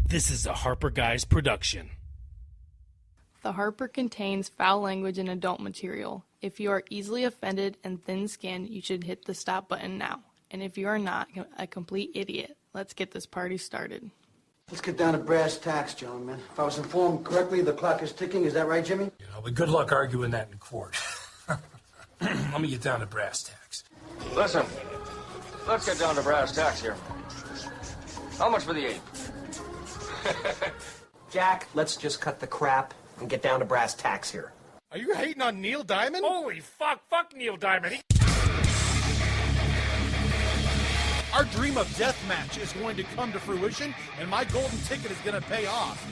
This is a Harper Guys production. The Harper contains foul language and adult material. If you are easily offended and thin-skinned, you should hit the stop button now. And if you are not a complete idiot, let's get this party started. Let's get down to brass tacks, gentlemen. If I was informed correctly, the clock is ticking. Is that right, Jimmy? You know, but good luck arguing that in court. Let me get down to brass tacks. Listen, let's get down to brass tacks here. How much for the 8? Jack, let's just cut the crap and get down to brass tacks here. Are you hating on Neil Diamond? Holy fuck Neil Diamond. Our dream of deathmatch is going to come to fruition, and my golden ticket is going to pay off.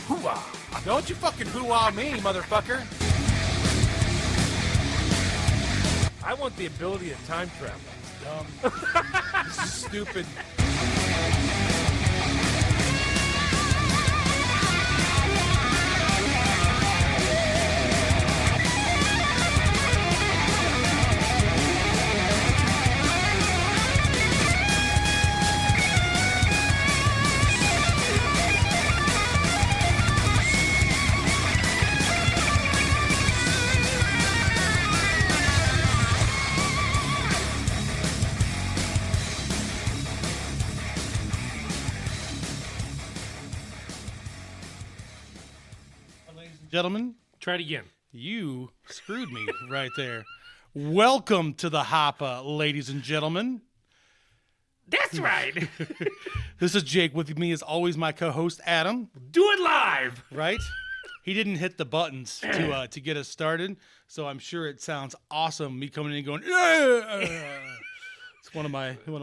Hoo-ah. Don't you fucking hoo-ah me, motherfucker. I want the ability to time travel. Dumb. This is stupid. Gentlemen, Try it again. you screwed me right there. Welcome to the Harper, ladies and gentlemen. That's right. This is Jake. With me, as always, my co-host Adam. Do it live. Right? He didn't hit the buttons to get us started, so I'm sure it sounds awesome. Me coming in and going, yeah. It's one of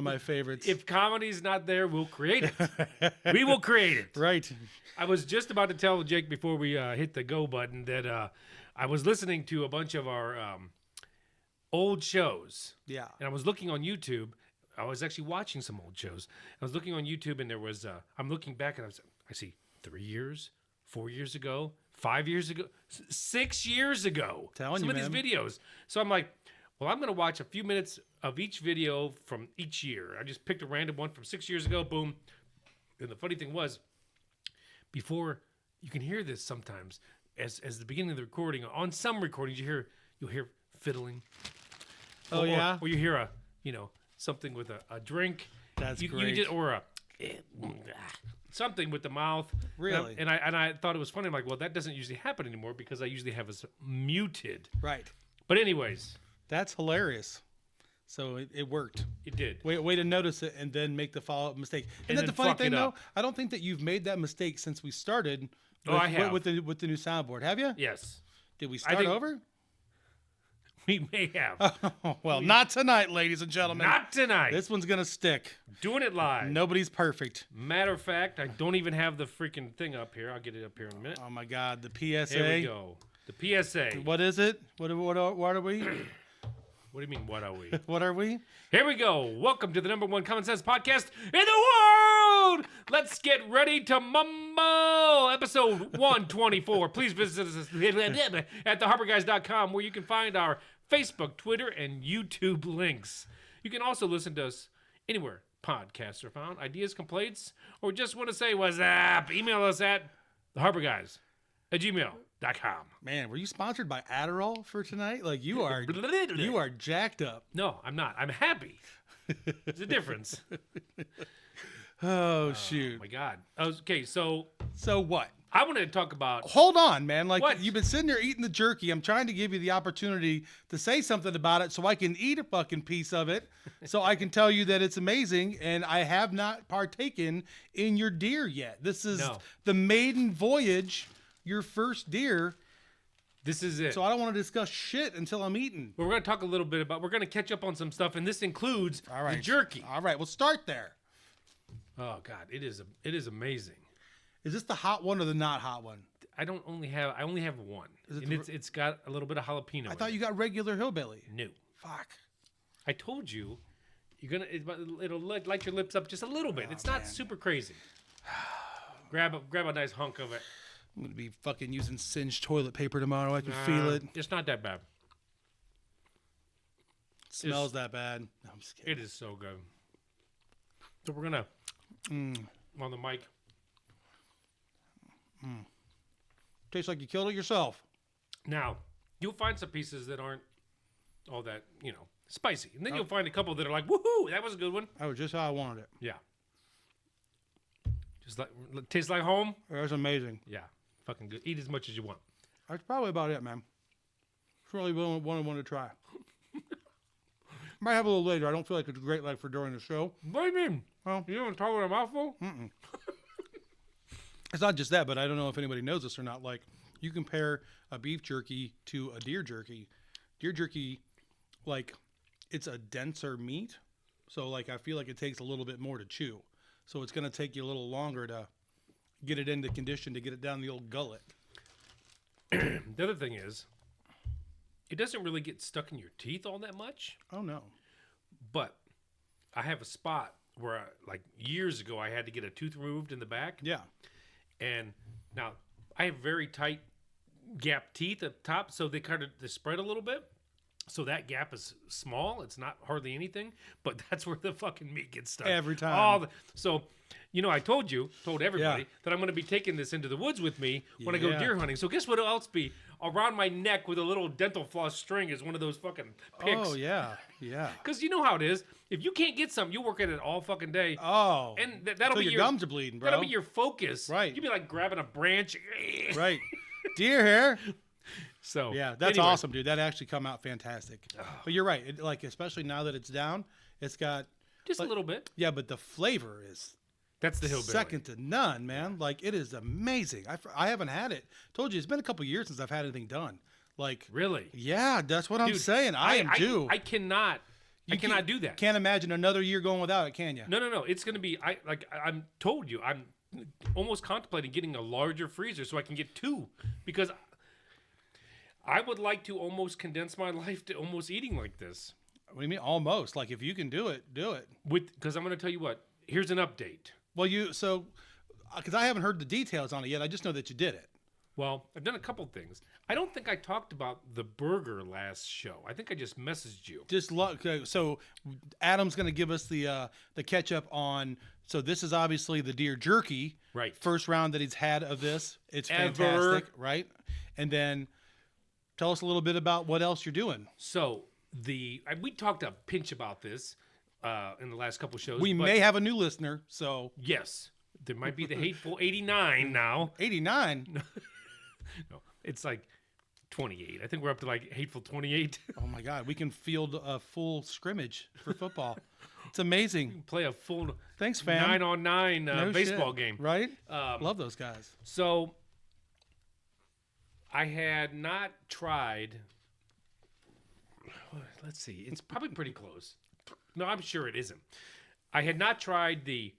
my favorites. If comedy's not there, we'll create it. We will create it. Right. I was just about to tell Jake before we hit the go button that I was listening to a bunch of our old shows. Yeah. And I was looking on YouTube. I was actually watching some old shows. I was looking on YouTube, and there was I'm looking back, and I see 3 years, 4 years ago, 5 years ago, 6 years ago. Telling some you, of these man. videos. So I'm like, well, I'm going to watch a few minutes of each video from each year. I just picked a random one from 6 years ago. Boom. And the funny thing was, before you can hear this sometimes, as the beginning of the recording, on some recordings you'll hear fiddling. Oh, yeah? Or you hear something with a drink. That's great. Or something with the mouth. Really? And I thought it was funny. I'm like, well, that doesn't usually happen anymore because I usually have us muted. Right. But anyways, That's hilarious. So it worked. it did. Way to notice it and then make the follow-up mistake. And Isn't that then the funny fuck thing, it though? up. I don't think that you've made that mistake since we started. Oh, I have. With the new soundboard. Have you? Yes. Did we start think- over? We may have. Well, not tonight, ladies and gentlemen. Not tonight. This one's going to stick. Doing it live. Nobody's perfect. Matter of fact, I don't even have the freaking thing up here. I'll get it up here in a minute. Oh, my God. The PSA. Here we go. The PSA. What is it? What are we? What do you mean, what are we? What are we? Here we go. Welcome to the @1 common sense podcast in the world. Let's get ready to mumble. Episode 124. Please visit us at theharperguys.com, where you can find our Facebook, Twitter, and YouTube links. You can also listen to us anywhere podcasts are found. Ideas, complaints, or just want to say what's up, email us at theharperguys@gmail.com. Man, were you sponsored by Adderall for tonight? Like, you are jacked up. No, I'm not. I'm happy. There's a difference. Oh, shoot. Oh my God. Okay, so So what? I want to talk about. Hold on, man. Like, What? you've been sitting there eating the jerky. I'm trying to give you the opportunity to say something about it so I can eat a fucking piece of it so I can tell you that it's amazing, and I have not partaken in your deer yet. This is No. the maiden voyage, your first deer, This is it. so I don't want to discuss shit until I'm eating. We're going to talk a little bit about. We're going to catch up on some stuff, and this includes All right. the jerky. All right, we'll start there. Oh God, it is amazing. Is this the hot one or the not hot one? I only have one, Is it and the- it's got a little bit of jalapeno. I thought you got regular hillbilly. No. Fuck. I told you, it'll light your lips up just a little bit. It's not super crazy. Grab a nice hunk of it. I'm going to be fucking using singed toilet paper tomorrow. I can feel it. It's not that bad. Smells that bad. No, I'm just kidding. It is so good. So we're gonna on the mic. Tastes like you killed it yourself. Now you'll find some pieces that aren't all that spicy, and then you'll find a couple that are like, woohoo, that was a good one. That was just how I wanted it. Yeah. Just like tastes like home. That was amazing. Yeah, fucking good. Eat as much as you want. That's probably about it, man. It's really one I want to try. Might have a little later. I don't feel like it's a great for during the show. What do you mean? Well, You haven't talked with a mouthful? it's not just that, but I don't know if anybody knows this or not. Like, you compare a beef jerky to a deer jerky. Deer jerky, like, it's a denser meat. So, like, I feel like it takes a little bit more to chew. So it's going to take you a little longer to get it into condition, to get it down the old gullet. The other thing is, it doesn't really get stuck in your teeth all that much. Oh, no. But I have a spot where, like years ago, I had to get a tooth removed in the back. Yeah. And now I have very tight gap teeth up top, so they spread a little bit. So that gap is small. It's not hardly anything, but that's where the fucking meat gets stuck. Every time. So, I told everybody that I'm going to be taking this into the woods with me when I go deer hunting. So guess what else be around my neck with a little dental floss string is one of those fucking picks. Oh, yeah. Yeah. Because you know how it is. If you can't get something, you work at it all fucking day. Oh. And that'll Till be your gums are bleeding, bro. That'll be your focus. Right. You'll be like grabbing a branch. Right. Deer hair. So yeah, that's anyway. awesome, dude. That actually come out fantastic. But you're right. Especially now that it's down, it's got just a little bit. Yeah, but the flavor is that's the hillbilly. Second to none, man. Like, it is amazing. I haven't had it. Told you, it's been a couple years since I've had anything done. Like, really? Yeah, that's what I'm saying. I am due. I cannot do that. Can't imagine another year going without it, can you? No. It's gonna be. I'm told you. I'm almost contemplating getting a larger freezer so I can get two, because I would like to almost condense my life to almost eating like this. What do you mean almost? Like, if you can do it, do it. Because I'm going to tell you what. Here's an update. Well, because I haven't heard the details on it yet. I just know that you did it. Well, I've done a couple things. I don't think I talked about the burger last show. I think I just messaged you. So Adam's going to give us the catch up on. So this is obviously the deer jerky. Right. First round that he's had of this. It's Ever. fantastic, right? And then tell us a little bit about what else you're doing. So we talked a pinch about this in the last couple shows. We may have a new listener, so yes, there might be the hateful 89 now. 89? No, it's like 28. I think we're up to like hateful 28. Oh my God, we can field a full scrimmage for football. It's amazing. Play a full thanks, fam. 9-on-9 baseball game, right? Love those guys. So I had not tried. Let's see. It's probably pretty close. No, I'm sure it isn't. I had not tried the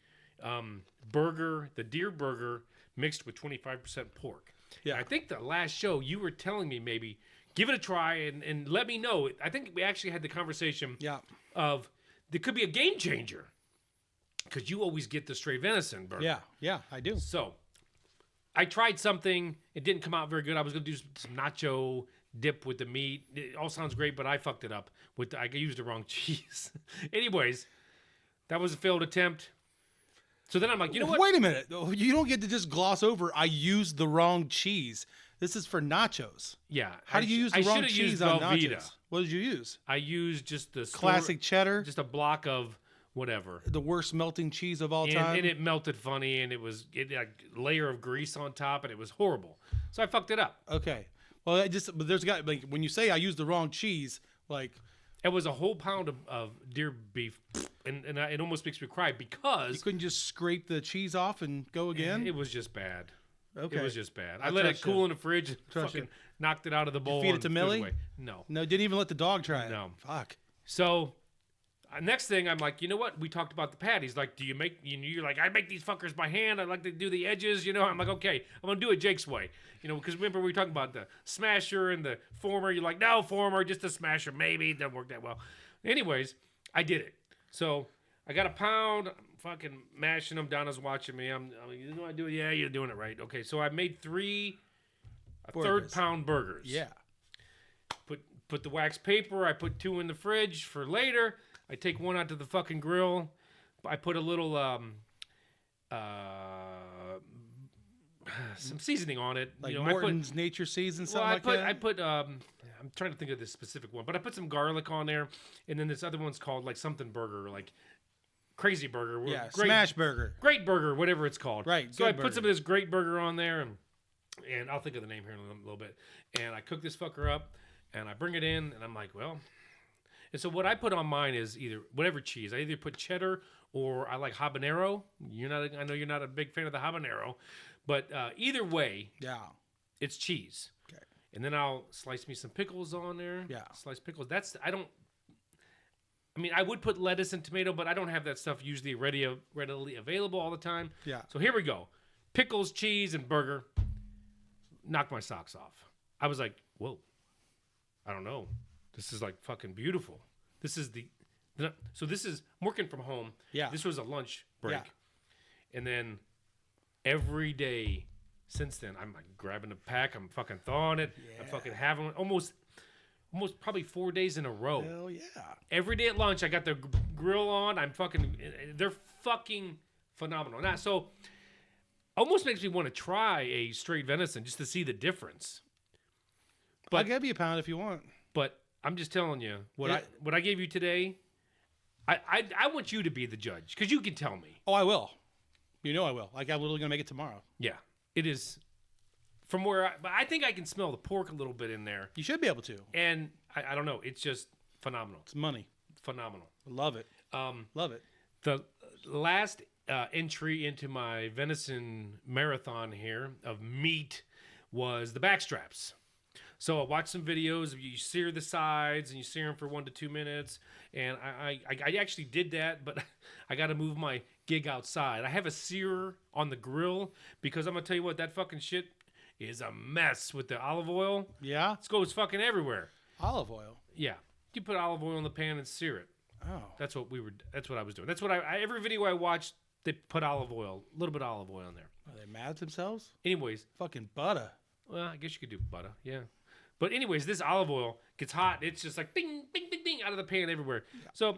burger, the deer burger mixed with 25% pork. Yeah. And I think the last show you were telling me maybe give it a try and let me know. I think we actually had the conversation of there could be a game changer because you always get the straight venison burger. Yeah, I do. So I tried something. It didn't come out very good. I was going to do some nacho dip with the meat. It all sounds great, but I fucked it up. I used the wrong cheese. Anyways, that was a failed attempt. So then I'm like, you know what? Wait a minute. You don't get to just gloss over, I used the wrong cheese. This is for nachos. Yeah. How do you use the wrong cheese on Velveeta. nachos? What did you use? I used just the classic cheddar? Just a block of whatever. The worst melting cheese of all time? And it melted funny, and it had a layer of grease on top, and it was horrible. So I fucked it up. Okay. Well, but there's got, like, when you say I used the wrong cheese, like, it was a whole pound of deer beef, and it almost makes me cry because you couldn't just scrape the cheese off and go again. It was just bad. Okay, it was just bad. I let it cool in the fridge, and fucking knocked it out of the bowl. Did you feed it to Millie? No, didn't even let the dog try it. No, fuck. So next thing, I'm like, you know what? We talked about the patties. Like, do you make? You're like, I make these fuckers by hand. I like to do the edges. I'm like, okay, I'm gonna do it Jake's way. Because remember we were talking about the smasher and the former. You're like, no, former, just a smasher. Maybe it doesn't work that well. Anyways, I did it. So I got a pound. I'm fucking mashing them. Donna's watching me. I'm you know I do it. Yeah, you're doing it right. Okay, so I made 3 third-pound burgers. Yeah. Put the wax paper. I put 2 in the fridge for later. I take one out to the fucking grill. I put a little some seasoning on it. Like you know, Morton's Nature Season, something I like put, that? I put, I'm trying to think of this specific one, but I put some garlic on there, and then this other one's called like something burger, like Crazy Burger. Yeah, Great, Smash Burger. Great Burger, whatever it's called. Right, So I good put some of burger. this Great Burger on there, and I'll think of the name here in a little bit. And I cook this fucker up, and I bring it in, and I'm like, well. And so what I put on mine is either whatever cheese. I either put cheddar or I like habanero. I know you're not a big fan of the habanero, but either way, Yeah. it's cheese. Okay. And then I'll slice me some pickles on there. Yeah. Slice pickles. I would put lettuce and tomato, but I don't have that stuff usually readily available all the time. Yeah. So here we go. Pickles, cheese, and burger. Knocked my socks off. I was like, whoa. I don't know. This is like fucking beautiful. This is I'm working from home. Yeah. This was a lunch break. Yeah. And then every day since then, I'm like grabbing a pack. I'm fucking thawing it. I'm fucking having it almost probably 4 days in a row. Hell yeah. Every day at lunch, I got the grill on. They're fucking phenomenal. Now, so almost makes me want to try a straight venison just to see the difference. I'll give you a pound if you want. But I'm just telling you what I gave you today. I want you to be the judge because you can tell me. Oh, I will. You know I will. Like, I'm literally going to make it tomorrow. Yeah, it is. But I think I can smell the pork a little bit in there. You should be able to. And I don't know. It's just phenomenal. It's money. Phenomenal. Love it. Love it. The last entry into my venison marathon here of meat was the backstraps. So I watched some videos of you sear the sides and you sear them for 1 to 2 minutes. And I actually did that, but I got to move my gig outside. I have a searer on the grill because I'm going to tell you what, that fucking shit is a mess with the olive oil. Yeah? It goes fucking everywhere. Olive oil. Yeah. You put olive oil in the pan and sear it. Oh. That's what I was doing. That's what every video I watched, they put olive oil, a little bit of olive oil in there. Are they mad at themselves? Anyways, Fucking butter. well, I guess you could do butter, yeah. But anyways, this olive oil gets hot. It's just like ding, ding, ding, ding out of the pan everywhere. Yeah. So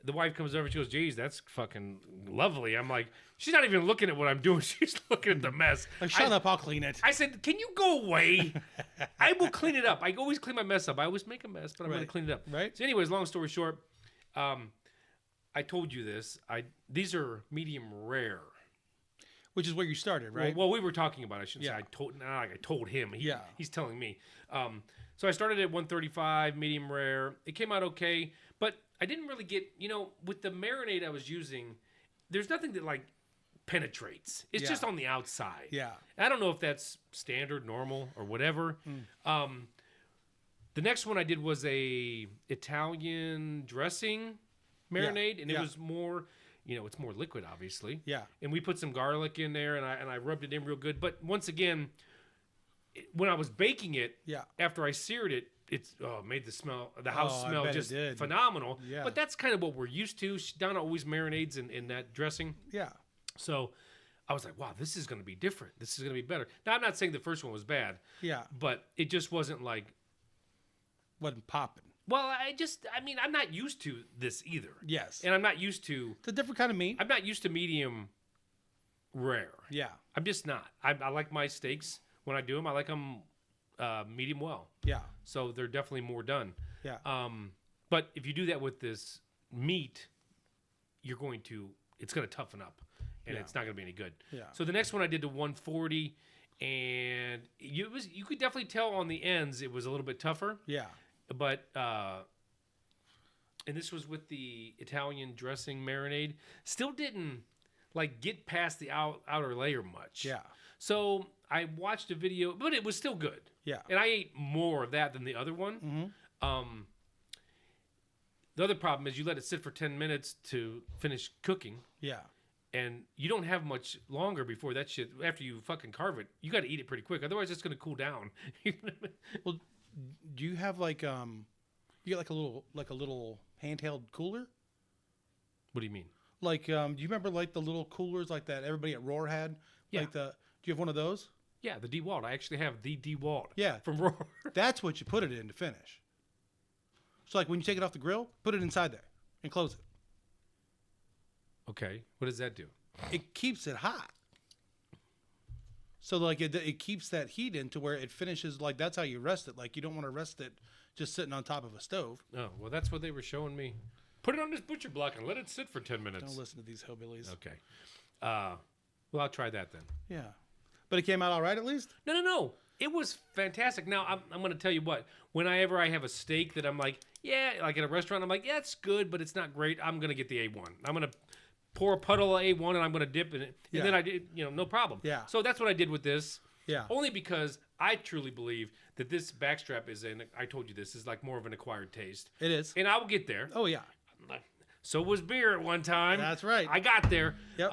the wife comes over and she goes, geez, that's fucking lovely. I'm like, she's not even looking at what I'm doing. She's looking at the mess. Like, shut up, I'll clean it. I said, can you go away? I will clean it up. I always clean my mess up. I always make a mess, but I'm going to clean it up. Right. So anyways, long story short, I told you this. These are medium rare. Which is where you started, right? Well, we were talking about it. I shouldn't Yeah. say I told him. Yeah. He's telling me. So I started at 135, medium rare. It came out okay, but I didn't really get, with the marinade I was using, there's nothing that like penetrates. It's Yeah. just on the outside. Yeah. I don't know if that's standard, normal, or whatever. The next one I did was a Italian dressing marinade, and it was more, it's more liquid, obviously. Yeah. And we put some garlic in there, and I rubbed it in real good. But once again, when I was baking it, after I seared it, it made the house I smell bet it just did. phenomenal. Yeah. But that's kind of what we're used to. Donna always marinades in that dressing. Yeah. So I was like, wow, this is going to be different. This is going to be better. Now, I'm not saying the first one was bad. Yeah. But it just wasn't like... Wasn't popping. Well, I'm not used to this either. Yes. And I'm not used to... It's a different kind of meat. I'm not used to medium rare. Yeah. I'm just not. I like my steaks, when I do them, I like them medium well. Yeah. So they're definitely more done. Yeah. But if you do that with this meat, it's going to toughen up, and it's not going to be any good. Yeah. So the next one I did to 140, and you could definitely tell on the ends it was a little bit tougher. Yeah. But and this was with the Italian dressing marinade. Still didn't like get past the outer layer much. Yeah. So I watched a video, but it was still good. Yeah. And I ate more of that than the other one. Mm-hmm. The other problem is you let it sit for 10 minutes to finish cooking. Yeah. And you don't have much longer before that shit, after you fucking carve it, you got to eat it pretty quick. Otherwise, it's going to cool down. Well, do you have you got like a little handheld cooler? What do you mean? Like, do you remember like the little coolers like that everybody at Roar had? Yeah. Do you have one of those? Yeah, the DeWalt. I actually have the DeWalt. Yeah. From Roar. That's what you put it in to finish. So like when you take it off the grill, put it inside there and close it. Okay. What does that do? It keeps it hot. So like it keeps that heat in to where it finishes, like that's how you rest it. Like you don't want to rest it just sitting on top of a stove. Oh, well, that's what they were showing me. Put it on this butcher block and let it sit for 10 minutes. Don't listen to these hillbillies. Okay. Well, I'll try that then. Yeah. But it came out all right at least? No. It was fantastic. Now, I'm going to tell you what. Whenever I have a steak that I'm like, yeah, like at a restaurant, I'm like, yeah, it's good, but it's not great. I'm going to get the A1. I'm going to pour a puddle of A1 and I'm going to dip in it. And then I did, no problem. Yeah. So that's what I did with this. Yeah. Only because I truly believe that this backstrap I told you this, is like more of an acquired taste. It is. And I will get there. Oh, yeah. So was beer at one time. That's right. I got there. Yep.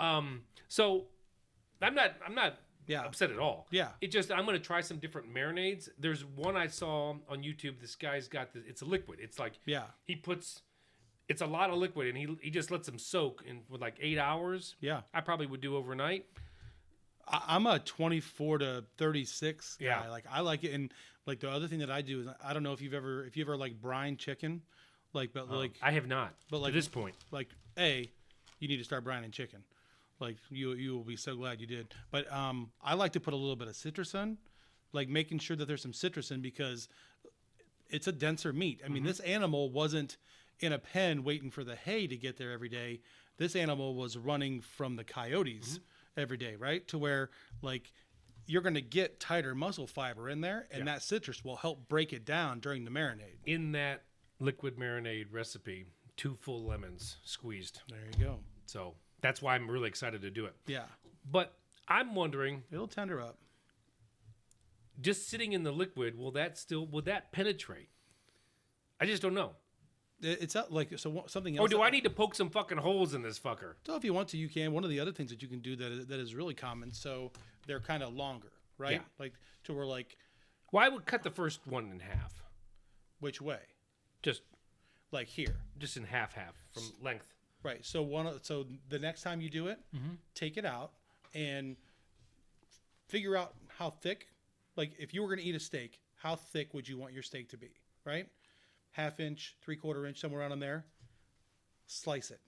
So I'm not Yeah. upset at all. Yeah. It just, I'm going to try some different marinades. There's one I saw on YouTube. This guy's got it's a liquid. It's like, Yeah. it's a lot of liquid and he just lets them soak in for like 8 hours. Yeah. I probably would do overnight. I'm a 24 to 36 guy. Yeah. Like I like it. And like the other thing that I do is, I don't know if you ever like brine chicken, like, but like, I have not, but like to this point. like you need to start brining chicken. Like you will be so glad you did. But I like to put a little bit of citrus in, like making sure that there's some citrus in, because it's a denser meat. I mean, this animal wasn't in a pen waiting for the hay to get there every day. This animal was running from the coyotes every day, right? To where like you're going to get tighter muscle fiber in there, and that citrus will help break it down during the marinade. In that liquid marinade recipe, 2 full lemons squeezed. There you go. So that's why I'm really excited to do it. Yeah. But I'm wondering, It'll tender up. just sitting in the liquid, will that penetrate? I just don't know. It's like something else. Or do I need to poke some fucking holes in this fucker? So if you want to, you can. One of the other things that you can do that is really common. So they're kind of longer, right? Yeah. Like to where like Well, I would cut the first one in half. which way? Just Like here, in half from length. right? So so the next time you do it, take it out and figure out how thick. Like if you were going to eat a steak, how thick would you want your steak to be? Right? 1/2 inch, 3/4 inch, somewhere around in there. Slice it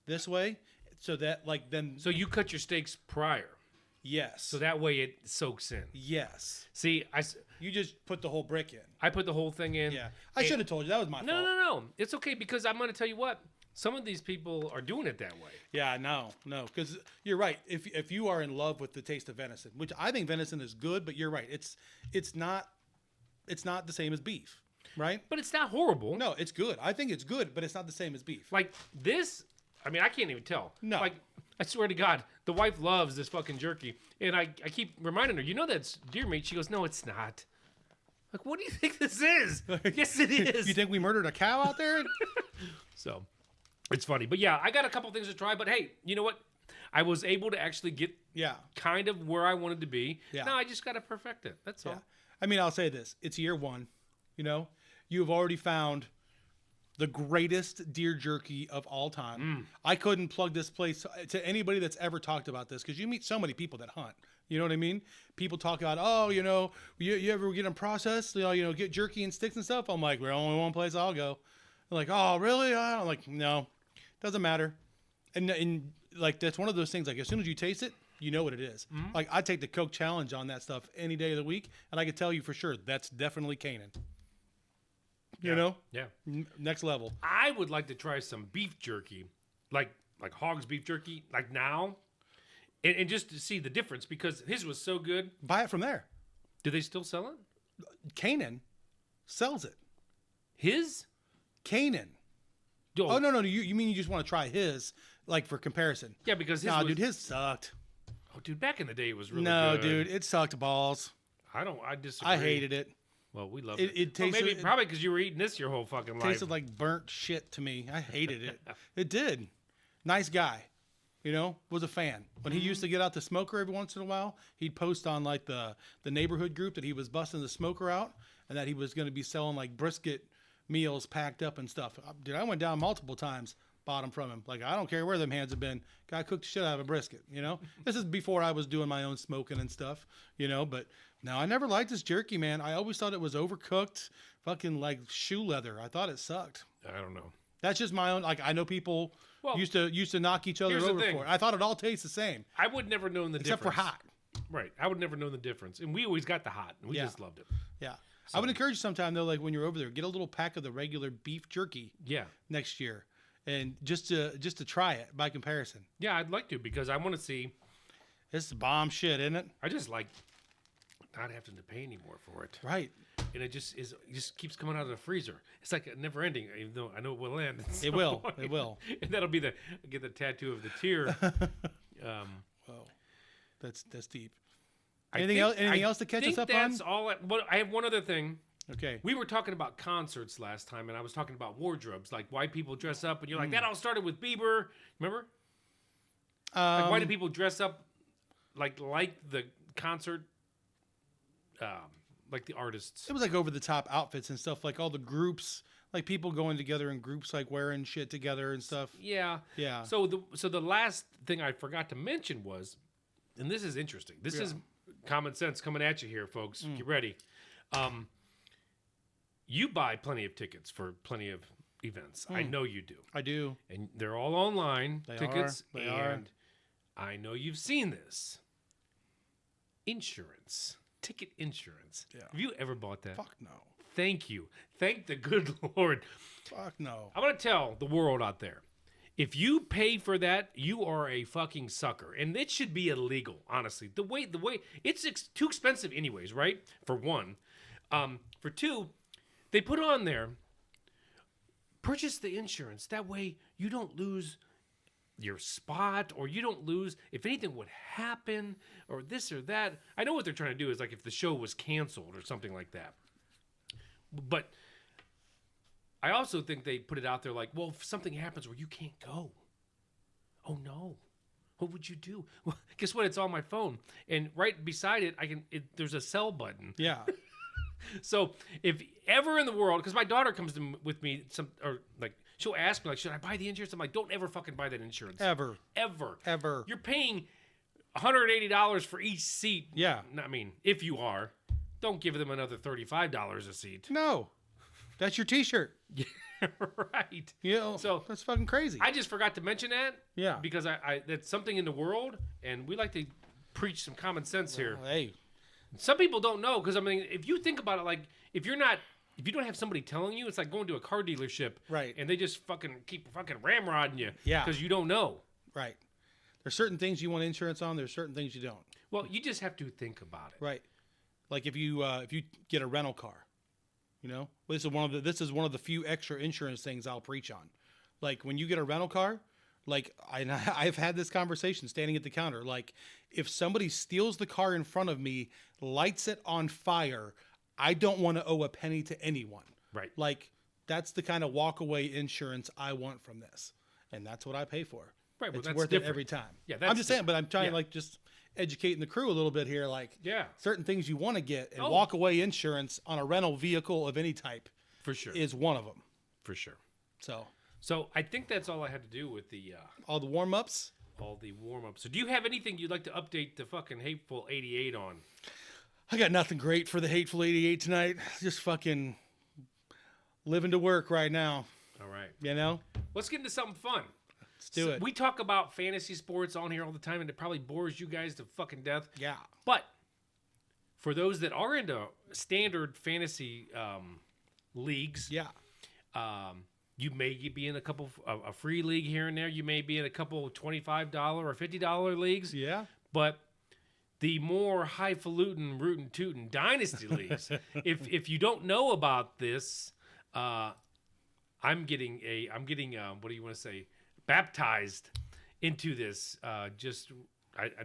this way, so that like then. So you cut your steaks prior, Yes. so that way it soaks in. Yes. See, You just put the whole brick in. I put the whole thing in. Yeah. I should have told you. That was my fault. No. It's okay, because I'm going to tell you what. Some of these people are doing it that way. Yeah, no, because you're right. If you are in love with the taste of venison, which I think venison is good, but you're right. It's not the same as beef, right? But it's not horrible. No, it's good. I think it's good, but it's not the same as beef. Like this, I mean, I can't even tell. No. Like, I swear to God, the wife loves this fucking jerky. And I keep reminding her, that's deer meat. She goes, no, it's not. Like, what do you think this is? Yes, it is. You think we murdered a cow out there? So, it's funny. But yeah, I got a couple things to try. But hey, you know what? I was able to actually get Yeah. kind of where I wanted to be. Yeah. Now I just got to perfect it. That's Yeah. all. I mean, I'll say this. It's year one. You've already found the greatest deer jerky of all time. I couldn't plug this place to anybody that's ever talked about this, because you meet so many people that hunt. You know what I mean? People talk about, you ever get them processed, get jerky and sticks and stuff. I'm like, there's only one place I'll go. They're like, oh, really? I'm like, no, doesn't matter. And like, that's one of those things, like as soon as you taste it, you know what it is. Like I take the Coke challenge on that stuff any day of the week, and I can tell you for sure that's definitely Canaan. Yeah. Next level. I would like to try some beef jerky, like Hog's beef jerky, like now, and just to see the difference, because his was so good. Buy it from there. Do they still sell it? Canaan sells it. His? Canaan. Oh, no. You mean you just want to try his, like for comparison? Yeah, because his dude, his sucked. Oh, dude, back in the day it was really No, good. dude, it sucked balls. I disagree. I hated it. Well, we loved It it. tasted- Probably because you were eating this your whole fucking life. Tasted like burnt shit to me. I hated it. It did. Nice guy. Was a fan. When he used to get out the smoker every once in a while, he'd post on like the neighborhood group that he was busting the smoker out, and that he was going to be selling like brisket meals packed up and stuff. Dude, I went down multiple times, bought them from him. Like, I don't care where them hands have been. Guy cooked the shit out of a brisket, This is before I was doing my own smoking and stuff, but no, I never liked this jerky, man. I always thought it was overcooked, fucking like shoe leather. I thought it sucked. I don't know. That's just my own. Like I know people Well, used to knock each other here's the over thing. for it. I thought it all tastes the same, I would never known the except difference. for hot. Right. I would never known the difference. And we always got the hot. And we Yeah. just loved it. Yeah. I would encourage you sometime though, like when you're over there, get a little pack of the regular beef jerky Yeah. next year, and just to try it by comparison. Yeah, I'd like to because I want to see. It's bomb shit, isn't it? I just like not having to pay anymore for it. Right. And it just keeps coming out of the freezer. It's like a never ending, even though I know it will end. at It some will. point. It will. And that'll be get the tattoo of the tear. Whoa. That's deep. I Anything think- else? Anything I else to catch us think up that's on? all. I have one other thing. Okay. We were talking about concerts last time, and I was talking about wardrobes, like why people dress up, and you're like, that all started with Bieber. Remember? Like, why do people dress up like the concert, like the artists? It was like over the top outfits and stuff, like all the groups, like people going together in groups, like wearing shit together and stuff. Yeah. Yeah. So the last thing I forgot to mention was, and this is interesting. This is common sense coming at you here, folks. Get ready. You buy plenty of tickets for plenty of events. I know you do. I do. And they're all online tickets. They are. And I know you've seen this. Insurance. Ticket insurance. Yeah. Have you ever bought that? Fuck no. Thank you. Thank the good Lord. Fuck no. I'm going to tell the world out there. If you pay for that, you are a fucking sucker. And it should be illegal, honestly. The way it's too expensive anyways, right? For one. For two, they put on there, purchase the insurance. That way you don't lose your spot, or you don't lose if anything would happen or this or that. I know what they're trying to do is like if the show was canceled or something like that. But I also think they put it out there like, well, if something happens where you can't go, oh no, what would you do? Well, guess what? It's on my phone, and right beside it, there's a sell button. Yeah. So if ever in the world, because my daughter comes with me, she'll ask me like, should I buy the insurance? I'm like, don't ever fucking buy that insurance. Ever. Ever. You're paying $180 for each seat. Yeah. I mean, if you are, don't give them another $35 a seat. No. That's your T-shirt. Yeah, right. You know, So that's fucking crazy. I just forgot to mention that. Yeah. Because I that's something in the world, and we like to preach some common sense here. Hey. Some people don't know, because I mean, if you think about it, like if you don't have somebody telling you, it's like going to a car dealership, Right. And they just keep ramrodding you, Yeah. because you don't know. Right. There's certain things you want insurance on. There's certain things you don't. Well, you just have to think about it. Right. Like if you get a rental car, you know, this is one of the few extra insurance things I'll preach on. Like when you get a rental car, like I've had this conversation standing at the counter. Like if somebody steals the car in front of me, lights it on fire, I don't want to owe a penny to anyone. Right. Like that's the kind of walk away insurance I want from this, and that's what I pay for. Right, well, it's that's worth different. it every time. Yeah, I'm just saying, but I'm trying yeah. to like just educating the crew a little bit here. Like, Yeah. certain things you want to get, and Oh. walk away insurance on a rental vehicle of any type For sure. is one of them. For sure. So I think that's all I had to do with the all the warm ups. all the warm ups. So do you have anything you'd like to update the fucking Hateful 88 on? I got nothing great for the Hateful 88 tonight. Just fucking living to work right now. All right. You know, Let's get into something fun. let's do it. We talk about fantasy sports on here all the time, and it probably bores you guys to fucking death. Yeah. But for those that are into standard fantasy leagues, Yeah. you may be in a free league here and there. You may be in a couple $25 or $50 leagues. Yeah. But the more highfalutin, rootin' tootin' dynasty leagues, if you don't know about this, I'm getting what do you want to say, baptized into this. I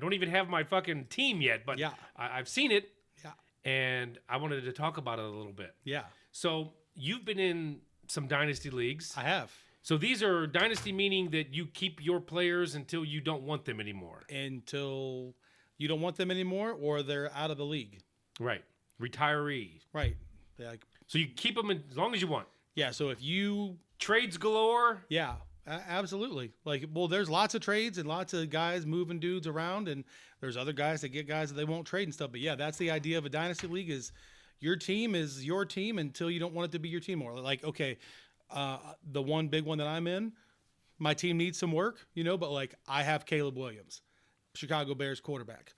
don't even have my fucking team yet, but Yeah. I've seen it. Yeah. And I wanted to talk about it a little bit. Yeah. So you've been in some dynasty leagues. I have. So these are dynasty, meaning that you keep your players until you don't want them anymore. Until you don't want them anymore, or they're out of the league. Right. Retiree. Right. Like, So you keep them as long as you want. yeah. So if you Trades galore. Yeah, absolutely. Like, well, there's lots of trades and lots of guys moving dudes around, and there's other guys that get guys that they won't trade and stuff. But yeah, that's the idea of a dynasty league: is your team is your team until you don't want it to be your team more. Like, okay, The one big one that I'm in, my team needs some work, but like I have Caleb Williams, Chicago Bears quarterback.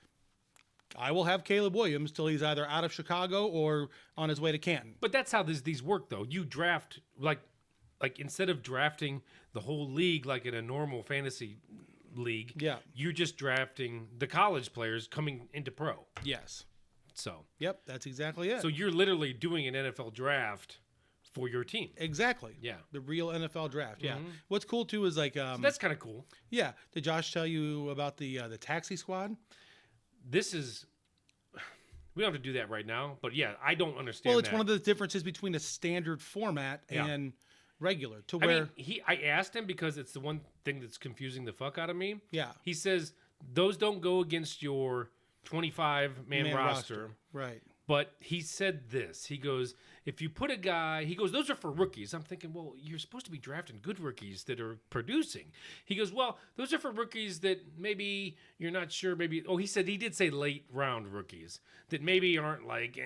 I will have Caleb Williams till he's either out of Chicago or on his way to Canton. But that's how these work, though. You draft like instead of drafting the whole league like in a normal fantasy league, you're just drafting the college players coming into pro. Yes. So. Yep, that's exactly it. So you're literally doing an NFL draft for your team. Exactly. Yeah. The real NFL draft. Yeah. What's cool too is like so that's kind of cool. Yeah. Did Josh tell you about the taxi squad? This is we don't have to do that right now, but yeah, I don't understand. Well, it's that. one of the differences between a standard format and regular. To where I asked him because it's the one thing that's confusing the fuck out of me. Yeah. He says those don't go against your 25-man roster. Right. But he said this. He goes, if you put a guy, he goes, those are for rookies. I'm thinking, well, you're supposed to be drafting good rookies that are producing. He goes, well, those are for rookies that maybe you're not sure. Maybe, he said he did say late round rookies that maybe aren't like,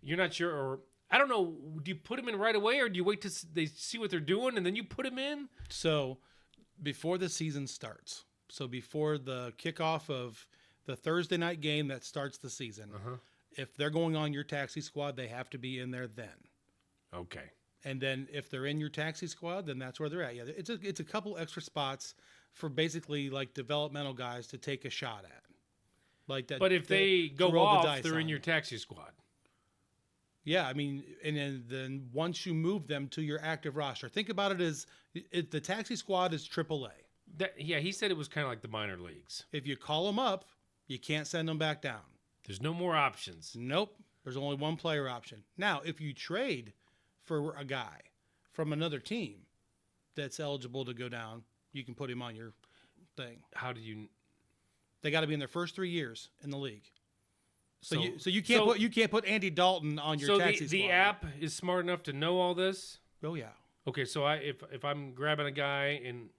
you're not sure. Or I don't know. Do you put them in right away or do you wait till they see what they're doing and then you put them in? So before the season starts, so before the kickoff of the Thursday night game that starts the season, if they're going on your taxi squad, they have to be in there then. Okay. And then if they're in your taxi squad, then that's where they're at. Yeah, it's a couple extra spots for basically like developmental guys to take a shot at. Like that. But if they go off, they're in your taxi squad. Yeah, I mean, and then once you move them to your active roster, think about it as the taxi squad is AAA. He said it was kind of like the minor leagues. If you call them up, you can't send them back down. There's no more options. Nope. There's only one player option. Now, if you trade for a guy from another team that's eligible to go down, you can put him on your thing. How do you? They got to be in their first 3 years in the league. So you can't put Andy Dalton on your taxi squad. So the app is smart enough to know all this. Oh yeah. Okay, so if I'm grabbing a guy and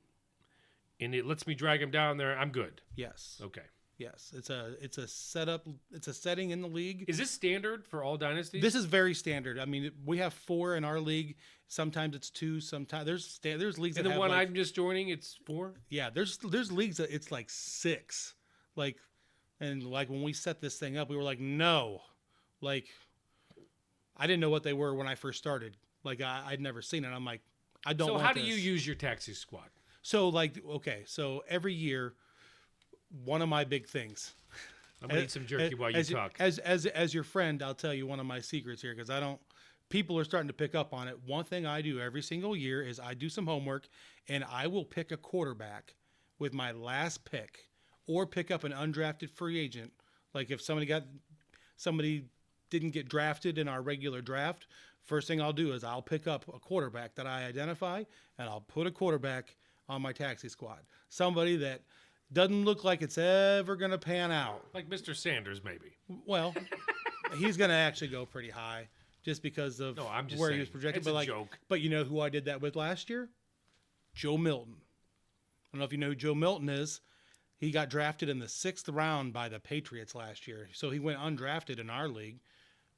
it lets me drag him down there, I'm good. Yes. Okay. Yes, it's a setup. It's a setting in the league. Is this standard for all dynasties? This is very standard. I mean, we have 4 in our league. Sometimes it's 2. Sometimes there's leagues. And that the have one like, I'm just joining, it's 4. Yeah, there's leagues that it's like 6. Like, and like when we set this thing up, we were like, no, like, I didn't know what they were when I first started. Like I'd never seen it. I'm like, I don't. So want how do this. you use your taxi squad? So like, okay, so every year, one of my big things. I'm gonna eat some jerky while you talk. As your friend, I'll tell you one of my secrets here because people are starting to pick up on it. One thing I do every single year is I do some homework and I will pick a quarterback with my last pick or pick up an undrafted free agent. Like if somebody didn't get drafted in our regular draft, first thing I'll do is I'll pick up a quarterback that I identify and I'll put a quarterback on my taxi squad. Somebody that doesn't look like it's ever going to pan out. Like Mr. Sanders, maybe. Well, he's going to actually go pretty high just because of where he was projected. It's a joke. But you know who I did that with last year? Joe Milton. I don't know if you know who Joe Milton is. He got drafted in the 6th round by the Patriots last year. So he went undrafted in our league.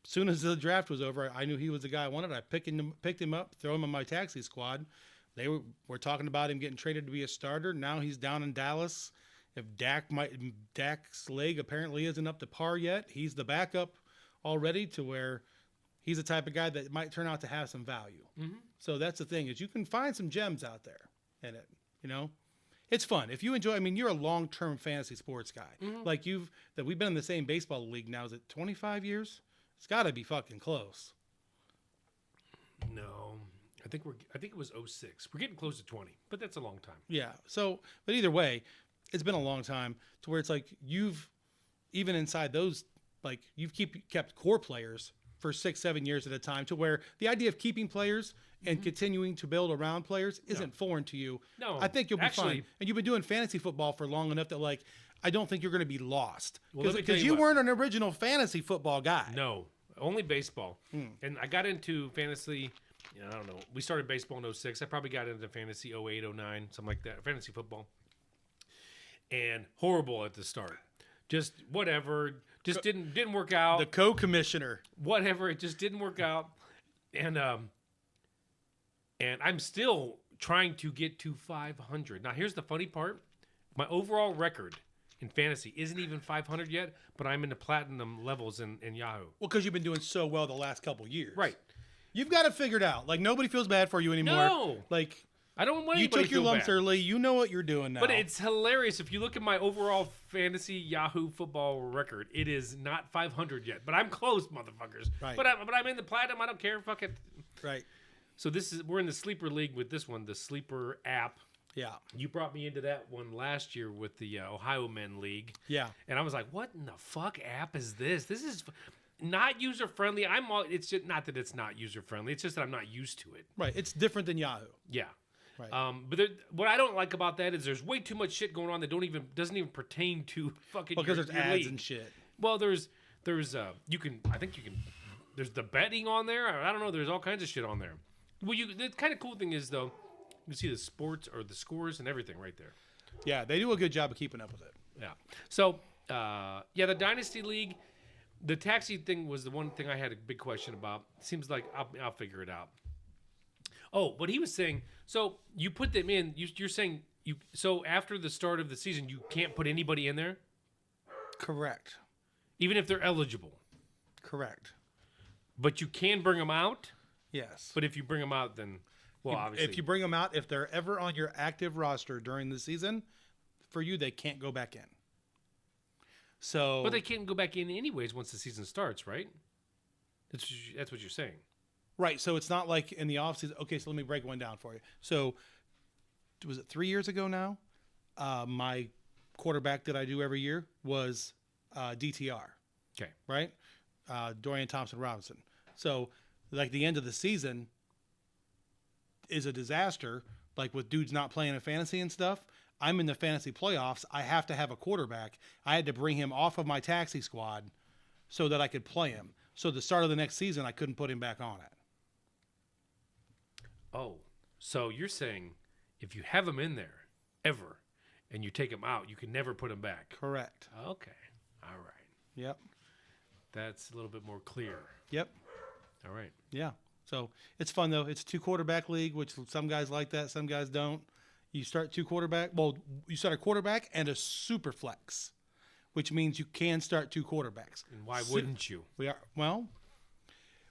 As soon as the draft was over, I knew he was the guy I wanted. I picked him up, throw him in my taxi squad. They were talking about him getting traded to be a starter. Now he's down in Dallas. If Dak's leg apparently isn't up to par yet, he's the backup already to where he's the type of guy that might turn out to have some value. Mm-hmm. So that's the thing is you can find some gems out there in it. You know, it's fun if you enjoy. I mean, you're a long-term fantasy sports guy. Mm-hmm. Like we've been in the same baseball league now. Is it 25 years? It's got to be fucking close. No. I think it was 06. We're getting close to 20, but that's a long time. Yeah. So, but either way, it's been a long time to where it's like even inside those, like you've kept core players for 6-7 years at a time to where the idea of keeping players and continuing to build around players isn't foreign to you. No, I think you'll be fine. And you've been doing fantasy football for long enough that like, I don't think you're going to be lost because you weren't an original fantasy football guy. No, only baseball. And I got into fantasy. I don't know. We started baseball in 06. I probably got into fantasy 08, 09, something like that. Fantasy football. And horrible at the start. Just whatever. Just didn't work out. The co-commissioner. Whatever. It just didn't work out. And and I'm still trying to get to 500. Now, here's the funny part. My overall record in fantasy isn't even 500 yet, but I'm in the platinum levels in Yahoo. Well, because you've been doing so well the last couple years. Right. You've got it figured out. Like, nobody feels bad for you anymore. No. Like, I don't want you anybody took to your feel lumps bad. early. You know what you're doing now. But it's hilarious. If you look at my overall fantasy Yahoo football record, it is not 500 yet. But I'm close, motherfuckers. Right. But I'm in the platinum. I don't care. Fuck it. Right. So we're in the sleeper league with this one, the sleeper app. Yeah. You brought me into that one last year with the Ohio Men League. Yeah. And I was like, what in the fuck app is this? This is not user friendly. It's just not that it's not user friendly. It's just that I'm not used to it. Right. It's different than Yahoo. Yeah. Right. But what I don't like about that is there's way too much shit going on that doesn't even pertain to fucking Because your there's ads league. and shit. Well, there's there's the betting on there. I don't know. There's all kinds of shit on there. Well, the kind of cool thing is though, you can see the sports or the scores and everything right there. Yeah, they do a good job of keeping up with it. Yeah. So, the Dynasty League, the taxi thing was the one thing I had a big question about. Seems like I'll figure it out. Oh, what he was saying. So you put them in. You're saying so after the start of the season, you can't put anybody in there, Correct. even if they're eligible. Correct. But you can bring them out. Yes. But if you bring them out, then obviously, If you bring them out, if they're ever on your active roster during the season, for you, they can't go back in. So, but they can't go back in anyways once the season starts, right? That's what you're saying. right. So it's not like in the offseason. Okay, so let me break one down for you. So was it 3 years ago now? My quarterback that I do every year was DTR, Okay. right? Dorian Thompson Robinson. So like the end of the season is a disaster. Like with dudes not playing in fantasy and stuff. I'm in the fantasy playoffs. I have to have a quarterback. I had to bring him off of my taxi squad so that I could play him. So the start of the next season, I couldn't put him back on it. Oh, so you're saying if you have them in there ever and you take them out, you can never put them back. Correct. Okay. All right. Yep. That's a little bit more clear. Yep. All right. Yeah. So it's fun though. It's a 2-quarterback league, which some guys like that, some guys don't. You start 2 quarterback. Well, you start a quarterback and a super flex, which means you can start 2 quarterbacks. And why wouldn't you? Well,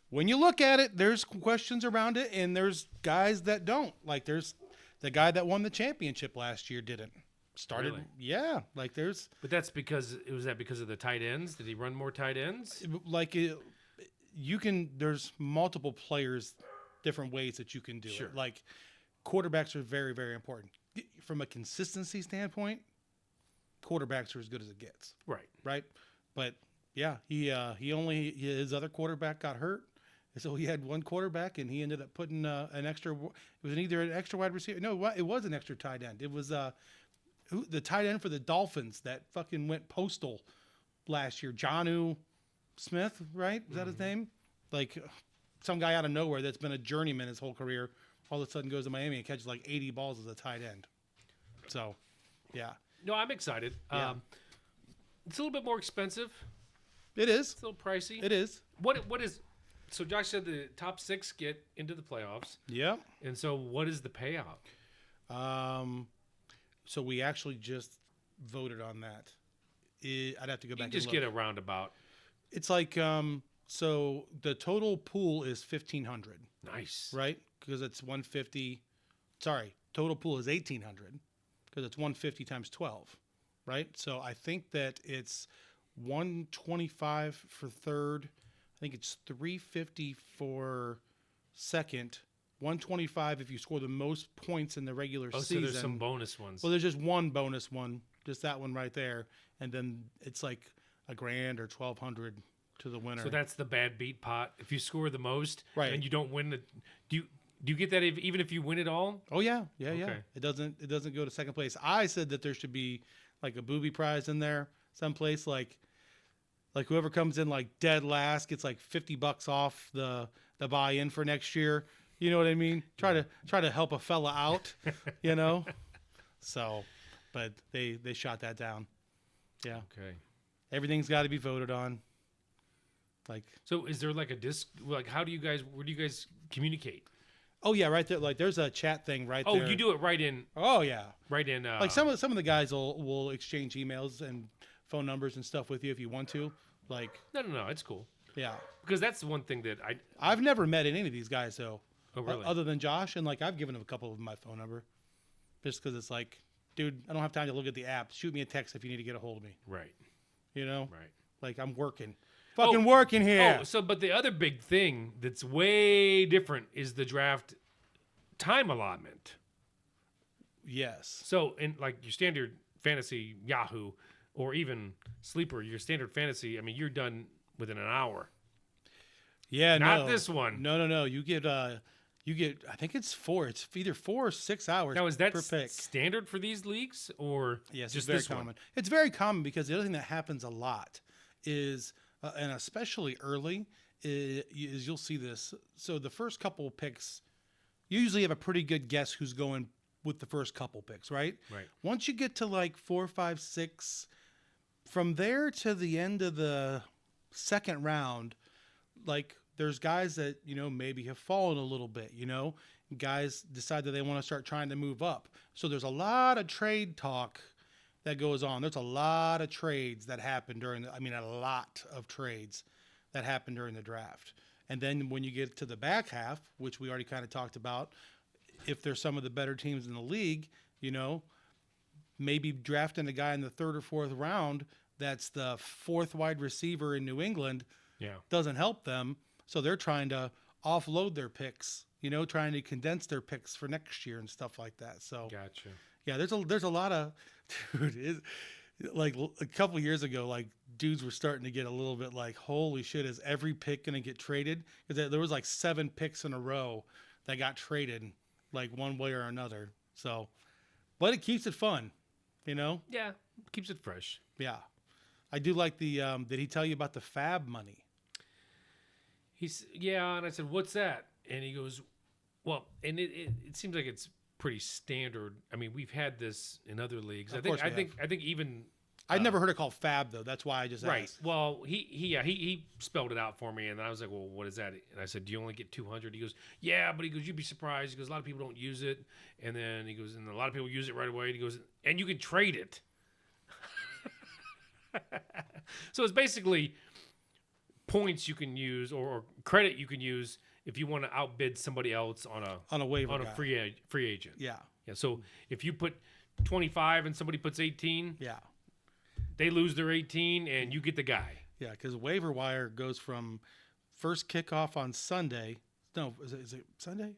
when you look at it, there's questions around it, and there's guys that don't. Like there's the guy that won the championship last year didn't. Started, Really? yeah. Like there's But that's because of the tight ends? Did he run more tight ends? like you can. There's multiple players, different ways that you can do Sure. it. Like quarterbacks are very, very important from a consistency standpoint. Quarterbacks are as good as it gets. Right. Right. But yeah, his other quarterback got hurt. So he had one quarterback, and he ended up putting an extra. It was either an extra wide receiver. No, it was an extra tight end. It was the tight end for the Dolphins that fucking went postal last year. Jonnu Smith, right? Is that his name? Like some guy out of nowhere that's been a journeyman his whole career. All of a sudden goes to Miami and catches like 80 balls as a tight end. So, yeah, No, I'm excited. Yeah. It's a little bit more expensive. it is. It's a little pricey. It is. What is? So Josh said the top 6 get into the playoffs, Yep. and so what is the payout? So we actually just voted on that. I'd have to go You back. can just and get look. a roundabout. It's like so the total pool is 1,500, Nice. right? Because it's 150. Sorry, total pool is 1,800 because it's 150 times 12, right? So I think that it's 125 for third. I think it's 350 for second. 125 if you score the most points in the regular Oh, season. so there's some bonus ones. Well, there's just one bonus one, just that one right there, and then it's like $1,000 or $1,200 to the winner. So that's the bad beat pot. If you score the most, Right. and you don't win do you get that even if you win it all? Oh yeah. Okay. It doesn't go to second place. I said that there should be like a booby prize in there someplace, like whoever comes in like dead last gets like $50 off the buy-in for next year. You know what I mean? Try to help a fella out, you know. So, but they shot that down. Yeah. Okay. Everything's got to be voted on. Like So is there like a disc? Like where do you guys communicate? Oh yeah, right there. Like there's a chat thing right there. Oh, you do it right in. Oh yeah. Right in. Like some of the guys will exchange emails and phone numbers and stuff with you if you want to. Like No, it's cool. yeah. Because that's the one thing that I've never met any of these guys though. Oh, really? Other than Josh, and like I've given him a couple of my phone number, just because it's like, dude, I don't have time to look at the app. Shoot me a text if you need to get a hold of me. Right. You know. Right. Like I'm working, fucking working here. Oh, but the other big thing that's way different is the draft time allotment. Yes. So in like your standard fantasy Yahoo or even Sleeper, your standard fantasy, I mean, you're done within an hour. Yeah. Not this one. No. You get. I think it's 4. It's either 4 or 6 hours. Now, is that per pick? standard for these leagues or Yes, just it's very this common. one? It's very common because the other thing that happens a lot is, and especially early, is you'll see this. So the first couple of picks, you usually have a pretty good guess who's going with the first couple picks, right? Right. Once you get to like 4, 5, 6, from there to the end of the second round, like there's guys that, maybe have fallen a little bit, guys decide that they want to start trying to move up. So there's a lot of trade talk that goes on. There's a lot of trades that happen a lot of trades that happen during the draft. And then when you get to the back half, which we already kind of talked about, if there's some of the better teams in the league, maybe drafting a guy in the 3rd or 4th round that's the 4th wide receiver in New England doesn't help them. So they're trying to offload their picks, trying to condense their picks for next year and stuff like that. So Gotcha. yeah, there's a lot of, dude, like a couple of years ago, like dudes were starting to get a little bit like, holy shit, is every pick going to get traded? Because there was like 7 picks in a row that got traded like one way or another. So, but it keeps it fun, Yeah, keeps it fresh. Yeah. I do like the, did he tell you about the fab money? And I said, what's that? And he goes, well, and it seems like it's pretty standard. I mean, we've had this in other leagues. I think even I'd never heard it called fab though. That's why I just right. asked. Well, he spelled it out for me, and then I was like, well, what is that? And I said, do you only get 200? He goes, yeah, but he goes, you'd be surprised. He goes, a lot of people don't use it, and then he goes, and a lot of people use it right away. And he goes, and you can trade it. So it's basically points you can use or credit you can use if you want to outbid somebody else on a waiver on a guy. free agent. Yeah. Yeah. So if you put 25 and somebody puts 18, Yeah. they lose their 18 and you get the guy. Yeah, because waiver wire goes from first kickoff on Sunday. No, is it Sunday?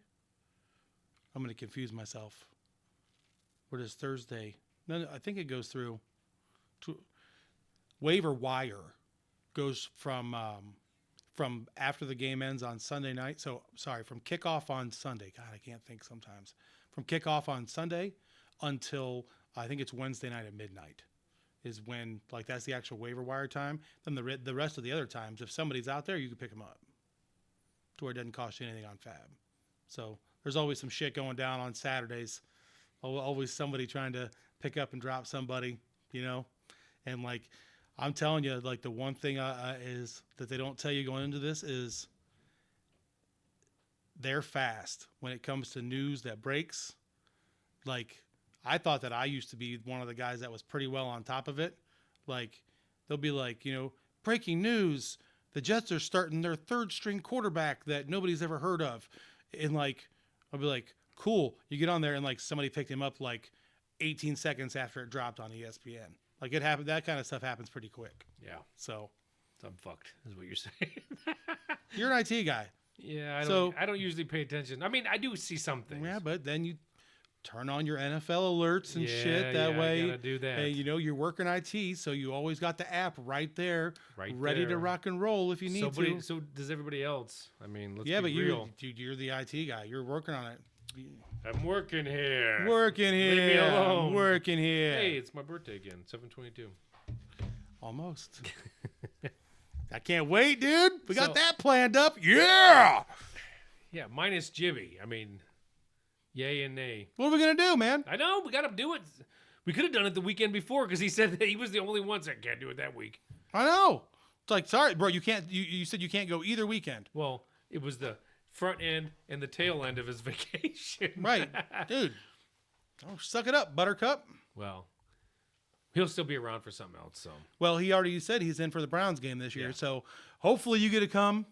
I'm going to confuse myself. What is Thursday? No, I think it goes through. Waiver wire goes from after the game ends on Sunday night. So, sorry, from kickoff on Sunday. God, I can't think sometimes. From kickoff on Sunday until I think it's Wednesday night at midnight is when, like, that's the actual waiver wire time. Then the rest of the other times, if somebody's out there, you can pick them up to where it doesn't cost you anything on Fab. So there's always some shit going down on Saturdays. Always somebody trying to pick up and drop somebody, And, like, I'm telling you, like, the one thing is that they don't tell you going into this is they're fast when it comes to news that breaks. Like, I thought that I used to be one of the guys that was pretty well on top of it. Like, they'll be like, breaking news, the Jets are starting their 3rd string quarterback that nobody's ever heard of. And, like, I'll be like, cool. You get on there and, like, somebody picked him up, like, 18 seconds after it dropped on ESPN. Like, it happened. That kind of stuff happens pretty quick. Yeah. So I'm fucked, is what you're saying. you're an IT guy. Yeah. I don't usually pay attention. I mean, I do see some things. Yeah, but then you turn on your NFL alerts and shit. That way, I gotta do that. Hey, you're working IT, so you always got the app right there, ready there. to rock and roll if you need to. So does everybody else. I mean, let's yeah, be but real. you're the IT guy. You're working on it. I'm working here. Working here. Leave me alone. Working here. Hey, it's my birthday again, 7/22. Almost. I can't wait, dude. We got So- that planned up. Yeah. Yeah, minus Jibby. I mean, yay and nay. What are we gonna do, man? I know, we got to do it. We could have done it the weekend before because he said that he was the only one that can't do it that week. I know. It's like, sorry, bro. You can't. You said you can't go either weekend. Well, it was the front end and the tail end of his vacation. Right, dude. Oh, suck it up, Buttercup. Well, he'll still be around for something else. So Well, he already said he's in for the Browns game this year, Yeah. so hopefully you get to come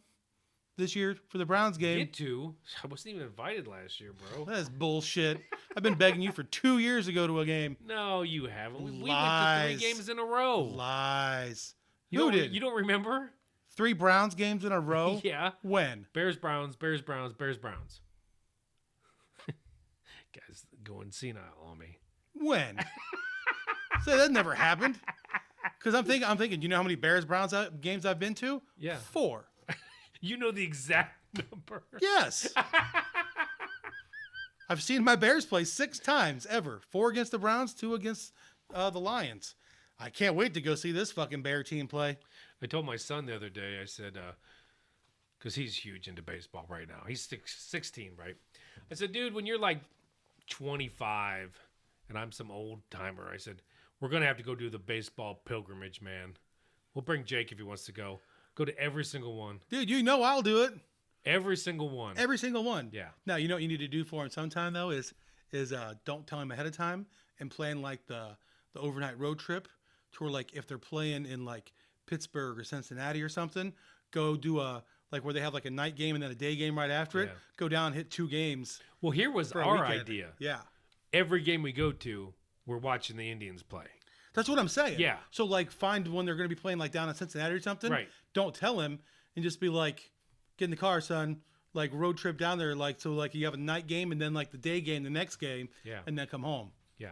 this year for the Browns game. get to. I wasn't even invited last year, bro. That's bullshit. I've been begging you for 2 years to go to a game. No, you haven't. We went to Lies. 3 games in a row. Lies. You Who don't- did? You don't remember? 3 Browns games in a row? Yeah. When? Bears, Browns, Bears, Browns, Bears, Browns. Guys going senile on me. When? So that never happened. Because I'm thinking, you know how many Bears Browns games I've been to? Yeah. 4. You know the exact number. Yes. I've seen my Bears play 6 times ever. 4 against the Browns, 2 against the Lions. I can't wait to go see this fucking Bear team play. I told my son the other day, I said, because he's huge into baseball right now. He's 16, right? I said, dude, when you're like 25 and I'm some old timer, I said, we're going to have to go do the baseball pilgrimage, man. We'll bring Jake if he wants to go. Go to every single one. Dude, you know I'll do it. Every single one. Every single one. Yeah. Now, you know what you need to do for him sometime, though, is don't tell him ahead of time and plan, like, the overnight road trip to where, like, if they're playing in, like, Pittsburgh or Cincinnati or something, go do like, where they have, like, a night game and then a day game right after it. Yeah. Go down, hit 2 games. Well, here was for a our weekend. idea. Yeah. Every game we go to, we're watching the Indians play. That's what I'm saying. Yeah. So, like, find when they're going to be playing, like, down in Cincinnati or something. Right. Don't tell him and just be like, get in the car, son. Like, road trip down there. Like, so, like, you have a night game and then, like, the day game, the next game. Yeah. And then come home. Yeah.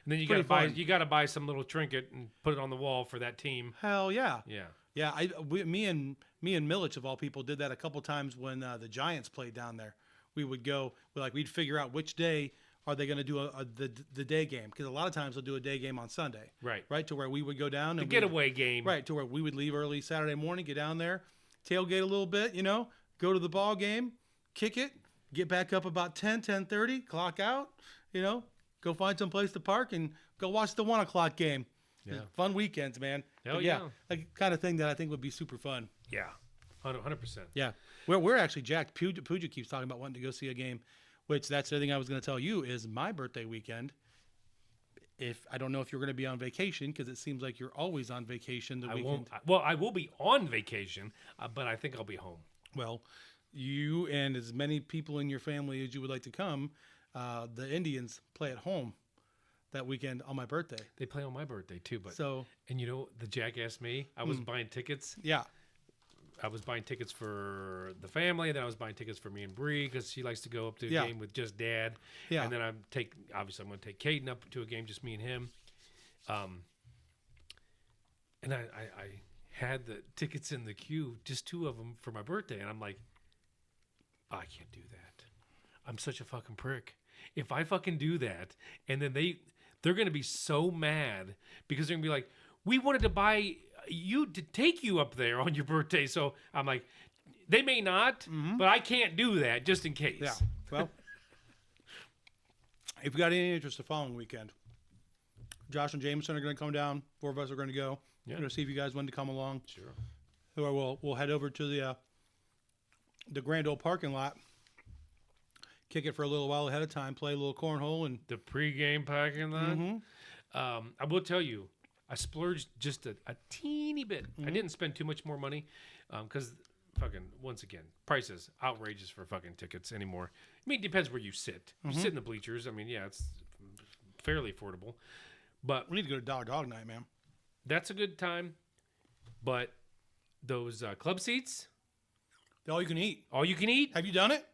And then Pretty fun. you gotta buy some little trinket and put it on the wall for that team. Hell yeah. Yeah. Yeah. Me and Milich, of all people, did that a couple times when the Giants played down there. We would go, we'd figure out which day are they going to do the day game. Because a lot of times they'll do a day game on Sunday. Right. Right. To where we would go down. The And getaway game. Right, to where we would leave early Saturday morning, get down there, tailgate a little bit, go to the ball game, kick it, get back up about 10:30, clock out, go find some place to park and go watch the 1 o'clock game. Yeah. Fun weekends, man. Hell But yeah. like kind of thing that I think would be super fun. Yeah. 100%. Yeah. We're actually jacked. Pooja keeps talking about wanting to go see a game, which that's the thing I was going to tell you is my birthday weekend. If I don't know if you're going to be on vacation because it seems like you're always on vacation the I weekend. won't. Well, I will be on vacation, but I think I'll be home. Well, you and as many people in your family as you would like to come, the Indians play at home that weekend on my birthday. They play on my birthday too, but So, and the jackass me, I was buying tickets. yeah. I was buying tickets for the family, and then I was buying tickets for me and Bree because she likes to go up to a Yeah. game with just Dad. Yeah. And then I'm going to take Caden up to a game, just me and him. And I had the tickets in the queue, just 2 of them for my birthday, and I'm like, oh, I can't do that. I'm such a fucking prick. If I fucking do that, and then they're going to be so mad because they're going to be like, we wanted to buy you to take you up there on your birthday. So I'm like, they may not, but I can't do that just in case. Yeah. Well, if you got any interest the following weekend, Josh and Jameson are going to come down. 4 of us are going to go. Yeah. Going to see if you guys want to come along. Sure. Or we'll head over to the Grand Ole parking lot, kick it for a little while ahead of time, play a little cornhole, and The pregame parking lot. I will tell you, I splurged just a teeny bit. I didn't spend too much more money because fucking, once again, prices outrageous for fucking tickets anymore. I mean, it depends where you sit. If you sit in the bleachers, I mean, yeah, it's fairly affordable. But we need to go to Dollar Dog Night, man. that's a good time. But those club seats, All you can eat. all you can eat, Have you done it?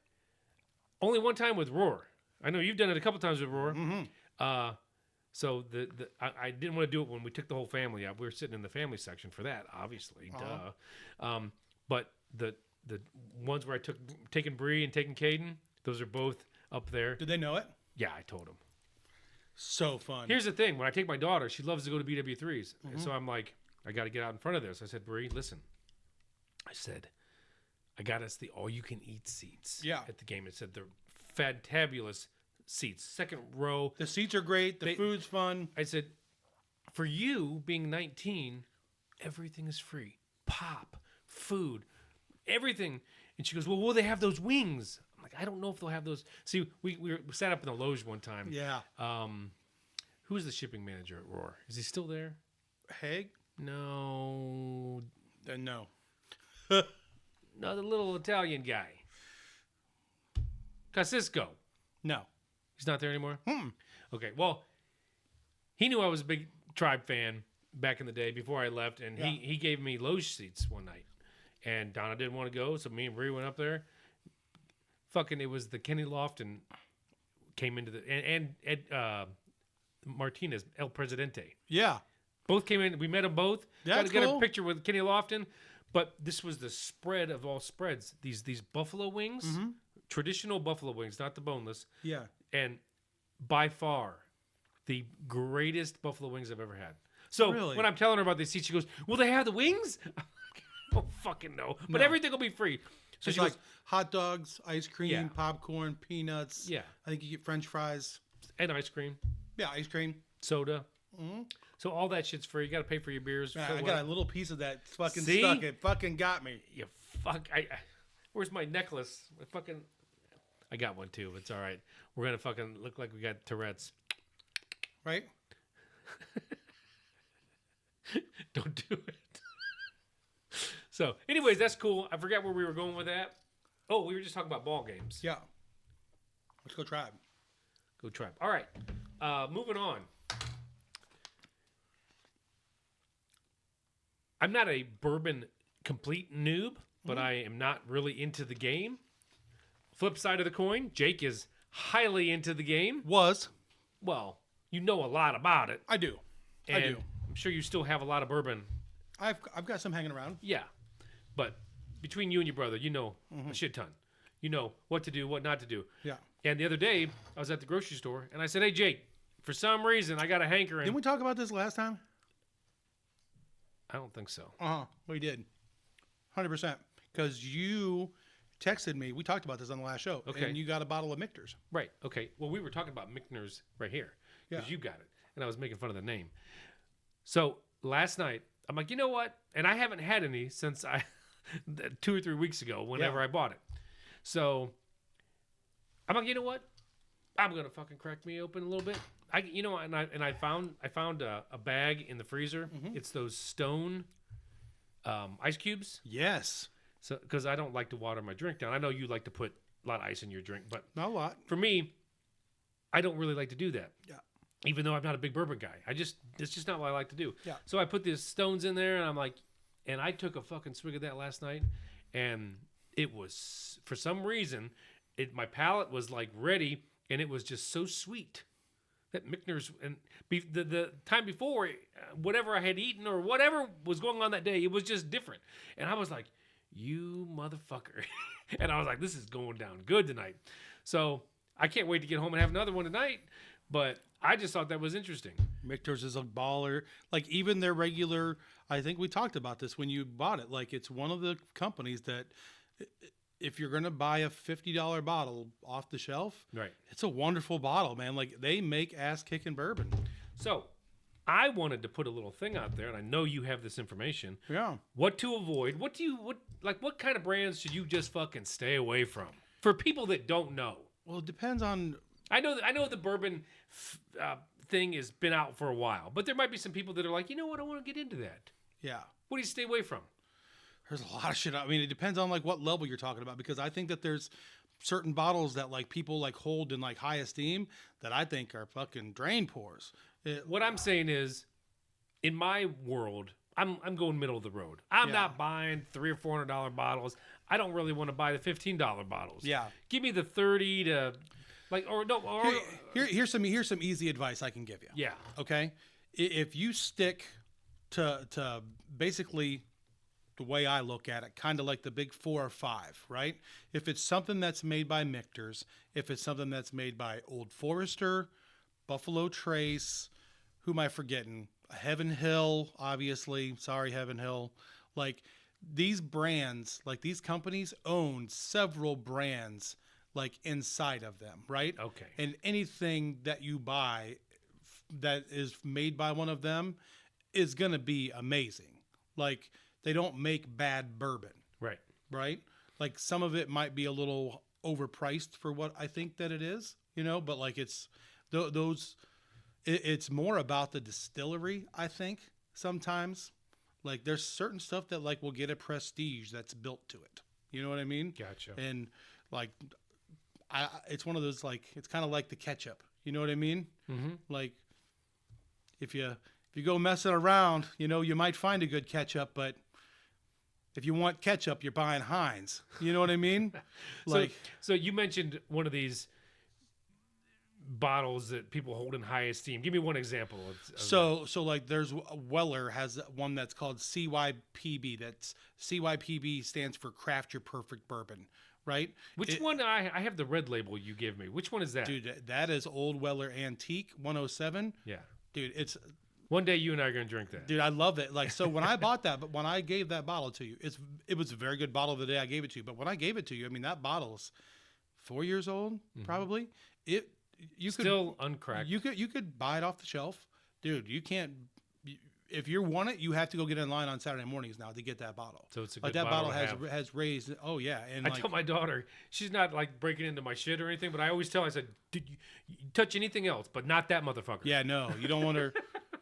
only one time with Roar. I know you've done it a couple times with Roar. So I didn't want to do it when we took the whole family out. We were sitting in the family section for that, obviously. Duh. But the ones where I taking Bree and taking Caden, those are both up there. Did they know it? Yeah, I told them. So fun. Here's the thing: when I take my daughter, she loves to go to BW3s. So I'm like, I got to get out in front of this. I said, Bree, listen. I said, I got us the all-you-can-eat seats. Yeah. At the game, it said they're fantabulous seats, 2nd row. The seats are great. The food's fun. I said, for you being 19, everything is free. Pop, food, everything. And she goes, well, will they have those wings? I'm like, I don't know if they'll have those. See, we sat up in the loge one time. Yeah. Who's the shipping manager at Roar? Is he still there? Haig? No. No. No, the little Italian guy. Casisco. No. He's not there anymore? Okay, well, he knew I was a big Tribe fan back in the day before I left, and he gave me loge seats one night. And Donna didn't want to go, so me and Bree went up there. Fucking, it was the Kenny Lofton came into the... And Ed Martinez, El Presidente. Yeah. Both came in. We met them both. That's got cool. a picture with Kenny Lofton. But this was the spread of all spreads. These buffalo wings, traditional buffalo wings, not the boneless. Yeah. And by far, the greatest buffalo wings I've ever had. So Really? when I'm telling her about these seats, she goes, "Will they have the wings?" I don't fucking know. But No. everything will be free. So It's she like goes, hot dogs, ice cream, Yeah. popcorn, peanuts. Yeah. I think you get French fries. and ice cream, Yeah, ice cream. soda. So all that shit's free. You got to pay for your beers. Yeah, So I what? got a little piece of that fucking See? stuck. It fucking got me. You fuck. Where's my necklace? I got one too. It's all right. We're gonna fucking look like we got Tourette's. Right? Don't do it. So, anyways, that's cool. I forgot where we were going with that. Oh, we were just talking about ball games. Yeah. Let's go Tribe. Go Tribe. All right. Moving on. I'm not a bourbon complete noob, but I am not really into the game. Flip side of the coin, Jake is highly into the game. Was. Well, you know a lot about it. I do. And I do. I'm sure you still have a lot of bourbon. I've got some hanging around. Yeah. But between you and your brother, you know a shit ton. You know what to do, what not to do. Yeah. And the other day, I was at the grocery store, and I said, "Hey, Jake, for some reason, I got a hankering." Didn't we talk about this last time? I don't think so. We did. 100%. Because you texted me. We talked about this on the last show. Okay. And you got a bottle of Michter's. Right. Okay. Well, we were talking about Michner's right here because Yeah. you got it, and I was making fun of the name. So last night, I'm like, you know what? And I haven't had any since 2 or 3 weeks ago, whenever I bought it. So I'm like, you know what? I'm gonna fucking crack me open a little bit. I found a bag in the freezer. It's those Stone ice cubes. Yes. So because I don't like to water my drink down. I know you like to put a lot of ice in your drink, but Not a lot. for me, I don't really like to do that. Yeah. Even though I'm not a big bourbon guy, it's just not what I like to do. Yeah. So I put these Stones in there, and I'm like, and I took a fucking swig of that last night, and it was, for some reason, my palate was like ready, and it was just so sweet. That Michner's, and the time before, whatever I had eaten or whatever was going on that day, it was just different. And I was like, you motherfucker. And I was like, this is going down good tonight. So I can't wait to get home and have another one tonight. But I just thought that was interesting. Michter's is a baller. Like, even their regular, I think we talked about this when you bought it. Like, it's one of the companies that, if you're going to buy a $50 bottle off the shelf, Right. it's a wonderful bottle, man. Like, they make ass-kicking bourbon. So I wanted to put a little thing out there, and I know you have this information. Yeah. What to avoid? What kind of brands should you just fucking stay away from? For people that don't know. Well, it depends on... I know the bourbon thing has been out for a while, but there might be some people that are like, you know what, I want to get into that. Yeah. What do you stay away from? There's a lot of shit. I mean, it depends on, like, what level you're talking about, because I think that there's certain bottles that, like, people, like, hold in, like, high esteem that I think are fucking drain pours. What I'm saying is, in my world, I'm going middle of the road. I'm not buying $300 or $400 bottles. I don't really want to buy the $15 bottles. Yeah. Give me the 30 to, like, or no, or Here's some easy advice I can give you. yeah. Okay? If you stick to basically the way I look at it, kind of like the big 4 or 5, right? If it's something that's made by Michter's, if it's something that's made by Old Forester, Buffalo Trace, who am I forgetting? Heaven Hill, obviously. Sorry, Heaven Hill. Like, these brands, like, these companies own several brands, like, inside of them, right? Okay. And anything that you buy that is made by one of them is going to be amazing. Like, they don't make bad bourbon, Right. right? like some of it might be a little overpriced for what I think that it is, but like it's it's more about the distillery, I think, sometimes. Like there's certain stuff that like will get a prestige that's built to it. You know what I mean? Gotcha. And like it's one of those, like, it's kind of like the ketchup. You know what I mean? Mm-hmm. Like if you go messing around, you might find a good ketchup, but if you want ketchup, you're buying Heinz. You know what I mean? Like, so you mentioned one of these bottles that people hold in high esteem. Give me one example of so like there's Weller has one that's called CYPB. That's CYPB stands for Craft Your Perfect Bourbon, right? Which one? I have the red label you give me. Which one is that? Dude, that is Old Weller Antique 107. Yeah. Dude, it's one day you and I are going to drink that. Dude, I love it. Like, so when I bought that, but when I gave that bottle to you, it was a very good bottle the day I gave it to you. But when I gave it to you, I mean, that bottle's 4 years old, probably. You still uncracked. You could buy it off the shelf, dude. You can't. If you want it, you have to go get in line on Saturday mornings now to get that bottle. So it's a like good that bottle to has raised. Oh yeah, and I tell my daughter, she's not like breaking into my shit or anything, but I always tell her, I said, "Did you touch anything else, but not that motherfucker?" Yeah, no, you don't want her.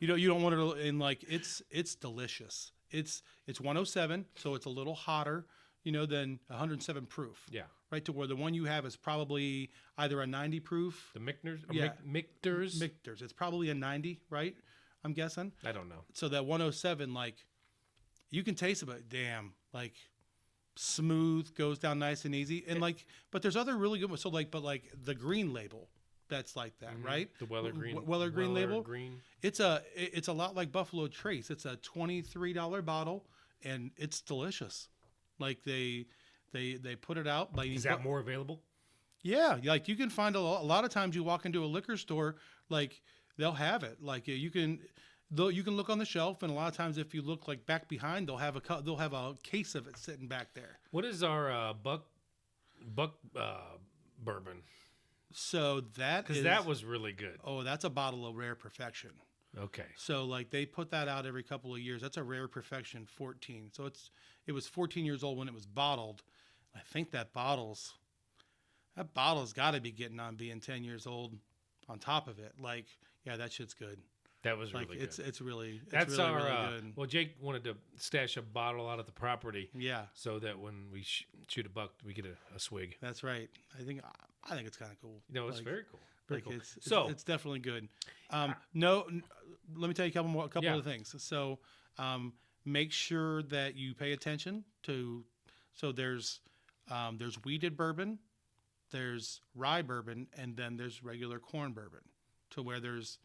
You don't want her in, like, it's delicious. It's 107, so it's a little hotter, than 107 proof. Yeah. Right, to where the one you have is probably either a 90 proof. The Michter's? Yeah. Michter's? Michter's. It's probably a 90, right? I'm guessing. I don't know. So that 107, like, you can taste it, but damn, like, smooth, goes down nice and easy. And like, but there's other really good ones. So like, but like the green label, that's like that, right? The Weller Green. Weller Green label. Green. It's a lot like Buffalo Trace. It's a $23 bottle, and it's delicious. Like they put it out. Like, is that more available? Yeah, like you can find a lot of times you walk into a liquor store, like they'll have it. Like you can look on the shelf, and a lot of times if you look like back behind, they'll have a case of it sitting back there. What is our buck bourbon? So because that was really good. Oh, that's a bottle of Rare Perfection. Okay. So like they put that out every couple of years. That's a Rare Perfection 14. So it was 14 years old when it was bottled. I think that bottle's got to be getting on being 10 years old on top of it. Like, yeah, that shit's good. That was like, really good. It's really our really good. Well, Jake wanted to stash a bottle out of the property. Yeah. So that when we shoot a buck, we get a swig. That's right. I think it's kind of cool. It's very cool. Very cool. It's definitely good. No, let me tell you a couple of things. So, make sure that you pay attention to. So there's wheated bourbon, there's rye bourbon, and then there's regular corn bourbon. To where there's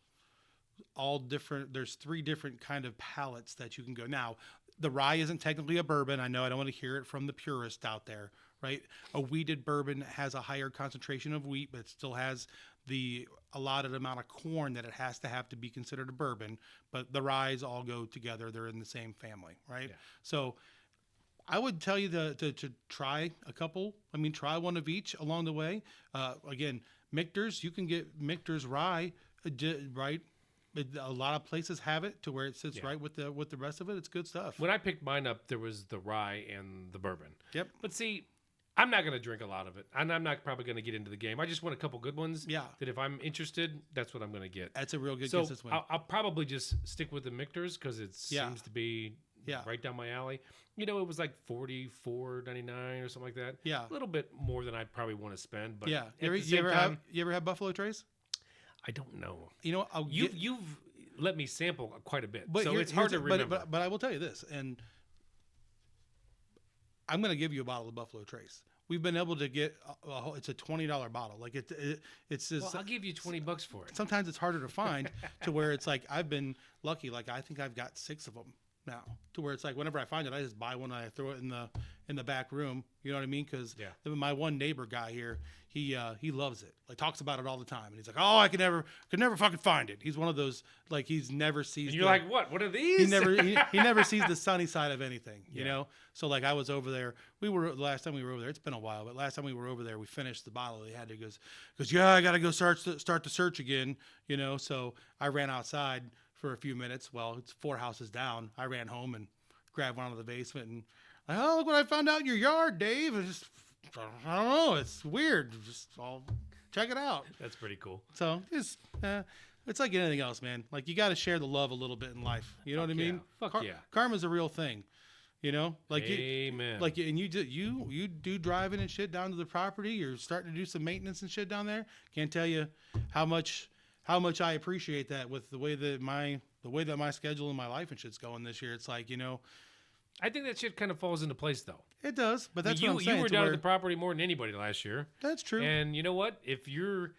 three different kind of palettes that you can go. Now, the rye isn't technically a bourbon. I know I don't want to hear it from the purist out there, right? A wheated bourbon has a higher concentration of wheat, but it still has the allotted amount of corn that it has to have to be considered a bourbon. But the ryes all go together. They're in the same family, right? Yeah. So I would tell you to try a couple. I mean, try one of each along the way. Again, Michter's, you can get Michter's rye, right? A lot of places have it to where it sits right with the rest of it. It's good stuff. When I picked mine up, there was the rye and the bourbon. Yep. But see, I'm not going to drink a lot of it, and I'm not probably going to get into the game. I just want a couple good ones. Yeah. That if I'm interested, that's what I'm going to get. That's a real good consistent one. I'll probably just stick with the Michter's because it seems to be right down my alley. It was like $44.99 or something like that. Yeah. A little bit more than I'd probably want to spend. But yeah. You ever have Buffalo Trace? I don't know. You've let me sample quite a bit, so it's hard to remember. But I will tell you this, and I'm going to give you a bottle of Buffalo Trace. We've been able to get it's a $20 bottle. Like it's just. Well, I'll give you $20 for it. Sometimes it's harder to find to where it's like I've been lucky. Like I think I've got 6 of them now, to where it's like whenever I find it, I just buy one and I throw it in the back room. You know what I mean? Because my one neighbor guy here, he loves it. Like talks about it all the time, and he's like, "Oh, I could never fucking find it." He's one of those like he's never sees. And you're like, "What? What are these?" He never sees the sunny side of anything. You know. So like I was over there. The last time we were over there. It's been a while, but last time we were over there, we finished the bottle. He had to goes, "Yeah, I gotta go start the search again." You know. So I ran outside for a few minutes. Well, it's 4 houses down. I ran home and grabbed one out of the basement and Like, oh, look what I found out in your yard, Dave. I don't know. It's weird. Just I'll check it out. That's pretty cool. So it's like anything else, man. Like you got to share the love a little bit in life. You know what I mean? Fuck yeah. Karma's a real thing. You know, like Amen. And you do driving and shit down to the property. You're starting to do some maintenance and shit down there. Can't tell you how much I appreciate that with the way that my schedule and my life and shit's going this year. It's like, you know, I think that shit kind of falls into place though. it does. But that's you, what I'm saying. you were to down where- at the property more than anybody last year. That's true. And you know what? If you're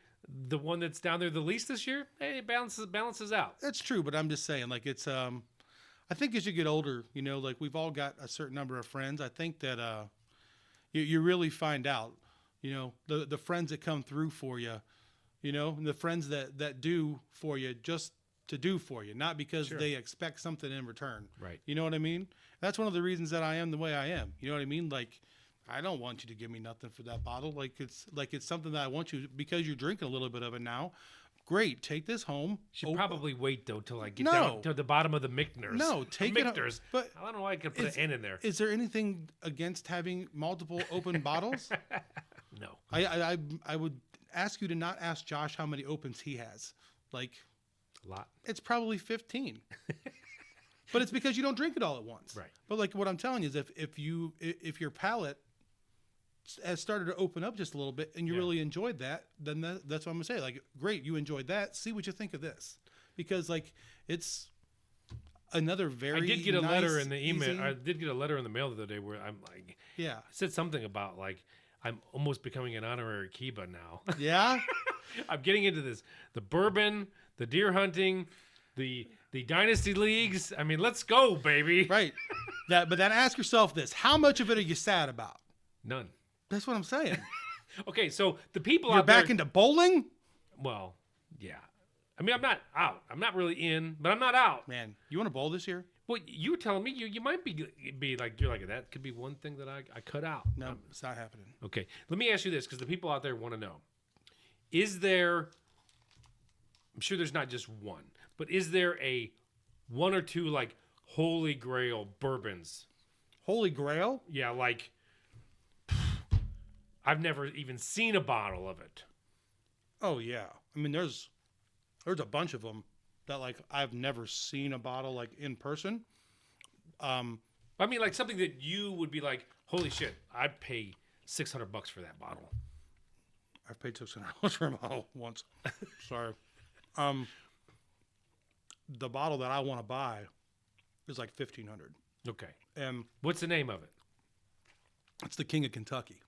the one that's down there the least this year, hey, it balances out. That's true. But I'm just saying, like it's I think as you get older, you know, like we've all got a certain number of friends. I think that you really find out, you know, the friends that come through for you, you know, and the friends that do for you just to do for you, not because they expect something in return. Right. You know what I mean? That's one of the reasons that I am the way I am. You know what I mean? Like, I don't want you to give me nothing for that bottle. Like it's something that I want you, because you're drinking a little bit of it now. Great, take this home. Should probably wait though till I get No. down to the bottom of the Michters. No, take it. Michters. But I don't know why I could put an N in there. Is there anything against having multiple open bottles? No. I would ask you to not ask Josh how many opens he has. Like, A lot. it's probably 15. But it's because you don't drink it all at once. Right. But like what I'm telling you is if your palate has started to open up just a little bit and you really enjoyed that, then that's what I'm gonna say. Like, great, you enjoyed that. See what you think of this, because like it's another very. I did get a nice, letter in the email. easy- I did get a letter in the mail the other day where I'm like, yeah. it said something about like I'm almost becoming an honorary Kiba now. Yeah. I'm getting into this, the bourbon, the deer hunting, the Dynasty Leagues. I mean, let's go, baby. Right. But then ask yourself this: how much of it are you sad about? None. That's what I'm saying. Okay, so the people You're out there. back into bowling, Well, yeah. I mean, I'm not out. I'm not really in, but I'm not out. man. You want to bowl this year? Well, you were telling me you might be like, you're like, that could be one thing that I cut out. No, it's not happening. Okay, let me ask you this, because the people out there want to know: is there? I'm sure there's not just one, but is there a one or two like holy grail bourbons? Holy Grail? Yeah, like I've never even seen a bottle of it. Oh yeah. I mean, there's a bunch of them that like I've never seen a bottle like in person. I mean, like something that you would be like, holy shit, I'd pay $600 for that bottle. I've paid $600 for a bottle once. Sorry. The bottle that I want to buy is like $1,500, Okay, and what's the name of it? it's the King of Kentucky.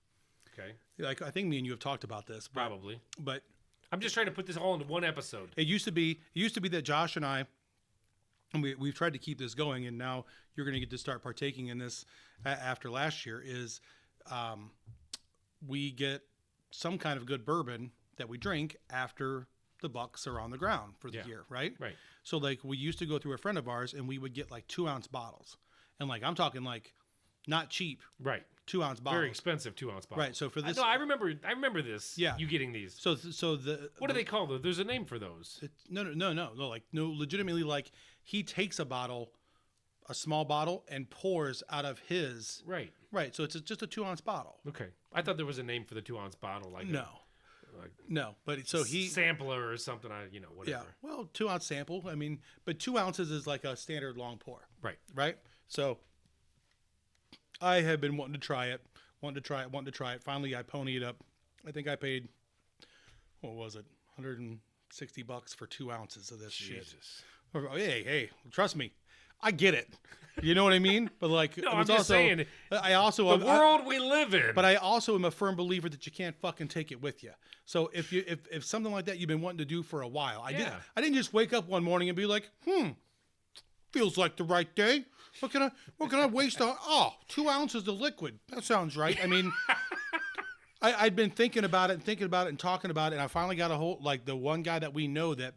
Okay, Like, I think me and you have talked about this, probably. but I'm just trying to put this all into one episode. it used to be that Josh and I, and we've tried to keep this going, and now you're going to get to start partaking in this after last year, is we get some kind of good bourbon that we drink after the bucks are on the ground for the year, right? Right. So like we used to go through a friend of ours and we would get like 2-ounce bottles, and like I'm talking like not cheap, Right. 2-ounce bottles. Very expensive 2-ounce bottle. Right. So for this, No, I remember this. Yeah. You getting these. so the What do they call those? There's a name for those. No, like no, legitimately, like he takes a small bottle, and pours out of his. Right. Right. So it's just a 2-ounce bottle. Okay. I thought there was a name for the 2-ounce bottle, like No, but so he. sampler or something. Whatever. Yeah. Well, 2-ounce sample. I mean, but 2 ounces is like a standard long pour. Right. Right. So I have been wanting to try it. Finally, I ponied up. I think I paid, what was it, $160 for 2 ounces of this shit. Jesus. Hey, trust me, I get it. You know what I mean? But like, No, it I'm was just also, saying, I also The world we live in. but I also am a firm believer that you can't fucking take it with you. So if something like that you've been wanting to do for a while, I didn't just wake up one morning and be like, feels like the right day. What can I waste on? 2 ounces of liquid. That sounds right. I mean, I'd been thinking about it and talking about it, and I finally got a hold, like the one guy that we know that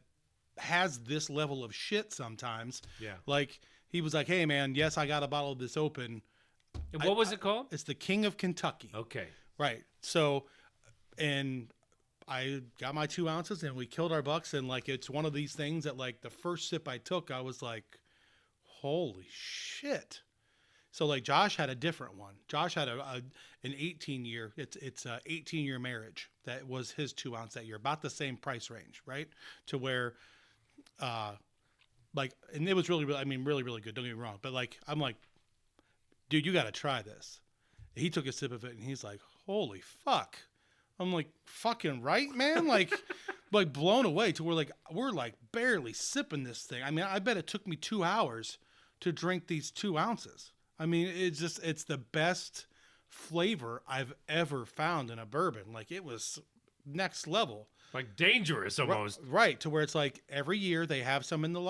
has this level of shit sometimes. Yeah. Like he was like, hey man, yes, I got a bottle of this open. And what was it called? It's the King of Kentucky. Okay. Right. So, and I got my 2 ounces and we killed our bucks. And like, it's one of these things that like the first sip I took, I was like, holy shit. So like Josh had a different one. Josh had an 18-year. It's a 18-year marriage. That was his 2 ounce that year, about the same price range, right? To where, like, and it was really, really, I mean, really, really good. Don't get me wrong, but like, I'm like, dude, you got to try this. He took a sip of it and he's like, holy fuck. I'm like, fucking right, man. Like blown away to where we're like barely sipping this thing. I mean, I bet it took me 2 hours to drink these 2 ounces. I mean, it's the best flavor I've ever found in a bourbon. Like, it was next level. Like dangerous almost. Right. To where it's like every year they have some in the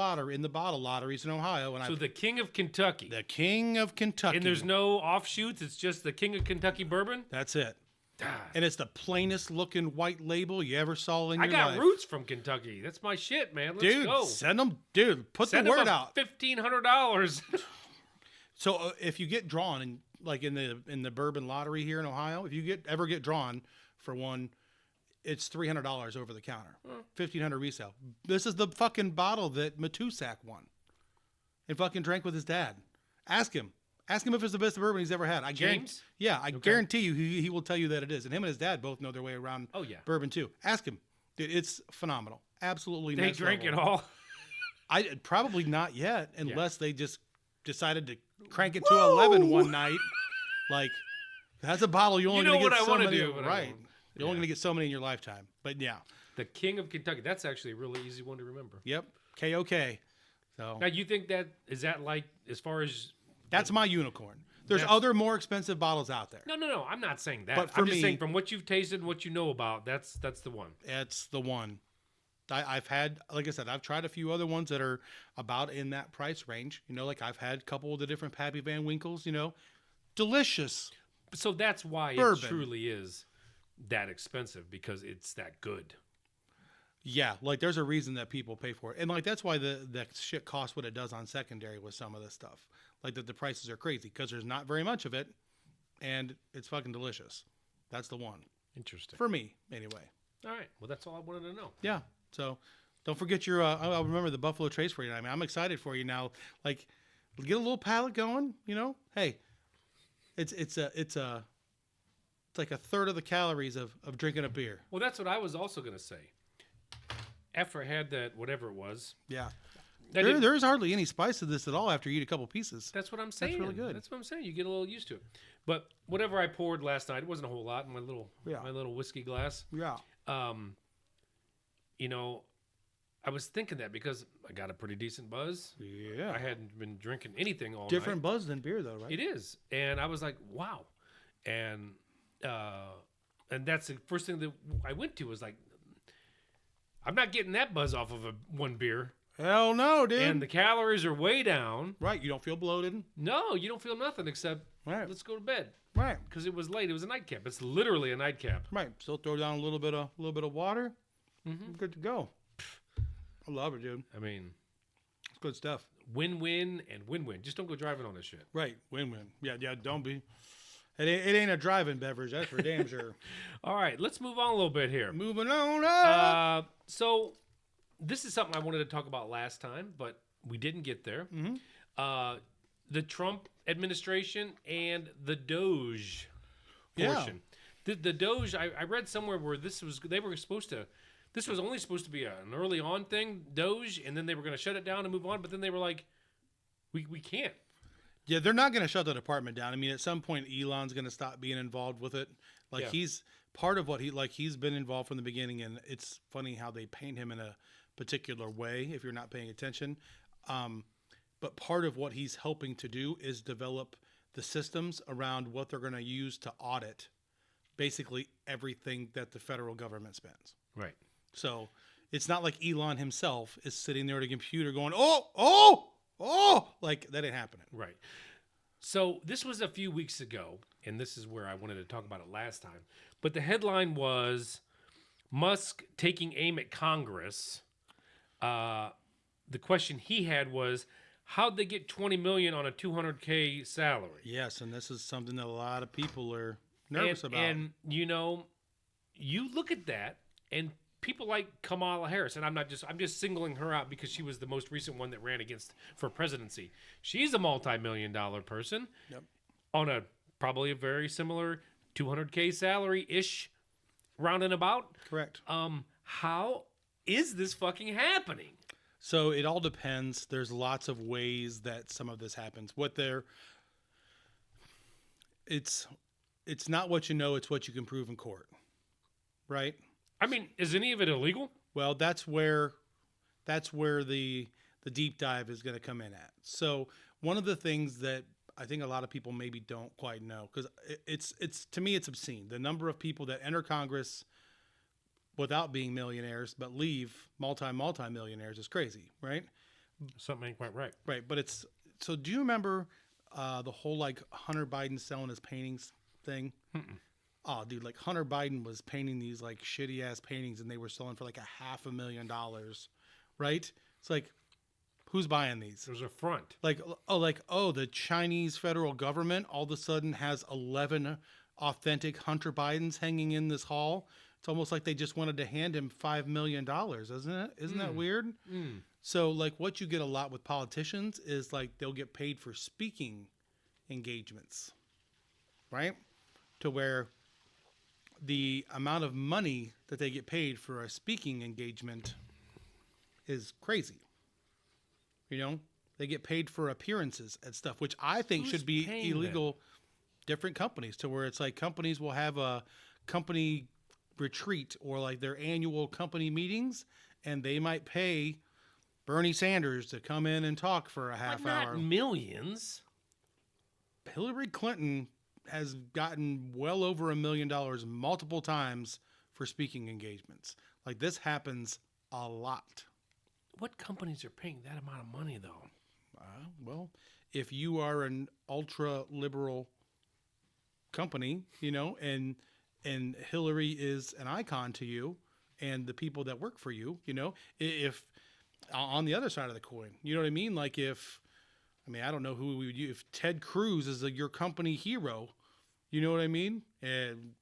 bottle lotteries in Ohio. And so the King of Kentucky. The King of Kentucky. And there's no offshoots. It's just the King of Kentucky bourbon. That's it. And it's the plainest looking white label you ever saw in your life. I got roots from Kentucky. That's my shit, man. Let's go. Send them. Dude, send the word out. $1,500. So if you get drawn in the bourbon lottery here in Ohio, if you ever get drawn for one, it's $300 over the counter, $1,500 resale. This is the fucking bottle that Matusak won, and fucking drank with his dad. Ask him if it's the best bourbon he's ever had. I guarantee you he will tell you that it is. And him and his dad both know their way around. Bourbon too. Ask him, dude. It's phenomenal. Absolutely. They drink it all. I probably not yet, unless they just decided to crank it to 11 one night. Like, that's a bottle you only gonna get so many. Right. You're only gonna get so many in your lifetime. But yeah. The King of Kentucky. That's actually a really easy one to remember. Yep. KOK. So now you think is that like, as far as, that's my unicorn. There's other more expensive bottles out there. No. I'm not saying that. But I'm just saying, from what you've tasted and what you know about, that's the one. That's the one. I've had, like I said, I've tried a few other ones that are about in that price range. You know, like I've had a couple of the different Pappy Van Winkles, you know, delicious. So that's why bourbon. It truly is that expensive, because it's that good. Yeah, like there's a reason that people pay for it. And like that's why the shit costs what it does on secondary with some of this stuff. Like that the prices are crazy because there's not very much of it and it's fucking delicious. That's the one. Interesting. For me, anyway. All right. Well, that's all I wanted to know. Yeah. So don't forget your, I'll remember the Buffalo Trace for you. I mean, I'm excited for you now. Like, get a little palate going, you know? Hey, it's like a third of the calories of drinking a beer. Well, that's what I was also going to say. After I had that, whatever it was. Yeah. There's hardly any spice to this at all after you eat a couple pieces. That's what I'm saying. That's really good. That's what I'm saying. You get a little used to it. But whatever I poured last night, it wasn't a whole lot in my little whiskey glass. Yeah. You know, I was thinking that because I got a pretty decent buzz. Yeah. I hadn't been drinking anything all Different night. buzz than beer, though, right? It is. And I was like, wow. And that's the first thing that I went to was like, I'm not getting that buzz off of one beer. Hell no, dude. And the calories are way down. Right. You don't feel bloated. No, you don't feel nothing except let's go to bed. Right. Because it was late. It was a nightcap. It's literally a nightcap. Right. Still throw down a little bit of water. Mm-hmm. Good to go. I love it, dude. I mean, it's good stuff. Win-win and win-win. Just don't go driving on this shit. Right. Win-win. Yeah. Don't be. It ain't a driving beverage. That's for damn sure. All right. Let's move on a little bit here. Moving on up. So this is something I wanted to talk about last time, but we didn't get there. Mm-hmm. The Trump administration and the DOGE portion. Yeah. The DOGE, I read somewhere where this was only supposed to be an early on thing, DOGE, and then they were going to shut it down and move on, but then they were like, we can't. Yeah, they're not going to shut the department down. I mean, at some point, Elon's going to stop being involved with it. Like, he's part of what he's been involved from the beginning, and it's funny how they paint him in a particular way if you're not paying attention. But part of what he's helping to do is develop the systems around what they're going to use to audit basically everything that the federal government spends. Right. So it's not like Elon himself is sitting there at a computer going, oh, like that ain't happening. Right. So this was a few weeks ago, and this is where I wanted to talk about it last time. But the headline was Musk taking aim at Congress. The question he had was, how'd they get $20 million on a $200K salary? Yes, and this is something that a lot of people are nervous about. And, you know, you look at that, and people like Kamala Harris, and I'm just singling her out because she was the most recent one that ran for presidency. She's a multi-million-dollar person on probably a very similar $200K salary-ish, round and about. Correct. How is this fucking happening? So it all depends. There's lots of ways that some of this happens. It's not what you know, it's what you can prove in court. Right? I mean, is any of it illegal? Well, that's where the deep dive is going to come in at. So one of the things that I think a lot of people maybe don't quite know, because it's to me it's obscene. The number of people that enter Congress without being millionaires but leave multi-millionaires is crazy, right? Something ain't quite right. Right, but so do you remember the whole like Hunter Biden selling his paintings thing? Oh, dude, like Hunter Biden was painting these like shitty ass paintings and they were selling for like $500,000, right? It's like, who's buying these? There's a front. The Chinese federal government all of a sudden has 11 authentic Hunter Bidens hanging in this hall. It's almost like they just wanted to hand him $5 million, isn't it? Isn't that weird? So like what you get a lot with politicians is like they'll get paid for speaking engagements, right? To where the amount of money that they get paid for a speaking engagement is crazy. You know, they get paid for appearances and stuff, which I think should be illegal. Different companies, to where it's like companies will have a company retreat or like their annual company meetings, and they might pay Bernie Sanders to come in and talk for a half hour. Not millions. Hillary Clinton has gotten well over $1 million multiple times for speaking engagements. Like this happens a lot. What companies are paying that amount of money though? Well, if you are an ultra liberal company, you know, and Hillary is an icon to you and the people that work for you, you know, if on the other side of the coin, you know what I mean? Like I don't know who we would use. If Ted Cruz is your company hero, you know what I mean? And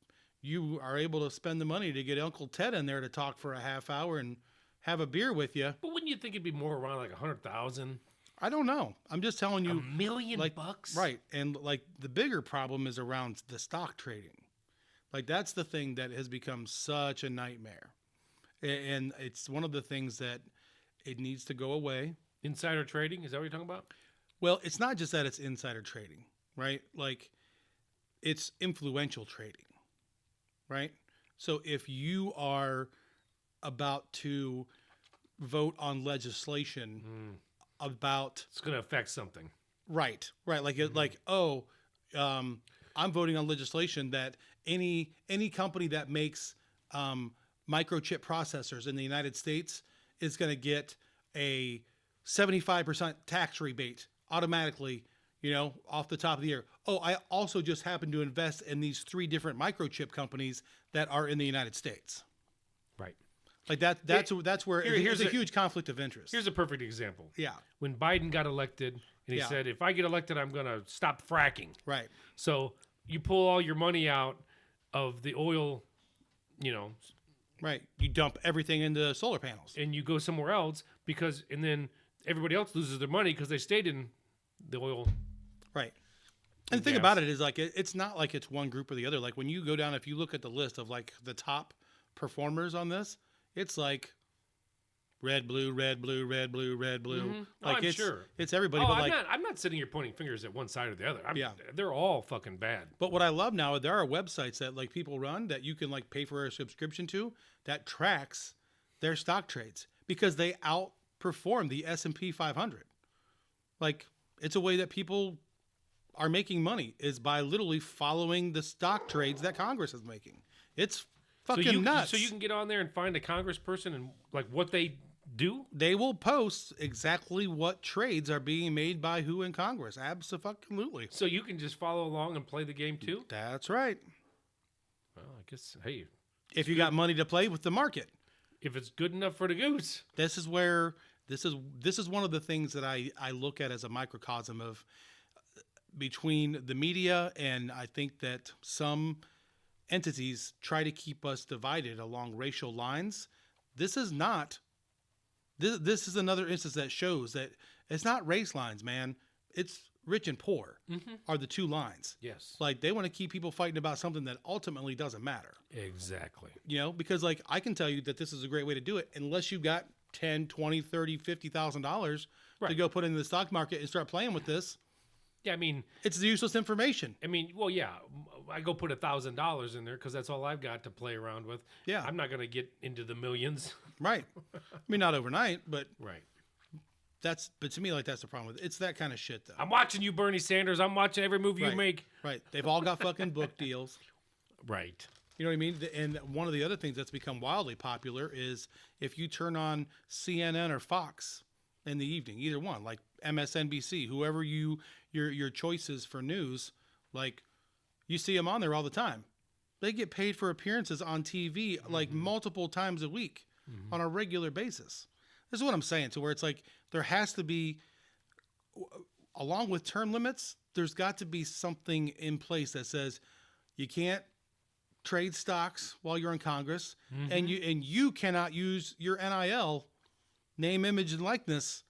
you are able to spend the money to get Uncle Ted in there to talk for a half hour and have a beer with you. But wouldn't you think it'd be more around like 100,000? I don't know. I'm just telling you. $1 million like, bucks? Right. And like the bigger problem is around the stock trading. Like that's the thing that has become such a nightmare. And it's one of the things that it needs to go away. Insider trading? Is that what you're talking about? Well, it's not just that it's insider trading, right? Like it's influential trading, right? So if you are about to vote on legislation about, it's going to affect something. Right. Like, I'm voting on legislation that any company that makes microchip processors in the United States is going to get a 75% tax rebate automatically, you know, off the top of the year. Oh, I also just happen to invest in these 3 different microchip companies that are in the United States. Right. Like that's where here's a huge conflict of interest. Here's a perfect example. Yeah. When Biden got elected and he said, if I get elected, I'm going to stop fracking. Right. So you pull all your money out of the oil, you know. Right. You dump everything into solar panels. And you go somewhere else and then everybody else loses their money because they stayed in the oil. Right. And the thing about it is like, it's not like it's one group or the other. Like when you go down, if you look at the list of like the top performers on this, it's like red, blue, red, blue, red, blue, red, blue. Mm-hmm. Like I'm sure it's everybody. Oh, but I'm not sitting here pointing fingers at one side or the other. Yeah. They're all fucking bad. But what I love now, there are websites that like people run that you can like pay for a subscription to that tracks their stock trades because they outperform the S&P 500. Like it's a way that people are making money is by literally following the stock trades that Congress is making. It's fucking nuts. So you can get on there and find a congressperson and like what they do? They will post exactly what trades are being made by who in Congress. Absolutely. So you can just follow along and play the game too? That's right. Well, I guess, hey. If you got money to play with the market. If it's good enough for the goose. This is where, this is one of the things that I look at as a microcosm of between the media, and I think that some entities try to keep us divided along racial lines this is not. This is another instance that shows that it's not race lines, man. It's rich and poor are the two lines. Yes. Like they want to keep people fighting about something that ultimately doesn't matter. Exactly. You know, because like I can tell you that this is a great way to do it unless you've got 10, 20, 30, $50,000 to go put into the stock market and start playing with this. Yeah, I mean, it's useless information. I mean, well, yeah, I go put $1,000 in there because that's all I've got to play around with. Yeah. I'm not going to get into the millions. Right. I mean, not overnight, but Right. but to me, like that's the problem with it. It's that kind of shit, though. I'm watching you, Bernie Sanders. I'm watching every move you make. Right. They've all got fucking book deals. Right. You know what I mean? And one of the other things that's become wildly popular is if you turn on CNN or Fox in the evening, either one, like MSNBC, whoever your choices for news, like you see them on there all the time. They get paid for appearances on TV like multiple times a week on a regular basis. This is what I'm saying, to where it's like there has to be, along with term limits, there's got to be something in place that says you can't trade stocks while you're in Congress, and you cannot use your NIL, name, image, and likeness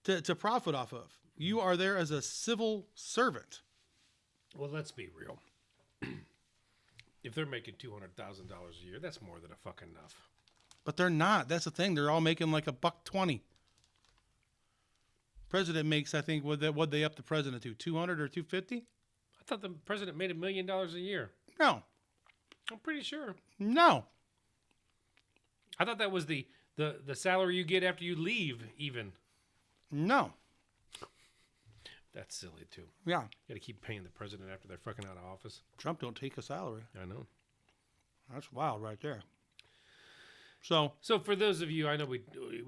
to profit off of. You are there as a civil servant. Well, let's be real. If they're making $200,000 a year, that's more than a fucking enough. But they're not. That's the thing. They're all making like $120. President makes, I think, what they up the president to, 200 or 250? I thought the president made $1 million a year. No. I'm pretty sure. No. I thought that was the salary you get after you leave, even. No. That's silly, too. Yeah. You got to keep paying the president after they're fucking out of office. Trump don't take a salary. I know. That's wild right there. So for those of you, I know we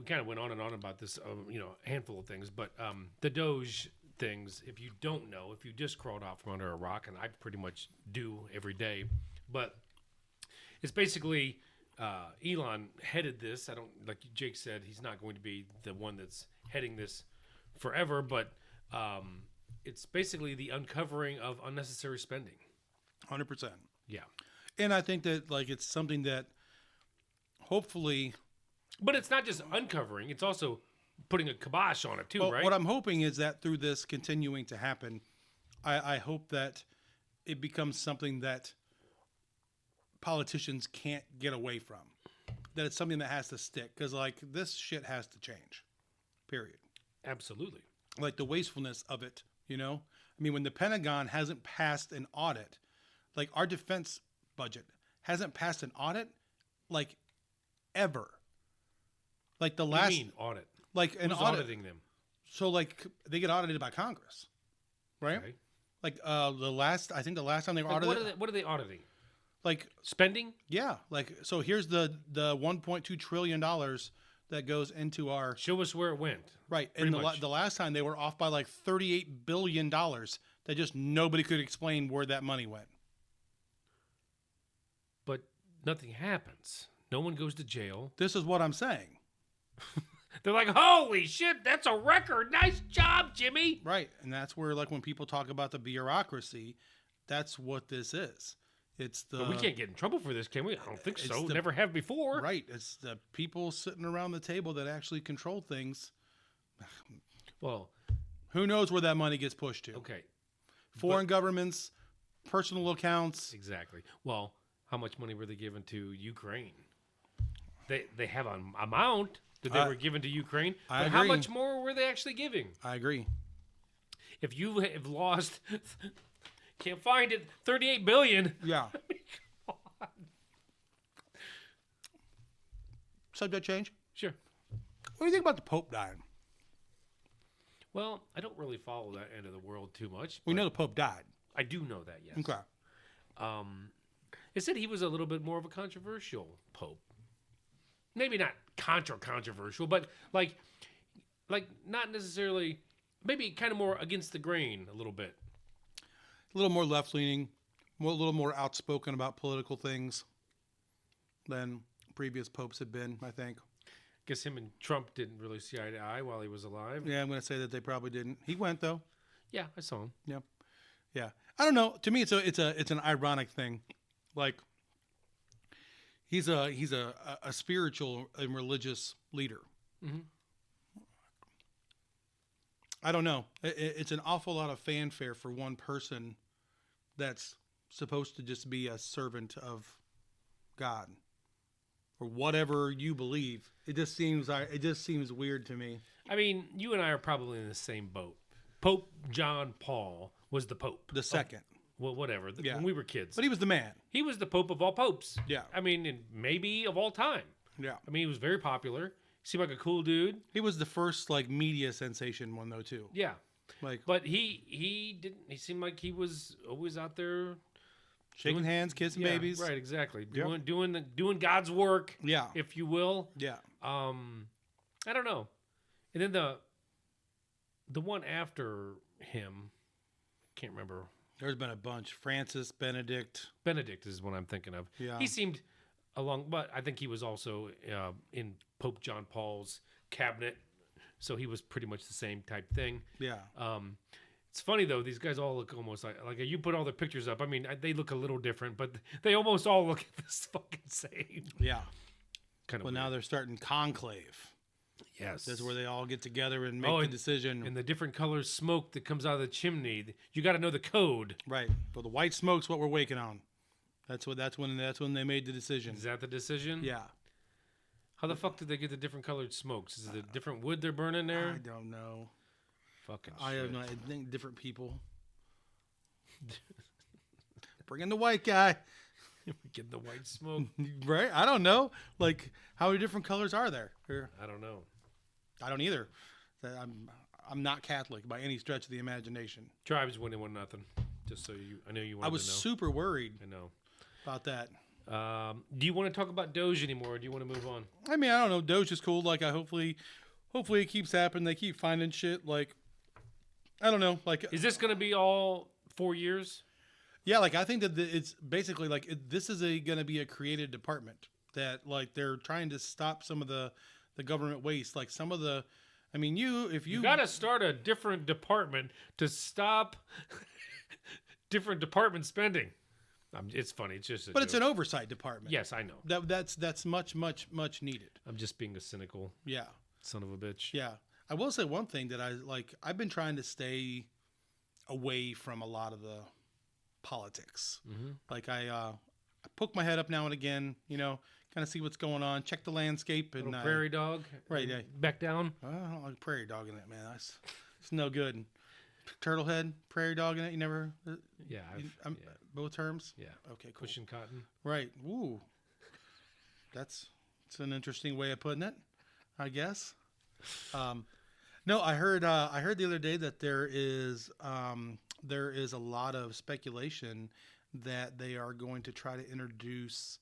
kind of went on and on about this, a handful of things, but the DOGE things, if you don't know, if you just crawled out from under a rock, and I pretty much do every day, but it's basically Elon headed this. I don't, like Jake said, he's not going to be the one that's heading this forever, but it's basically the uncovering of unnecessary spending. 100%. Yeah. And I think that like it's something that hopefully, but it's not just uncovering, it's also putting a kibosh on it too, right? What I'm hoping is that through this continuing to happen, I hope that it becomes something that politicians can't get away from. That it's something that has to stick, because like this shit has to change. Period. Absolutely. Like the wastefulness of it, you know? I mean, when the Pentagon hasn't passed an audit, like our defense budget hasn't passed an audit, like ever. Like the last. What do you mean audit? Like an Who's audit. auditing them? So like they get audited by Congress, right? Okay. Like I think the last time they were Like, audited. what are they auditing? Like Spending? yeah, like so here's the $1.2 trillion that goes into our Show us where it went. right. Pretty And much. the last time they were off by like $38 billion that just nobody could explain where that money went. But nothing happens. No one goes to jail. This is what I'm saying. They're like, holy shit, that's a record. Nice job, Jimmy. Right. And that's where like when people talk about the bureaucracy, that's what this is. It's the But we can't get in trouble for this, can we? I don't think it's so. the- Never have before. right. It's the people sitting around the table that actually control things. Well, Who knows where that money gets pushed to? okay. Foreign governments, personal accounts. Exactly. Well, how much money were they given to Ukraine? They have an amount that they were given to Ukraine. I But how agree. much more were they actually giving? I agree. If you have lost, can't find it, $38 billion. Yeah. Subject change. Sure. What do you think about the Pope dying? Well, I don't really follow that end of the world too much. We but know the Pope died. I do know that, yes. Okay. It said he was a little bit more of a controversial pope. Maybe not controversial, but like not necessarily, maybe kind of more against the grain a little bit. A little more left leaning, a little more outspoken about political things than previous popes had been, I think. Guess him and Trump didn't really see eye to eye while he was alive. Yeah, I'm going to say that they probably didn't. He went though. Yeah, I saw him. Yeah. Yeah. I don't know. To me, it's an ironic thing. Like He's a spiritual and religious leader. Mm-hmm. I don't know. It's an awful lot of fanfare for one person that's supposed to just be a servant of God or whatever you believe. It just seems weird to me. I mean, you and I are probably in the same boat. Pope John Paul was the Pope. The second. Well, whatever. Yeah. When we were kids. But he was the man. He was the Pope of all popes. Yeah. I mean, and maybe of all time. Yeah. I mean, he was very popular. Seemed like a cool dude. He was the first like media sensation one though too. Yeah. Like But he didn't. He seemed like he was always out there shaking hands, kissing yeah, babies. Right, exactly. Yep. Doing God's work. Yeah. If you will. Yeah. I don't know. And then the one after him, can't remember. There's been a bunch. Francis, Benedict. Benedict is what I'm thinking of. Yeah. He seemed along, but I think he was also in Pope John Paul's cabinet, so he was pretty much the same type thing. Yeah. It's funny though; these guys all look almost like you put all their pictures up. I mean, they look a little different, but they almost all look this fucking same. Yeah. Kind of. Well, now they're starting conclave. yes, That's where they all get together and make the decision. And the different colors smoke that comes out of the chimney. You got to know the code. Right. Well, the white smoke's what we're waking on. That's when they made the decision. Is that the decision? Yeah. How the fuck did they get the different colored smokes? Is it a different wood they're burning there? I don't know. Fucking I shit. have no. I think different people. Bring in the white guy. Get the white smoke. Right. I don't know. Like, how many different colors are there? I don't know. I don't either. I'm not Catholic by any stretch of the imagination. Tribes winning 1-0. Just so I know you wanted I was to know. super worried I know. about that. Do you want to talk about DOGE anymore, or do you want to move on? I mean, I don't know. Doge is cool. Like, hopefully it keeps happening. They keep finding shit. Like, I don't know. Like, Is this going to be all 4 years? yeah. Like, I think that it's basically like this is going to be a created department that like they're trying to stop some of the government waste. Like some of the, I mean, if you You got to start a different department to stop different department spending. It's funny. It's just. but it's an oversight department. Yes, I know. That's much needed. I'm just being a cynical Yeah. son of a bitch. Yeah. I will say one thing that I've been trying to stay away from a lot of the politics. Mm-hmm. Like I poke my head up now and again, kind of see what's going on, check the landscape and Little prairie dog. right, yeah. Back down. I don't like prairie dog in it, man. It's no good. Turtle head, prairie dog in it. You never, Yeah. both terms. Yeah. Okay, cool. Pushing cotton. Right. Ooh. It's an interesting way of putting it, I guess. No, I heard the other day that there is a lot of speculation that they are going to try to introduce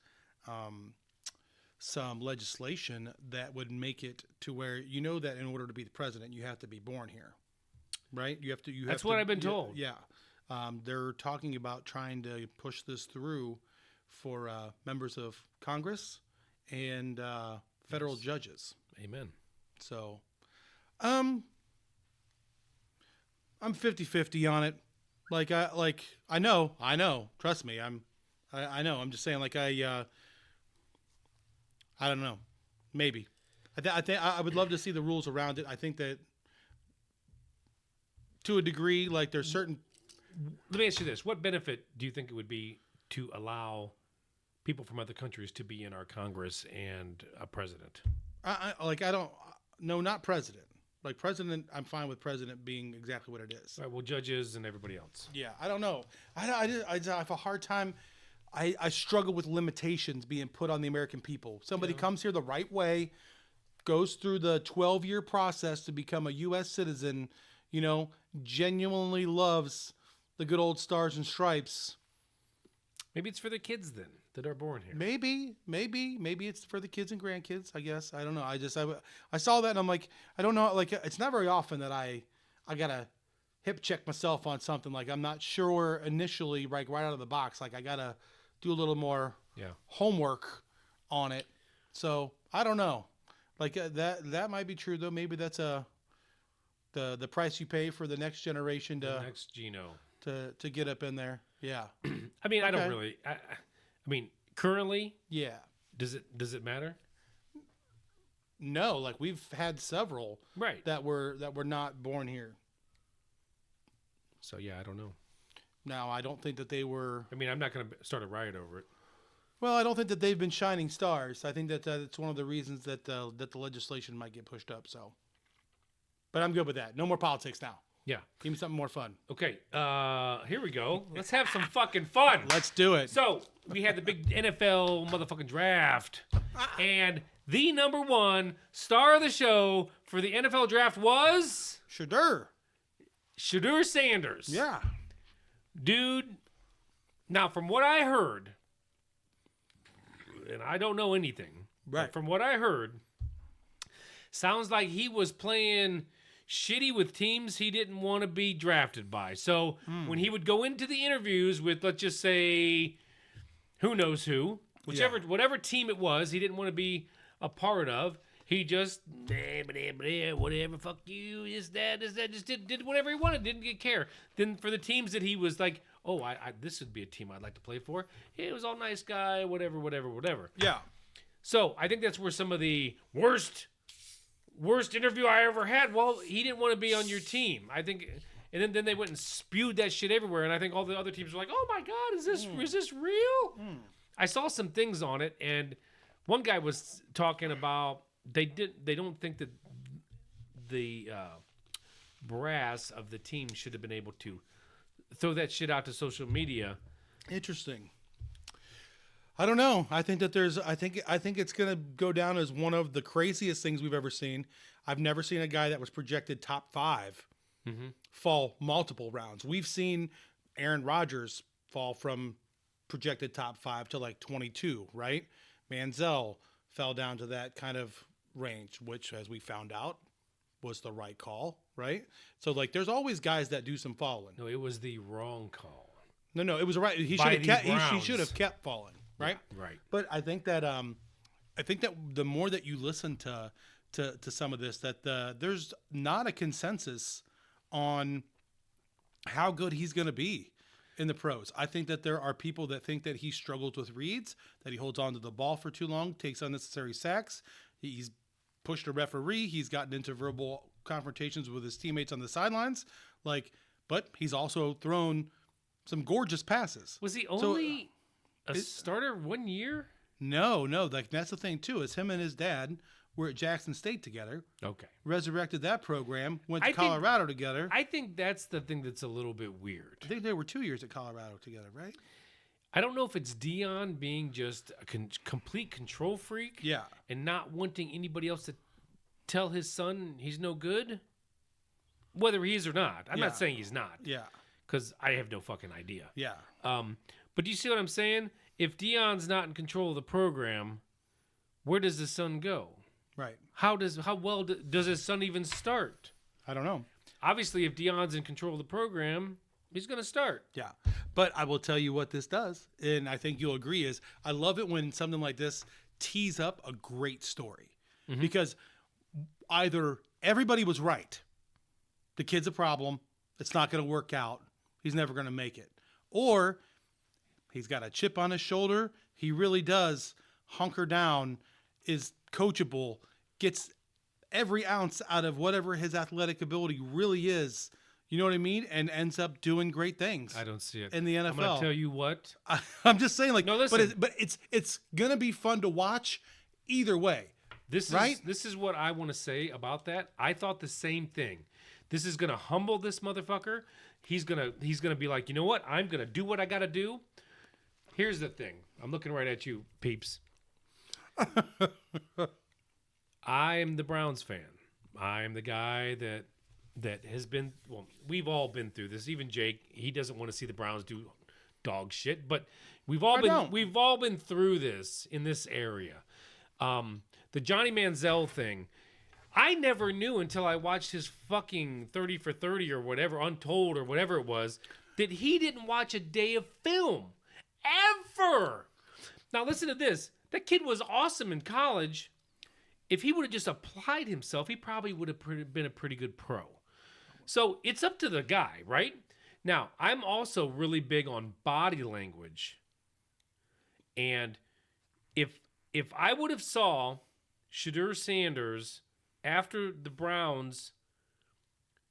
some legislation that would make it to where that in order to be the president you have to be born here, right? That's what I've been told. Yeah. They're talking about trying to push this through for members of Congress and federal judges. Amen. So, I'm 50-50 on it. I know. Trust me, I know. I'm just saying, I don't know. Maybe. I think I would love to see the rules around it. I think that to a degree, like there's certain. Let me ask you this: what benefit do you think it would be to allow people from other countries to be in our Congress and a president? Not president. Like president, I'm fine with president being exactly what it is. Right. Well, judges and everybody else. Yeah, I don't know. I have a hard time. I struggle with limitations being put on the American people. Somebody comes here the right way, goes through the 12-year process to become a U.S. citizen, genuinely loves the good old stars and stripes. Maybe it's for the kids then that are born here. Maybe it's for the kids and grandkids, I guess. I don't know. I saw that and I'm like, I don't know. Like, it's not very often that I gotta hip check myself on something. Like, I'm not sure initially, right out of the box. Like, I gotta do a little more homework on it. So I don't know. Like that might be true though. Maybe that's the price you pay for the next generation The next Gino. to get up in there. Yeah. I mean, I don't Okay. really. I mean, currently, Yeah. Does it matter? No, like we've had several Right. that were not born here. So yeah, I don't know. Now, I don't think that they were. I mean, I'm not going to start a riot over it. Well, I don't think that they've been shining stars. I think that it's one of the reasons that the legislation might get pushed up. So, but I'm good with that. No more politics now. Yeah. Give me something more fun. Okay. Here we go. Let's have some fucking fun. Let's do it. So we had the big NFL motherfucking draft, and the number one star of the show for the NFL draft was Shadur. Shadur Sanders. Yeah. Dude. Now, from what I heard, and I don't know anything, Right. but from what I heard, sounds like he was playing shitty with teams he didn't want to be drafted by. So when he would go into the interviews with, let's just say, who knows who, whatever team it was, he didn't want to be a part of. He just whatever, fuck you, this that, just did whatever he wanted, didn't care. Then for the teams that he was like, oh, I this would be a team I'd like to play for. He was all nice guy, whatever. Yeah. So I think that's where some of the worst interview I ever had. Well, he didn't want to be on your team. I think, and then they went and spewed that shit everywhere. And I think all the other teams were like, "Oh my God, is this real?" I saw some things on it, and one guy was talking about they don't think that the brass of the team should have been able to throw that shit out to social media. Interesting. I don't know. I think that I think it's going to go down as one of the craziest things we've ever seen. I've never seen a guy that was projected top 5 fall multiple rounds. We've seen Aaron Rodgers fall from projected top 5 to like 22, right? Manziel fell down to that kind of range, which, as we found out, was the right call, right? So like, there's always guys that do some falling. No, it was the wrong call. No, it was right. He By should have these kept. He rounds. should have kept falling, right? Yeah, right. But I think that the more that you listen to some of this, that there's not a consensus on how good he's going to be in the pros. I think that there are people that think that he struggles with reads, that he holds on to the ball for too long, takes unnecessary sacks. He's pushed a referee. He's gotten into verbal confrontations with his teammates on the sidelines. But he's also thrown some gorgeous passes. Was he only a starter 1 year? No. Like, that's the thing too. Is him and his dad were at Jackson State together. Okay. Resurrected that program. Went to I think- Colorado together. I think that's the thing that's a little bit weird. I think they were 2 years at Colorado together, right? I don't know if it's Dion being just a complete control freak, Yeah. and not wanting anybody else to tell his son he's no good, whether he is or not. I'm Yeah. not saying he's not, Yeah. because I have no fucking idea. Yeah. But do you see what I'm saying? If Dion's not in control of the program, where does his son go? Right. How well does his son even start? I don't know. Obviously, if Dion's in control of the program, he's going to start. Yeah. But I will tell you what this does, and I think you'll agree, is I love it when something like this tees up a great story. Because either everybody was right, the kid's a problem, it's not going to work out, he's never going to make it, or he's got a chip on his shoulder, he really does hunker down, is coachable, gets every ounce out of whatever his athletic ability really is, you know what I mean, and ends up doing great things. I don't see it in the NFL. I'm going to tell you what. I'm just saying, like, No, listen. but it's gonna be fun to watch either way. This is what I want to say about that. I thought the same thing. This is gonna humble this motherfucker. He's gonna be like, you know what? I'm gonna do what I gotta do. Here's the thing. I'm looking right at you, peeps. I am the Browns fan. I am the guy that has been. Well, we've all been through this. Even Jake, he doesn't want to see the Browns do dog shit. But we've all been through this in this area. The Johnny Manziel thing, I never knew until I watched his fucking 30 for 30 or whatever, Untold or whatever it was, that he didn't watch a day of film. Ever. Now listen to this. That kid was awesome in college. If he would have just applied himself, he probably would have been a pretty good pro. So it's up to the guy, right? Now, I'm also really big on body language. And if if I would have saw Shedeur Sanders after the Browns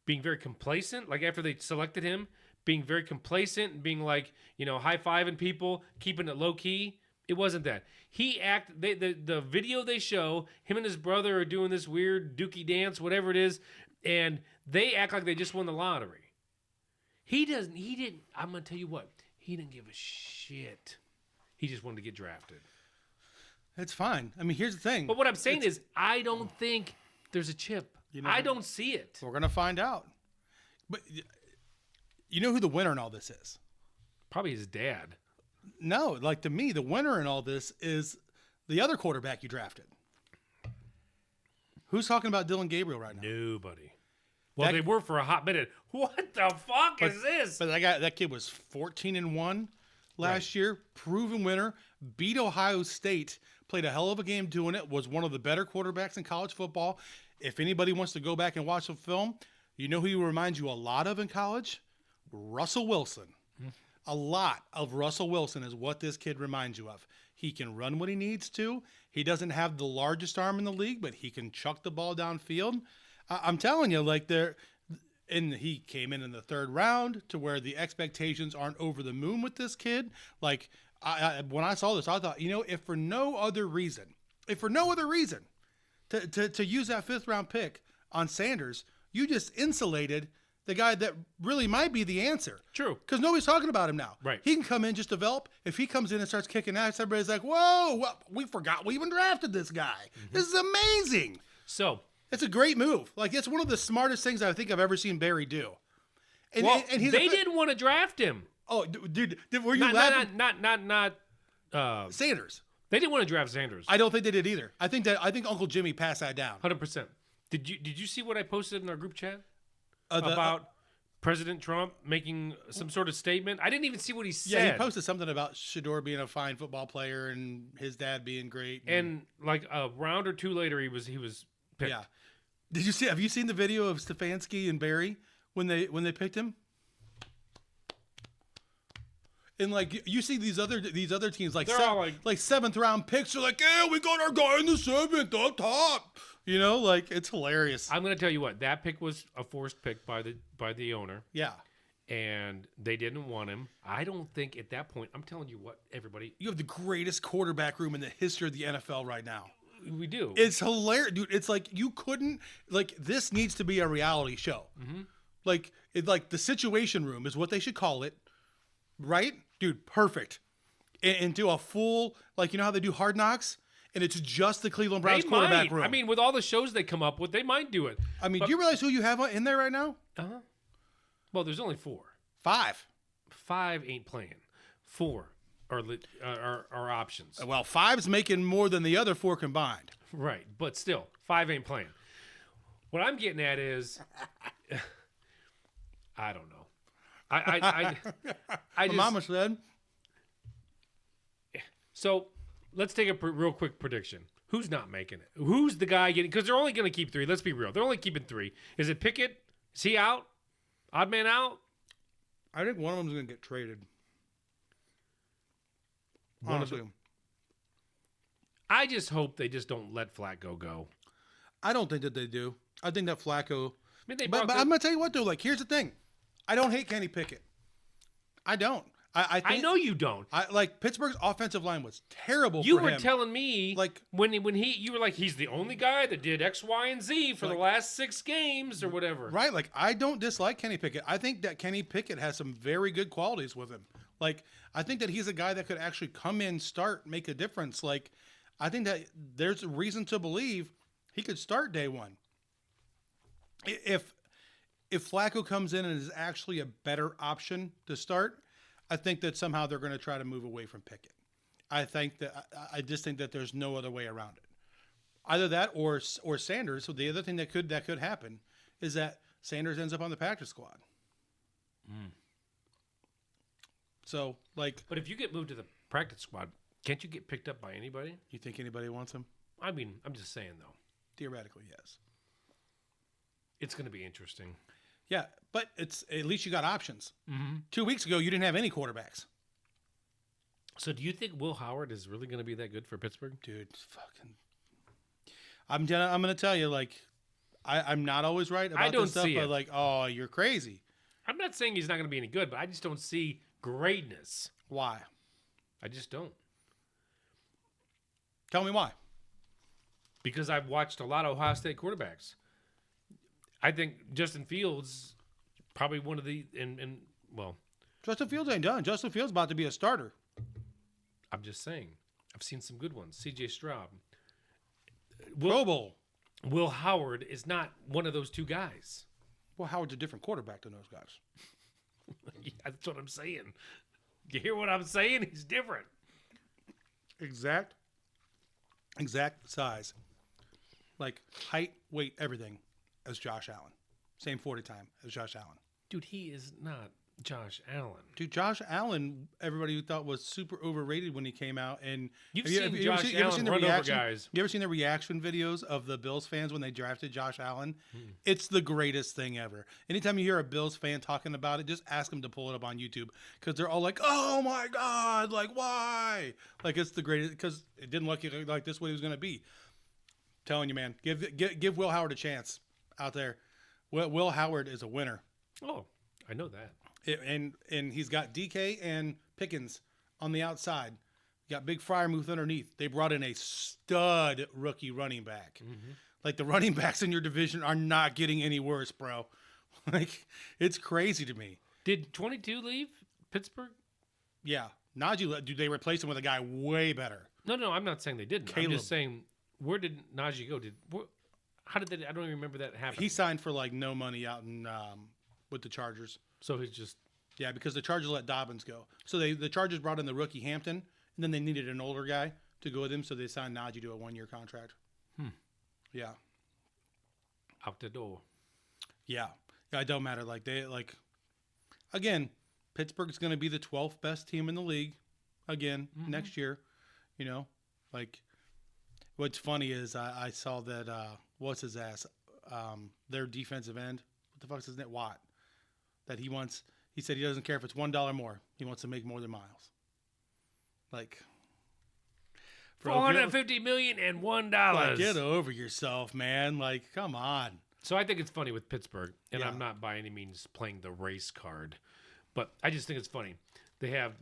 being very complacent, like after they selected him, being very complacent and being like, high-fiving people, keeping it low-key, it wasn't that. The video they show, him and his brother are doing this weird dookie dance, whatever it is, and they act like they just won the lottery. He didn't, I'm going to tell you what, he didn't give a shit. He just wanted to get drafted. It's fine. I mean, here's the thing. But what I'm saying is, I don't think there's a chip. I don't see it. We're going to find out. But you know who the winner in all this is? Probably his dad. No, like to me, the winner in all this is the other quarterback you drafted. Who's talking about Dylan Gabriel right now? Nobody. Well, they were for a hot minute. What the fuck is this? But that kid was 14-1 last year, proven winner, beat Ohio State, played a hell of a game doing it, was one of the better quarterbacks in college football. If anybody wants to go back and watch the film, you know who he reminds you a lot of in college? Russell Wilson. A lot of Russell Wilson is what this kid reminds you of. He can run when he needs to. He doesn't have the largest arm in the league, but he can chuck the ball downfield. I'm telling you, and he came in the third round to where the expectations aren't over the moon with this kid. Like, when I saw this, I thought, if for no other reason, to use that 5th round pick on Sanders, you just insulated the guy that really might be the answer. True. Because nobody's talking about him now. Right. He can come in, just develop. If he comes in and starts kicking ass, everybody's like, whoa, well, we forgot we even drafted this guy. This is amazing. So it's a great move. Like, it's one of the smartest things I think I've ever seen Barry do. And they didn't want to draft him. Oh, dude, were you laughing? Not Sanders. They didn't want to draft Sanders. I don't think they did either. I think Uncle Jimmy passed that down. 100%. Did you see what I posted in our group chat about President Trump making some sort of statement? I didn't even see what he said. Yeah, he posted something about Shedeur being a fine football player and his dad being great. And like a round or two later, he was picked. Yeah. Have you seen the video of Stefanski and Barry when they picked him? And like you see these other teams like 7th round picks are like, yeah, we got our guy in the 7th up top. Like it's hilarious. I'm gonna tell you what, that pick was a forced pick by the owner. Yeah. And they didn't want him. I don't think at that point, I'm telling you what, everybody, you have the greatest quarterback room in the history of the NFL right now. We do. It's hilarious, dude. It's like you couldn't this needs to be a reality show. Mm-hmm. Like the Situation Room is what they should call it, right? Dude, perfect. And do a full, how they do Hard Knocks, and it's just the Cleveland Browns quarterback room. I mean, with all the shows they come up with, they might do it. I mean, do you realize who you have in there right now? Uh-huh. Well, there's only 4. 5. 5 ain't playing. 4 are options. Well, 5's making more than the other 4 combined. Right, but still, 5 ain't playing. What I'm getting at is, I don't know. I just, Mama said. So let's take a real quick prediction. Who's not making it? Who's the guy getting? Because they're only going to keep 3. Let's be real. They're only keeping 3. Is it Pickett? Is he out? Odd man out? I think one of them's going to get traded. Honestly. I just hope they just don't let Flacco go. I don't think that they do. I think that Flacco. I mean, but I'm going to tell you what, though. Here's the thing. I don't hate Kenny Pickett. I don't. I know you don't. Pittsburgh's offensive line was terrible. You for were him. telling me when you were like, he's the only guy that did X, Y, and Z for the last 6 games or whatever. Right. I don't dislike Kenny Pickett. I think that Kenny Pickett has some very good qualities with him. I think that he's a guy that could actually come in, start, make a difference. I think that there's a reason to believe he could start day one. If Flacco comes in and is actually a better option to start, I think that somehow they're going to try to move away from Pickett. I just think that there's no other way around it. Either that or Sanders. So the other thing that could happen is that Sanders ends up on the practice squad. Mm. So but if you get moved to the practice squad, can't you get picked up by anybody? You think anybody wants him? I mean, I'm just saying though. Theoretically, yes. It's going to be interesting. Yeah, but it's at least you got options. Mm-hmm. 2 weeks ago, you didn't have any quarterbacks. So do you think Will Howard is really going to be that good for Pittsburgh? Dude, fucking. I'm gonna tell you, like, I'm not always right about don't this stuff, see but it. like, oh, you're crazy. I'm not saying he's not going to be any good, but I just don't see greatness. Why? I just don't. Tell me why. Because I've watched a lot of Ohio State quarterbacks. I think Justin Fields probably one of the well, Justin Fields ain't done. Justin Fields about to be a starter. I'm just saying. I've seen some good ones. C.J. Stroud. Pro Bowl. Will Howard is not one of those two guys. Well, Howard's a different quarterback than those guys. Yeah, that's what I'm saying. You hear what I'm saying? He's different. Exact size. Like height, weight, everything as Josh Allen. Same 40 time as Josh Allen. Dude, he is not Josh Allen. Dude, Josh Allen, everybody thought was super overrated when he came out. And You've have seen Josh Allen run over guys. You ever seen the reaction videos of the Bills fans when they drafted Josh Allen? It's the greatest thing ever. Anytime you hear a Bills fan talking about it, just ask them to pull it up on YouTube because they're all like, "Oh my God, like why?" Like it's the greatest because it didn't look like this what he was going to be. Telling you, man, give Will Howard a chance out there. Will Howard is a winner. Oh, I know that. And he's got DK and Pickens on the outside. Got Big Freiermuth underneath. They brought in a stud rookie running back. Mm-hmm. Like the running backs in your division are not getting any worse, bro. Like it's crazy to me. Did 22 leave Pittsburgh? Yeah, Najee. Dude, they replaced him with a guy way better. No, I'm not saying they didn't. Caleb. I'm just saying, where did Najee go? How did they? I don't even remember that happening. He signed for like no money out in with the Chargers. So he's just because the Chargers let Dobbins go. So the Chargers brought in the rookie Hampton, and then they needed an older guy to go with him, so they signed Najee to a 1-year contract. Yeah. out the door. Yeah, it don't matter. Like again, Pittsburgh's going to be the 12th best team in the league again next year. You know, like what's funny is I saw that what's his ass, their defensive end. What the fuck is his name? Watt. That he said he doesn't care if it's $1 more. He wants to make more than Miles. Like, bro, $450 million and $1. like, get over yourself, man. Like, come on. So I think it's funny with Pittsburgh, and Yeah. I'm not by any means playing the race card, but I just think it's funny. They have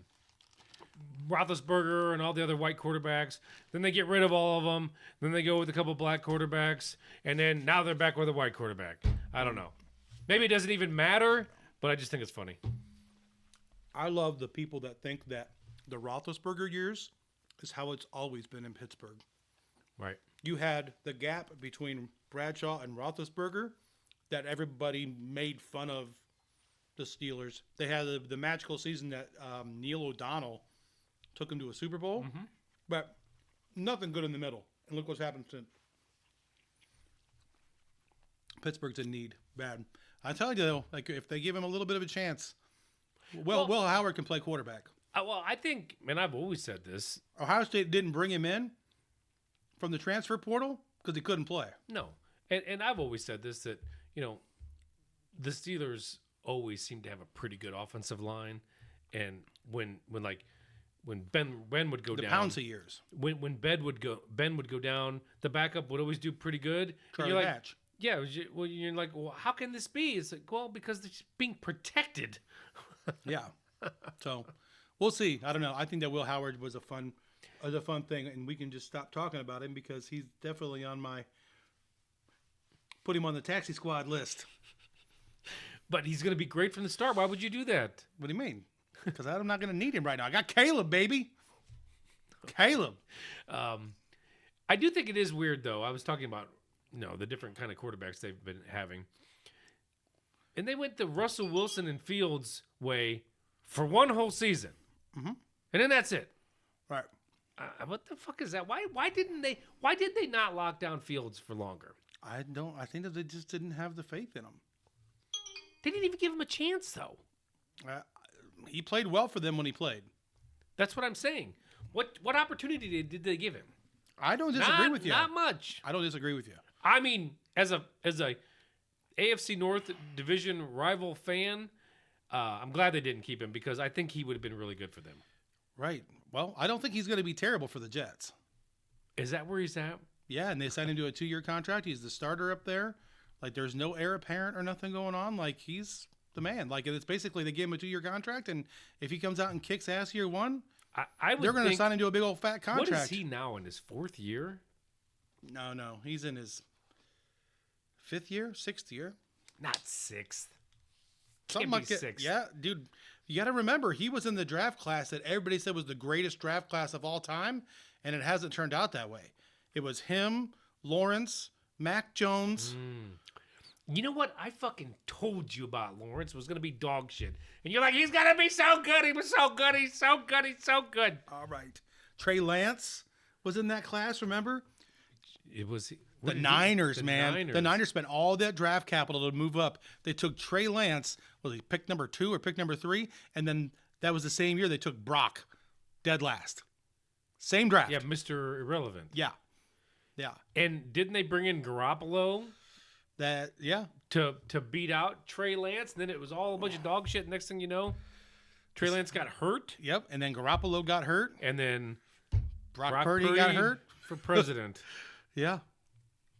Roethlisberger and all the other white quarterbacks. Then they get rid of all of them. Then they go with a couple black quarterbacks, and then now they're back with a white quarterback. I don't know. Maybe it doesn't even matter, but I just think it's funny. I love the people that think that the Roethlisberger years is how it's always been in Pittsburgh. Right. You had the gap between Bradshaw and Roethlisberger that everybody made fun of the Steelers. They had the magical season that Neil O'Donnell took them to a Super Bowl, but nothing good in the middle. And look what's happened since. Pittsburgh's in need bad. I tell you though, like if they give him a little bit of a chance, Will Howard can play quarterback. Well, I think, and I've always said this. Ohio State didn't bring him in from the transfer portal because he couldn't play. No. And I've always said this, that, you know, the Steelers always seem to have a pretty good offensive line. And when Ben would go The down. Pouncey years. When Ben would go down, the backup would always do pretty good. And Charlie you're like, Batch. yeah, you're like, well, how can this be? It's like, well, because they're just being protected. Yeah. So we'll see. I don't know. I think that Will Howard was a fun thing, and we can just stop talking about him because he's definitely on my put him on the taxi squad list. But he's going to be great from the start. Why would you do that? What do you mean? Because I'm not going to need him right now. I got Caleb, baby. Caleb. I do think it is weird, though. I was talking about, the different kind of quarterbacks they've been having. And they went the Russell Wilson and Fields way for one whole season. Mm-hmm. And then that's it. Right. What the fuck is that? Why did they not lock down Fields for longer? I think that they just didn't have the faith in him. They didn't even give him a chance, though. He played well for them when he played. That's what I'm saying. What opportunity did they give him? I don't disagree with you. Not much. I don't disagree with you. I mean, as a AFC North division rival fan, I'm glad they didn't keep him because I think he would have been really good for them. Right. Well, I don't think he's going to be terrible for the Jets. Is that where he's at? Yeah, and they signed him to a 2-year contract. He's the starter up there. Like, there's no heir apparent or nothing going on. Like, he's the man. Like, it's basically they gave him a 2-year contract, and if he comes out and kicks ass year one, I would they're going to think- sign him to a big old fat contract. What is he now in his 4th year? No. He's in his 5th year, 6th year. Not 6th. Something Can't like be that. 6th. Yeah, dude. You got to remember, he was in the draft class that everybody said was the greatest draft class of all time, and it hasn't turned out that way. It was him, Lawrence, Mac Jones. You know what? I fucking told you about Lawrence was going to be dog shit. And you're like, he's going to be so good. He was so good. He's so good. He's so good. All right. Trey Lance was in that class, remember? It was The Niners, the man. Niners. The Niners spent all that draft capital to move up. They took Trey Lance, was he pick number 2 or pick number 3? And then that was the same year they took Brock, dead last. Same draft. Yeah, Mr. Irrelevant. Yeah. And didn't they bring in Garoppolo Yeah. to beat out Trey Lance? And then it was all a bunch of dog shit. Next thing you know, Trey Lance got hurt. Yep. And then Garoppolo got hurt. And then Brock Purdy got hurt. for president. Yeah.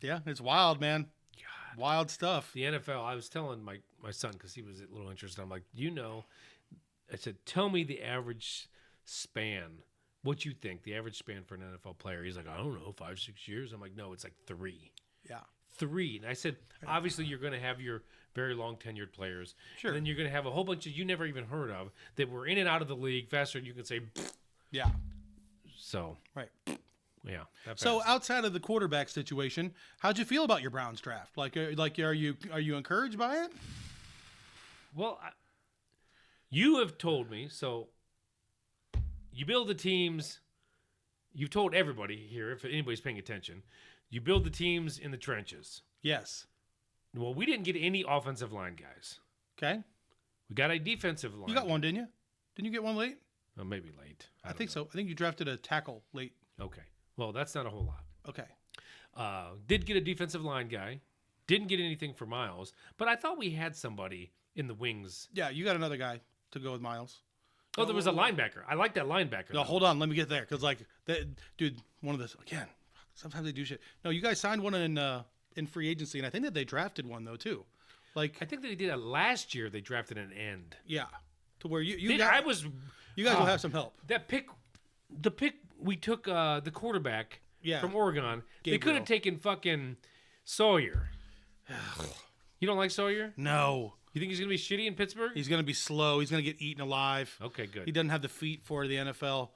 Yeah. It's wild, man. God. Wild stuff. The NFL, I was telling my son, because he was a little interested. I'm like, I said, tell me the average span. What you think, the average span for an NFL player? He's like, I don't know, 5-6 years. I'm like, no, it's like 3. Yeah. 3. And I said, obviously, you're going to have your very long tenured players. Sure. And then you're going to have a whole bunch of you never even heard of that were in and out of the league faster than you can say. Pfft. Yeah. So, Right. yeah. that So fast. outside of the quarterback situation, how'd you feel about your Browns draft? Like are you encouraged by it? Well, you have told me, so you build the teams. You've told everybody here, if anybody's paying attention, you build the teams in the trenches. Yes. Well, we didn't get any offensive line guys. Okay. We got a defensive line. You got one, didn't you? Didn't you get one late? Well, maybe late. I think so. I think you drafted a tackle late. Okay. Well, that's not a whole lot. Okay. Did get a defensive line guy. Didn't get anything for Miles. But I thought we had somebody in the wings. Yeah, you got another guy to go with Miles. Oh, there was a linebacker. I like that linebacker. No, though. hold on. Let me get there. Because, dude, one of those, again, sometimes they do shit. No, you guys signed one in free agency, and I think that they drafted one, though, too. I think they did it last year. They drafted an end. Yeah. To where you You guys will have some help. The pick we took the quarterback Yeah. from Oregon. They could Gabriel. have taken fucking Sawyer. You don't like Sawyer? No. You think he's gonna be shitty in Pittsburgh? He's going to be slow. He's going to get eaten alive. Okay, good. He doesn't have the feet for the NFL.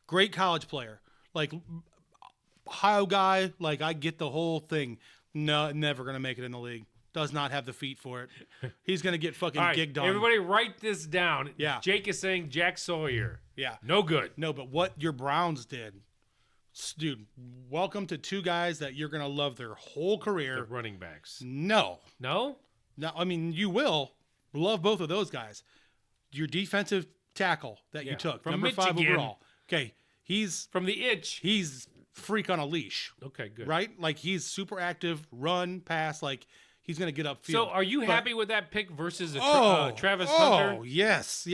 Great college player. Ohio guy. I get the whole thing. No, never going to make it in the league. Does not have the feet for it. He's going to get fucking All right, gigged on. everybody write this down. Yeah. Jake is saying Jack Sawyer. Yeah. No good. No, but what your Browns did, dude, welcome to 2 guys that you're going to love their whole The career. running backs. No. No? No, I mean, you will love both of those guys. Your defensive tackle that Yeah, you took, from number 5 Michigan. overall. Okay, he's From the itch. freak on a leash, Okay, good. right? He's super active, run, pass, he's going to get upfield. So are you But- happy with that pick versus Travis oh, Hunter? yes.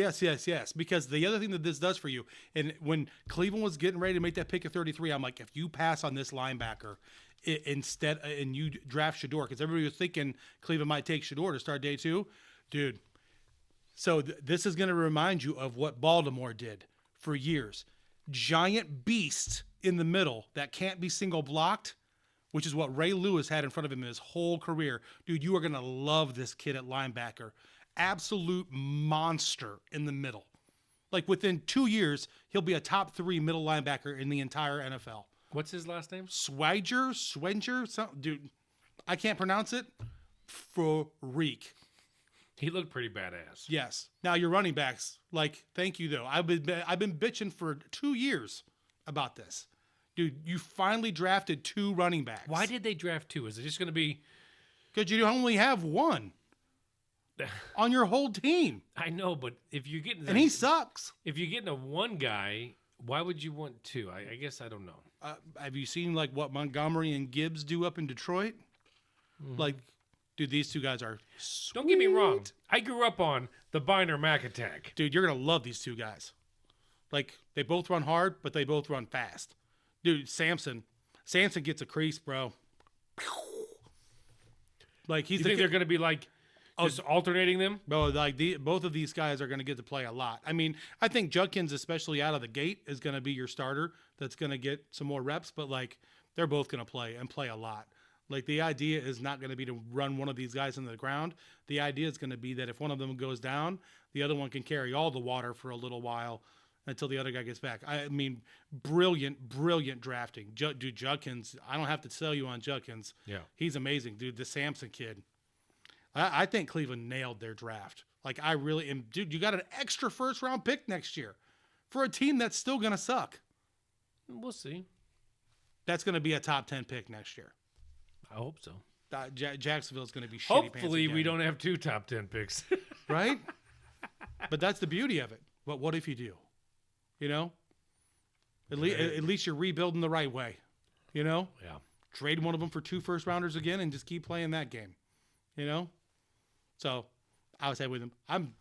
Because the other thing that this does for you, and when Cleveland was getting ready to make that pick at 33, I'm like, if you pass on this linebacker and you draft Shador, because everybody was thinking Cleveland might take Shador to start day 2, dude. So this is going to remind you of what Baltimore did for years. Giant beast in the middle that can't be single blocked, which is what Ray Lewis had in front of him his whole career. Dude, you are going to love this kid at linebacker. Absolute monster in the middle. Within 2 years, he'll be a top 3 middle linebacker in the entire NFL. What's his last name? Swenger, dude, I can't pronounce it. Freak. He looked pretty badass. Yes. Now your running backs, thank you though. I've been bitching for 2 years about this. Dude, you finally drafted 2 running backs. Why did they draft 2? Is it just going to be... Because you only have 1 on your whole team, I know, but if you're getting... and he sucks. If you're getting a 1 guy, why would you want 2? I guess I don't know. Have you seen what Montgomery and Gibbs do up in Detroit? Dude, these 2 guys are Don't get me wrong. sweet. I grew up on the Biner Mac attack. Dude, you're gonna love these 2 guys. Like, they both run hard, but they both run fast. Dude, Samson gets a crease, bro. Like, he's You think they're going to be like just alternating them? Bro, like both of these guys are going to get to play a lot. I mean, I think Judkins, especially out of the gate, is going to be your starter. That's going to get some more reps, but like they're both going to play and play a lot. Like, the idea is not going to be to run one of these guys into the ground. The idea is going to be that if one of them goes down, the other one can carry all the water for a little while until the other guy gets back. I mean, brilliant drafting. Dude, Judkins, I don't have to sell you on Judkins. Yeah. He's amazing, dude. The Samson kid. I think Cleveland nailed their draft. Like, I really am. Dude, you got an extra first-round pick next year for a team that's still going to suck. We'll see. That's going to be a top 10 pick next year. I hope so. Jacksonville's going to be shitty pants Hopefully, we again. don't have 2 top 10 picks. Right? But that's the beauty of it. But what if you do? You know? At least you're rebuilding the right way. You know? Yeah. Trade one of them for 2 first-rounders again and just keep playing that game. You know? So, I would say with him, I'm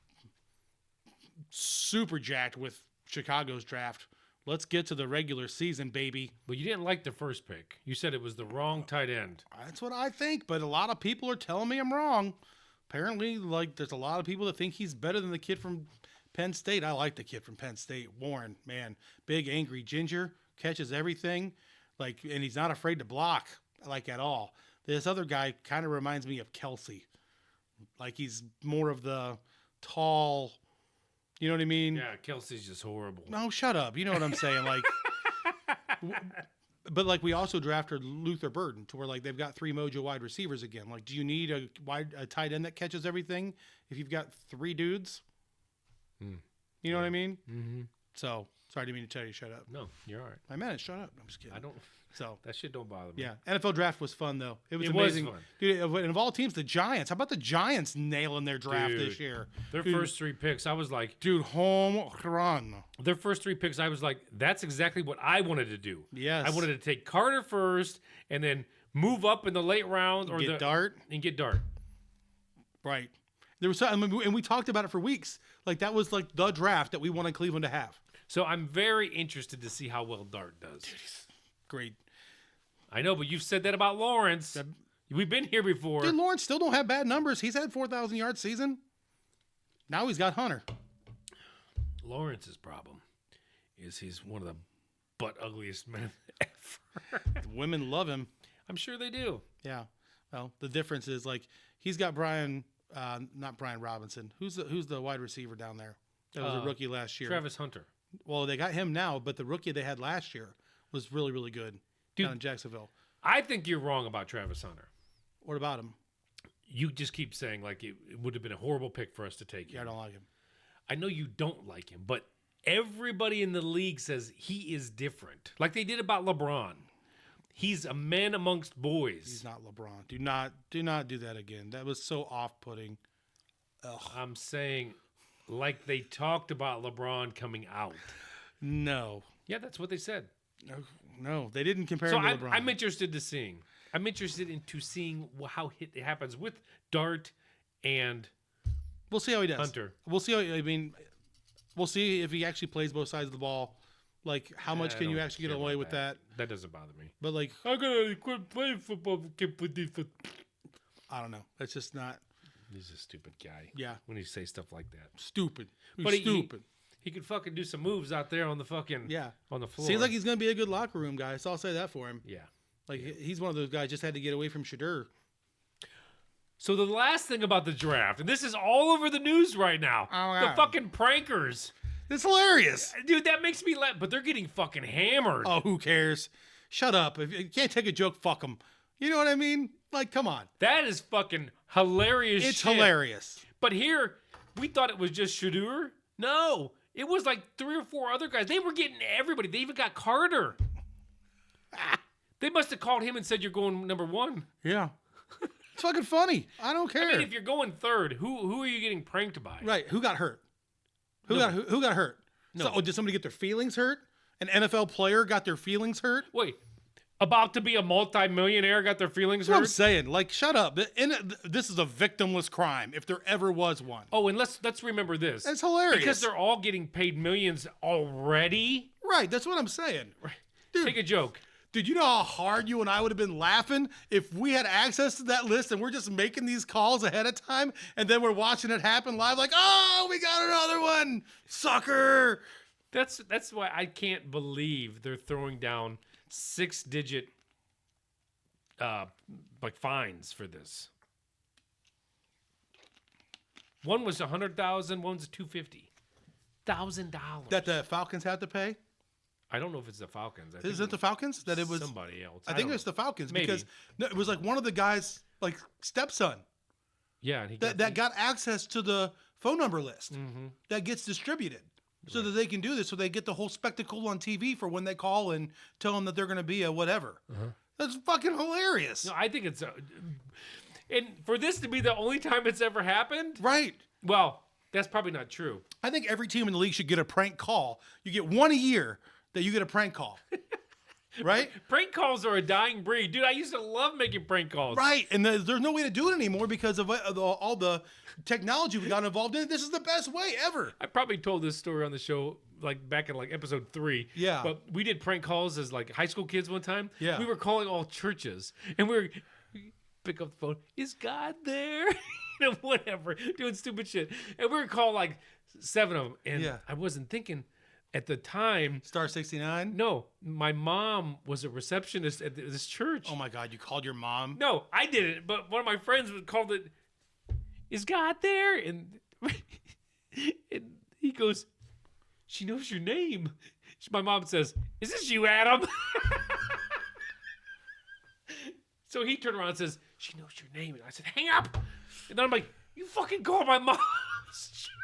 super jacked with Chicago's draft. Let's get to the regular season, baby. But you didn't like the first pick. You said it was the wrong tight end. That's what I think, but a lot of people are telling me I'm wrong. Apparently, like, there's a lot of people that think he's better than the kid from Penn State. I like the kid from Penn State, Warren, man. Big, angry ginger, catches everything, like, and he's not afraid to block, like, at all. This other guy kind of reminds me of Kelsey. Like, he's more of the tall, you know what I mean? Yeah, Kelsey's just horrible. No, shut up. You know what I'm saying? Like, but like, we also drafted Luther Burden to where like they've got 3 mojo wide receivers again. Like, do you need a tight end that catches everything if you've got 3 dudes? You know what I mean? Mm-hmm. So, sorry, I didn't mean to tell you to shut up. No, you're all right. I meant it. Shut up. I'm just kidding. I don't. So That shit don't bother me. yeah, NFL draft was fun though. It was It was amazing, fun. dude. And of all teams, the Giants. How about the Giants nailing their draft Dude, this year? Their Dude, first 3 picks, I was like, dude, home run. their first 3 picks, I was like, that's exactly what I wanted to do. Yes. I wanted to take Carter first and then move up in the late rounds or Get Dart. and get Dart. Right. There was, and we talked about it for weeks. Like, that was like the draft that we wanted Cleveland to have. So I'm very interested to see how well Dart does. Great. I know, but you've said that about Lawrence. We've been here before. Dude, Lawrence still don't have bad numbers. He's had 4,000 yard season. Now he's got Hunter. Lawrence's problem is he's one of the butt ugliest men ever. The women love him. I'm sure they do. Yeah. Well, the difference is like he's got not Brian Robinson. Who's the wide receiver down there? That was a rookie last year. Travis Hunter. Well, they got him now, but the rookie they had last year was really, really good. Dude. Down in Jacksonville. I think you're wrong about Travis Hunter. What about him? You just keep saying like it would have been a horrible pick for us to take Yeah, I him. don't like him. I know you don't like him, but everybody in the league says he is different. Like they did about LeBron. He's a man amongst boys. He's not LeBron. Do not do that again. That was so off-putting. Ugh. I'm saying like they talked about LeBron coming out. No. Yeah, that's what they said. No, they didn't compare So him to LeBron. I'm interested to seeing. I'm interested into seeing how it happens with Dart and We'll see how he does. Hunter. We'll see we'll see if he actually plays both sides of the ball. Like, how much I can you don't actually get care away about with that? That doesn't bother me. But like, I'm gonna quit playing football. Can't play defense. I don't know. That's just not. He's a stupid guy. Yeah. When he say stuff like that. Stupid. But Stupid. He could fucking do some moves out there on the fucking on the floor. Seems like he's gonna be a good locker room guy. So I'll say that for him. Yeah. Like, he's one of those guys just had to get away from Shadur. So the last thing about the draft, and this is all over the news right now, Oh, the God. fucking prankers. It's hilarious. Dude, that makes me laugh, but they're getting fucking hammered. Oh, who cares? Shut up. If you can't take a joke, fuck them. You know what I mean? Like, come on. That is fucking hilarious It's shit. hilarious. But here, we thought it was just Shadur. No, it was like 3 or 4 other guys. They were getting everybody. They even got Carter. They must have called him and said, you're going number 1. Yeah. It's fucking funny. I don't care. I mean, if you're going 3rd, who are you getting pranked by? Right. Who got hurt? Who got hurt? No. So, did somebody get their feelings hurt? An NFL player got their feelings hurt? Wait, about to be a multi-millionaire got their feelings That's what I'm hurt. saying. Like, shut up. This is a victimless crime, if there ever was one. Oh, and let's remember this. It's hilarious. Because they're all getting paid millions already. Right, that's what I'm saying. Dude, Take a joke. dude, you know how hard you and I would have been laughing if we had access to that list and we're just making these calls ahead of time and then we're watching it happen live like, oh, we got another one. Sucker. That's why I can't believe they're throwing down 6-digit like fines for this. One was $100,000, one's $250,000. That the Falcons had to pay? I don't know if it's the Falcons. I Is think it the Falcons? That it was somebody else. I think don't it's know. the Falcons Maybe. because no, it was like one of the guys like stepson Yeah, and he that got access to the phone number list Mm-hmm. that gets distributed so that they can do this, so they get the whole spectacle on TV for when they call and tell them that they're going to be a whatever. That's fucking hilarious. No, I think it's and for this to be the only time it's ever happened. Right. Well, that's probably not true. I think every team in the league should get a prank call. You get one a year that you get a prank call. Right? Prank calls are a dying breed, dude. I used to love making prank calls. Right. And there's no way to do it anymore because of all the technology we got involved in. This is the best way ever. I probably told this story on the show like back in like episode 3. Yeah. But we did prank calls as like high school kids one time. Yeah. We were calling all churches and we pick up the phone. Is God there? Whatever. Doing stupid shit. And we were calling like 7 of them. And Yeah. I wasn't thinking at the time. Star 69? No, my mom was a receptionist at this church. Oh my God, you called your mom? No, I didn't. But one of my friends called it, "Is God there?" And, and he goes, "She knows your name." My mom says, "Is this you, Adam?" So he turned around and says, "She knows your name." And I said, "Hang up." And then I'm like, "You fucking called my mom's church."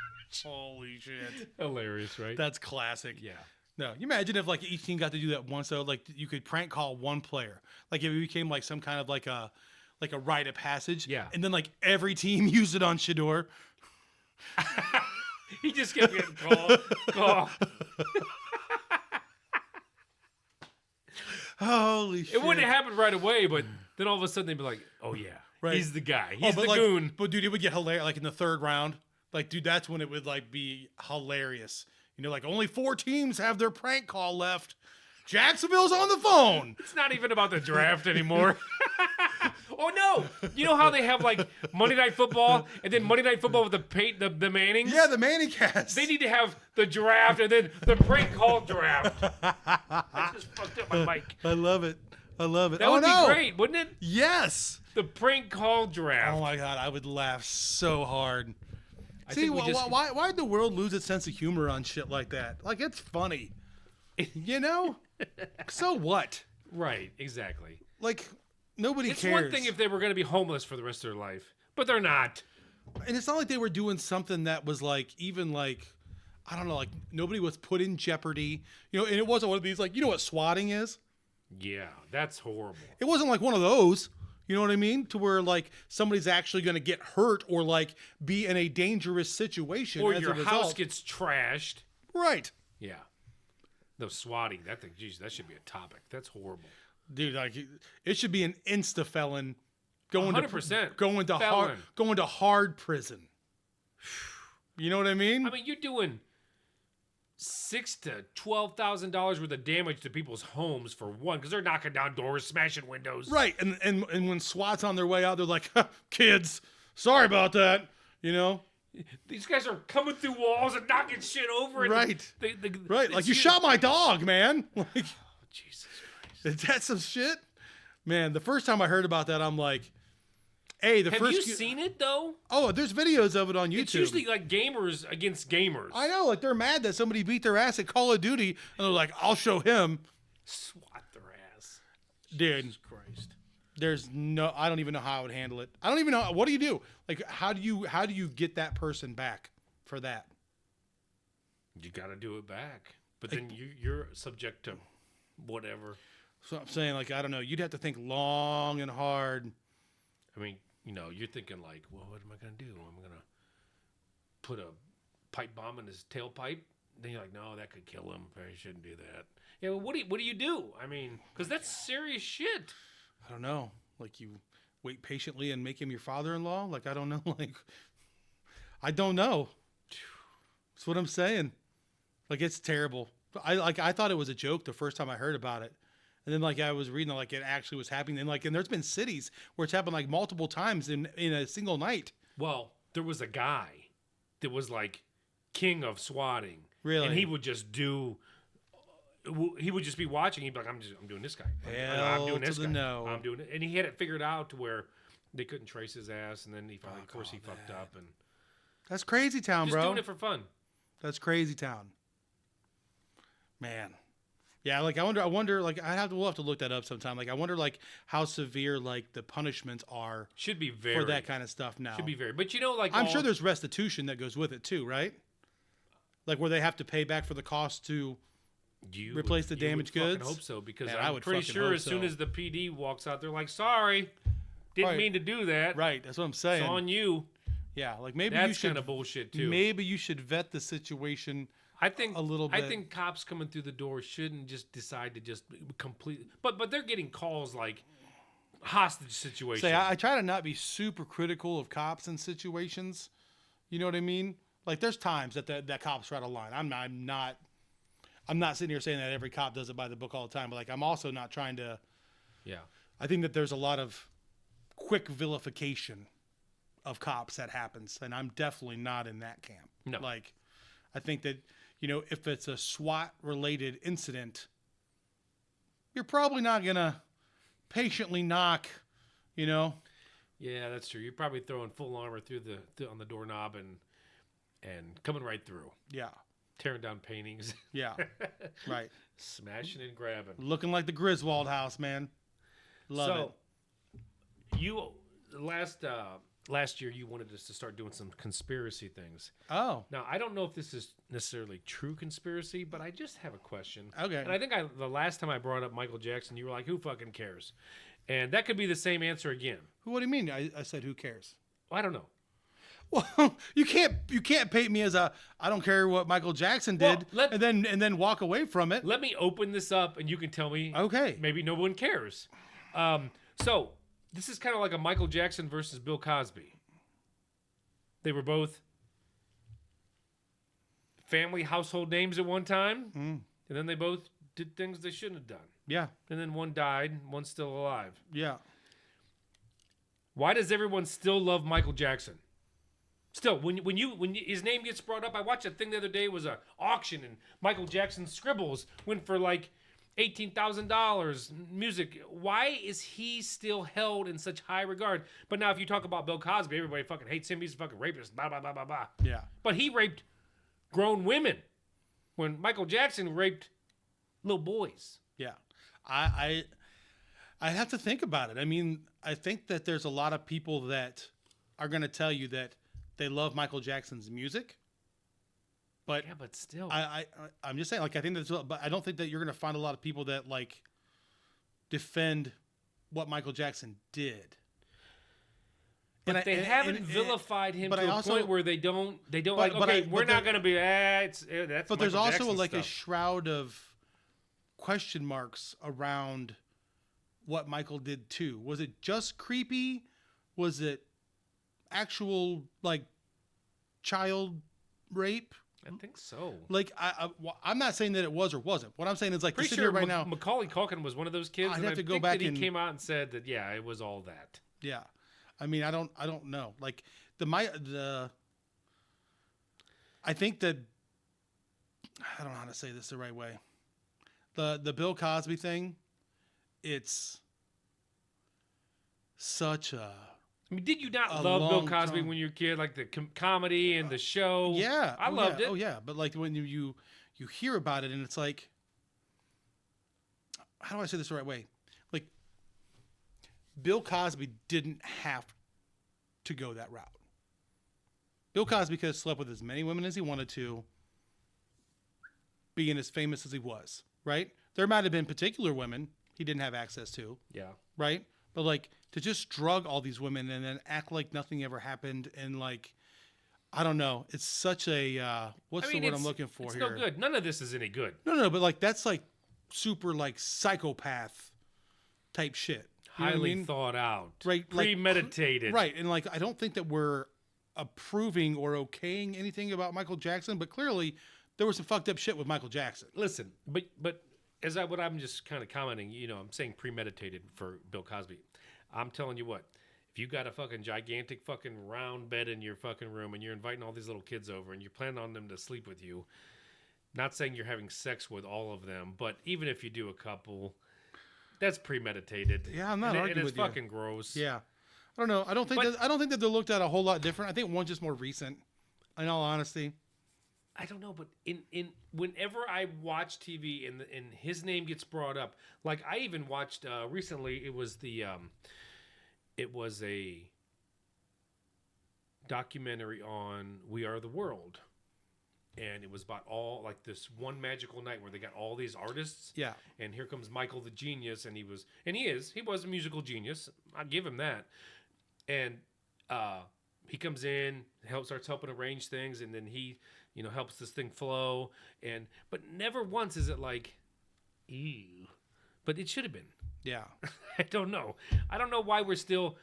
Holy shit. Hilarious, right? That's classic. Yeah. No, you imagine if like each team got to do that once, though, like you could prank call one player. Like if it became like some kind of like a rite of passage. Yeah. And then like every team used it on Shador. He just kept getting call. Holy shit. It wouldn't have happened right away, but then all of a sudden they'd be like, "Oh yeah, Right. he's the guy. He's the like, goon." But dude, it would get hilarious. Like in the third round, like dude, that's when it would like be hilarious. You know, like only 4 teams have their prank call left. Jacksonville's on the phone. It's not even about the draft anymore. Oh no! You know how they have like Monday Night Football and then Monday Night Football with the Mannings? Yeah, the Manning cast. They need to have the draft and then the prank call draft. I just fucked up my mic. I love it. I love it. That would be great, wouldn't it? Yes. The prank call draft. Oh my God, I would laugh so hard. I See, think we just- why'd the world lose its sense of humor on shit like that? Like, it's funny. You know? So what? Right, exactly. Like, nobody It's cares. one thing if they were going to be homeless for the rest of their life, but they're not. And it's not like they were doing something that was like, even like, I don't know, like nobody was put in jeopardy. You know, and it wasn't one of these, like, you know what swatting is? Yeah, that's horrible. It wasn't like one of those. You know what I mean? To where like somebody's actually going to get hurt or like be in a dangerous situation. Or as your a result. house gets trashed. Right. Yeah. No, swatting, that thing, geez, that should be a topic. That's horrible. Dude, like it should be an insta felon going 100% to felon. going to hard prison. You know what I mean? I mean, you're doing $6,000 to $12,000 worth of damage to people's homes for one, because they're knocking down doors, smashing windows. Right. And when SWAT's on their way out, they're like, kids, sorry about that. You know? These guys are coming through walls and knocking shit over. And Right. Right. Like it's you shot my dog, man. Like Jesus Christ. is that some shit? Man, the first time I heard about that, I'm like, hey, Have you seen it though? Oh, there's videos of it on YouTube. It's usually like gamers against gamers. I know, like they're mad that somebody beat their ass at Call of Duty, and they're like, "I'll show him." Swat their ass, dude. Jesus Christ. There's no, I don't even know how I would handle it. I don't even know what do you do. Like, how do you get that person back for that? You got to do it back, but then you're subject to whatever. So I'm saying, like, I don't know. You'd have to think long and hard. I mean, you know, you're thinking like, well, what am I going to do? I'm going to put a pipe bomb in his tailpipe? then you're like, no, that could kill him. I shouldn't do that. Yeah, well, what do you do? I mean, because that's serious shit. I don't know. Like, you wait patiently and make him your father-in-law? Like, I don't know. Like, I don't know. That's what I'm saying. Like, it's terrible. I thought it was a joke the first time I heard about it. And then, like, I was reading, like, it actually was happening. And there's been cities where it's happened, like, multiple times in a single night. Well, there was a guy that was, like, king of swatting. Really? And he would just do... He would just be watching. He'd be like, I'm doing this guy. I'm doing this to the guy. no. I'm doing it. And he had it figured out to where they couldn't trace his ass. And then he finally, of course, he fucked up. And That's crazy town, just bro. doing it for fun. That's crazy town. Man. Yeah, like, I wonder, like, we'll have to look that up sometime. Like, I wonder, like, how severe, like, the punishments are Should be very. for that kind of stuff now. Should be very. But, you know, like... I'm sure there's restitution that goes with it, too, right? Like, where they have to pay back for the cost to replace the damaged goods? I hope so, because Man, I I'm would pretty fucking sure hope as soon so. as the PD walks out, they're like, sorry, didn't Right. mean to do that. Right, that's what I'm saying. It's on you. Yeah, like, maybe That's you should... kind of bullshit, too. Maybe you should vet the situation... I think a little I bit. think cops coming through the door shouldn't just decide to just completely. But they're getting calls like hostage situation. Say, I try to not be super critical of cops in situations. You know what I mean? Like, there's times that cops try to line. I'm not sitting here saying that every cop does it by the book all the time. But, like, I'm also not trying to. Yeah. I think that there's a lot of quick vilification of cops that happens, and I'm definitely not in that camp. No. Like, I think that, you know, if it's a SWAT-related incident, you're probably not going to patiently knock, you know? Yeah, that's true. You're probably throwing full armor on the doorknob and coming right through, Yeah. tearing down paintings, Yeah. Right. smashing and grabbing. Looking like the Griswold house, man. Love it. You last year you wanted us to start doing some conspiracy things. Oh, Now, I don't know if this is necessarily true conspiracy, but I just have a question. Okay. And I think the last time I brought up Michael Jackson, you were like, who fucking cares? And that could be the same answer again. what do you mean? I said, who cares? I don't know. Well, you can't paint me as I don't care what Michael Jackson did, Well, and then walk away from it. Let me open this up and you can tell me. Okay. Maybe no one cares. So this is kind of like a Michael Jackson versus Bill Cosby. They were both family household names at one time, and then they both did things they shouldn't have done. Yeah. And then one died, one's still alive. Yeah. Why does everyone still love Michael Jackson? Still, when his name gets brought up, I watched a thing the other day. It was an auction, and Michael Jackson's scribbles went for like $18,000. Music. Why is he still held in such high regard? But now, if you talk about Bill Cosby, everybody fucking hates him. He's a fucking rapist. Blah blah blah blah blah. Yeah. But he raped grown women, when Michael Jackson raped little boys. Yeah. I have to think about it. I mean, I think that there's a lot of people that are going to tell you that they love Michael Jackson's music. But Yeah, but still. I'm just saying, like, I think that's, but I don't think that you're going to find a lot of people that, like, defend what Michael Jackson did. But they haven't vilified him but to I a also- point where they don't but- like, but okay, I- we're but not there- going to be, that's But there's Michael also Jackson like a stuff. shroud of question marks around what Michael did too. Was it just creepy? Was it actual, like, child rape? I think so. Like, I'm not saying that it was or wasn't. What I'm saying is, like, to Pretty sit sure here right now. Macaulay Culkin was one of those kids. I'd and have I to go think back that he and- came out and said that, yeah, it was all that. Yeah, I mean, I don't know. Like, I think that, I don't know how to say this the right way. The Bill Cosby thing, it's such a, I mean, did you not A love Bill long Cosby time. when you were a kid? Like the comedy and the show? yeah, I loved it. Oh yeah, but like when you hear about it and it's like, how do I say this the right way? Like, Bill Cosby didn't have to go that route. Bill Cosby could have slept with as many women as he wanted to, being as famous as he was, right? There might have been particular women he didn't have access to, Yeah. right? But, like, to just drug all these women and then act like nothing ever happened, and, like, I don't know. It's such a what's the word I'm looking for it's here? no good. None of this is any good. No, but like that's like super like psychopath type shit. You know what I Highly mean? thought out, Right, like, premeditated. Right, and like I don't think that we're approving or okaying anything about Michael Jackson, but clearly there was some fucked up shit with Michael Jackson. Listen, but what I'm just kind of commenting, I'm saying premeditated for Bill Cosby. I'm telling you what, if you got a fucking gigantic fucking round bed in your fucking room and you're inviting all these little kids over and you're planning on them to sleep with you, not saying you're having sex with all of them, but even if you do a couple, that's premeditated. Yeah, I'm not arguing and with it's you. fucking gross. Yeah, I don't know. I don't think that they're looked at a whole lot different. I think one's just more recent. In all honesty, I don't know, but in whenever I watch TV and his name gets brought up, like I even watched recently, it was a documentary on We Are the World, and it was about all like this one magical night where they got all these artists. yeah, And here comes Michael the genius, and he was a musical genius. I'll give him that. And he comes in, starts helping arrange things, and then he, helps this thing flow. But never once is it like, ew. But it should have been. yeah. I don't know. I don't know why we're still.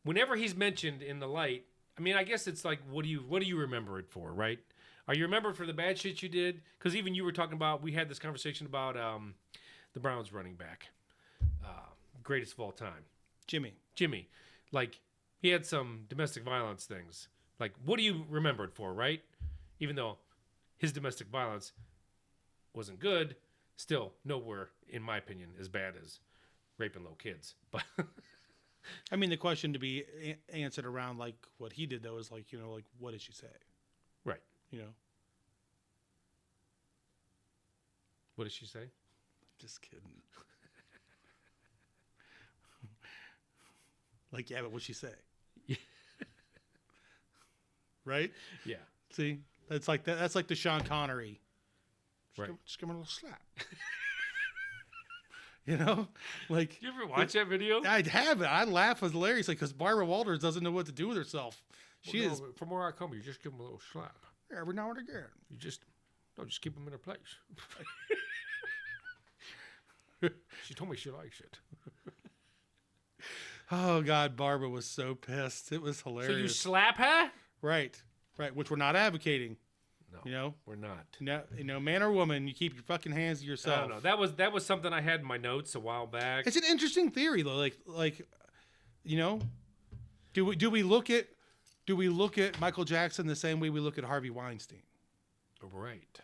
Whenever he's mentioned in the light, I mean, I guess it's like, what do you remember it for, right? Are you remembered for the bad shit you did? Because even you were talking about, we had this conversation about the Browns running back, greatest of all time, Jimmy. Like, he had some domestic violence things. Like, what do you remember it for, right? Even though his domestic violence wasn't good, still nowhere, in my opinion, as bad as raping little kids. But I mean, the question to be answered around like what he did though is like, like what did she say? right. What did she say? Just kidding. Like, yeah, but what'd she say? Yeah. Right? Yeah. See, that's like that. That's like the Sean Connery. Right. Just give him a little slap. Like. You ever watch that video? I haven't. I laugh as hilarious, like because Barbara Walters doesn't know what to do with herself. She is. From where I come, you just give him a little slap. Every now and again. You just keep him in a place. She told me she likes it. Oh God, Barbara was so pissed. It was hilarious. So you slap her? Right. Which we're not advocating. No, we're not. No, man or woman, you keep your fucking hands to yourself. I don't know. That was something I had in my notes a while back. It's an interesting theory though. Like, do we look at Michael Jackson the same way we look at Harvey Weinstein? Right.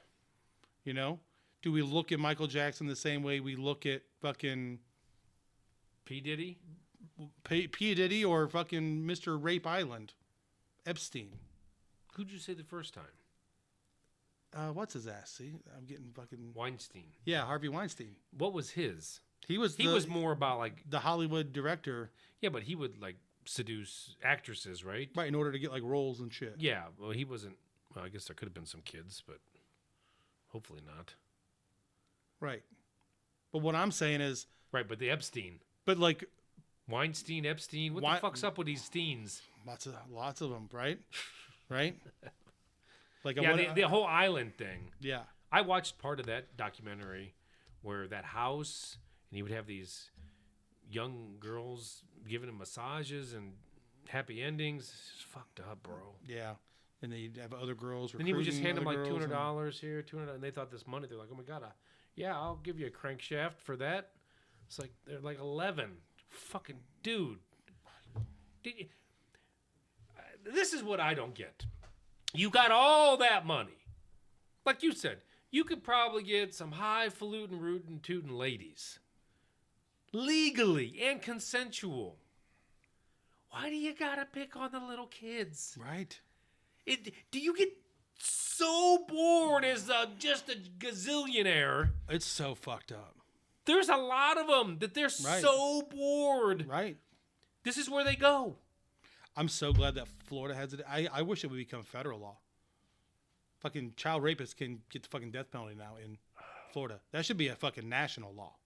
Do we look at Michael Jackson the same way we look at fucking P. Diddy? P. Diddy or fucking Mr. Rape Island, Epstein? Who'd you say the first time? What's his ass? See, I'm getting fucking Weinstein. Yeah, Harvey Weinstein. What was his? He was more about like the Hollywood director. Yeah, but he would like seduce actresses, right? Right, in order to get like roles and shit. Yeah, well, he wasn't. Well, I guess there could have been some kids, but hopefully not. Right. But what I'm saying is... Right, but the Epstein. But like... Weinstein, Epstein, what the fuck's up with these Steens? Lots of them, right? Right? Like the whole island thing. Yeah. I watched part of that documentary where that house, and he would have these young girls giving him massages and happy endings. It's fucked up, bro. Yeah. And they'd have other girls. And he would just hand them like $200 here, $200, and they thought this money. They're like, oh my God, I'll give you a crankshaft for that. It's like they're like 11. Fucking dude. This is what I don't get. You got all that money. Like you said, you could probably get some highfalutin, rootin' tootin' ladies. Legally and consensual. Why do you gotta pick on the little kids? Right. Do you get so bored as just a gazillionaire? It's so fucked up. There's a lot of them that they're so bored. Right. This is where they go. I'm so glad that Florida has it. I wish it would become federal law. Fucking child rapists can get the fucking death penalty now in Florida. That should be a fucking national law.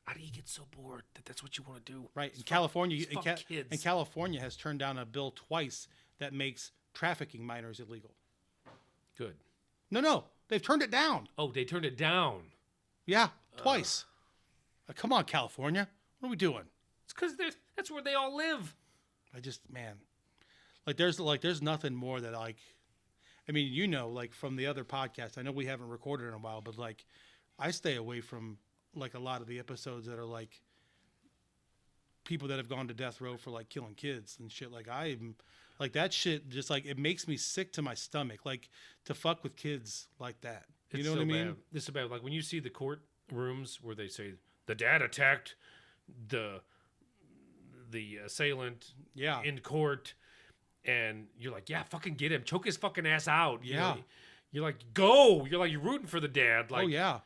How do you get so bored that that's what you want to do? Right. In California, kids. and California has turned down a bill twice that makes trafficking minors illegal. Good. No, they've turned it down. Oh, they turned it down. Yeah, twice. Come on, California. What are we doing? It's because that's where they all live. Man, there's nothing more that like, I mean, like from the other podcast, I know we haven't recorded in a while, but like, I stay away from like a lot of the episodes that are like people that have gone to death row for like killing kids and shit. Like I'm like that shit. Just like it makes me sick to my stomach. Like to fuck with kids like that. You know what I mean? Bad. This is bad. Like when you see the court rooms where they say the dad attacked the assailant in court, and you're like, yeah, fucking get him, choke his fucking ass out. Yeah. You're like, go. You're rooting for the dad. Like, oh yeah,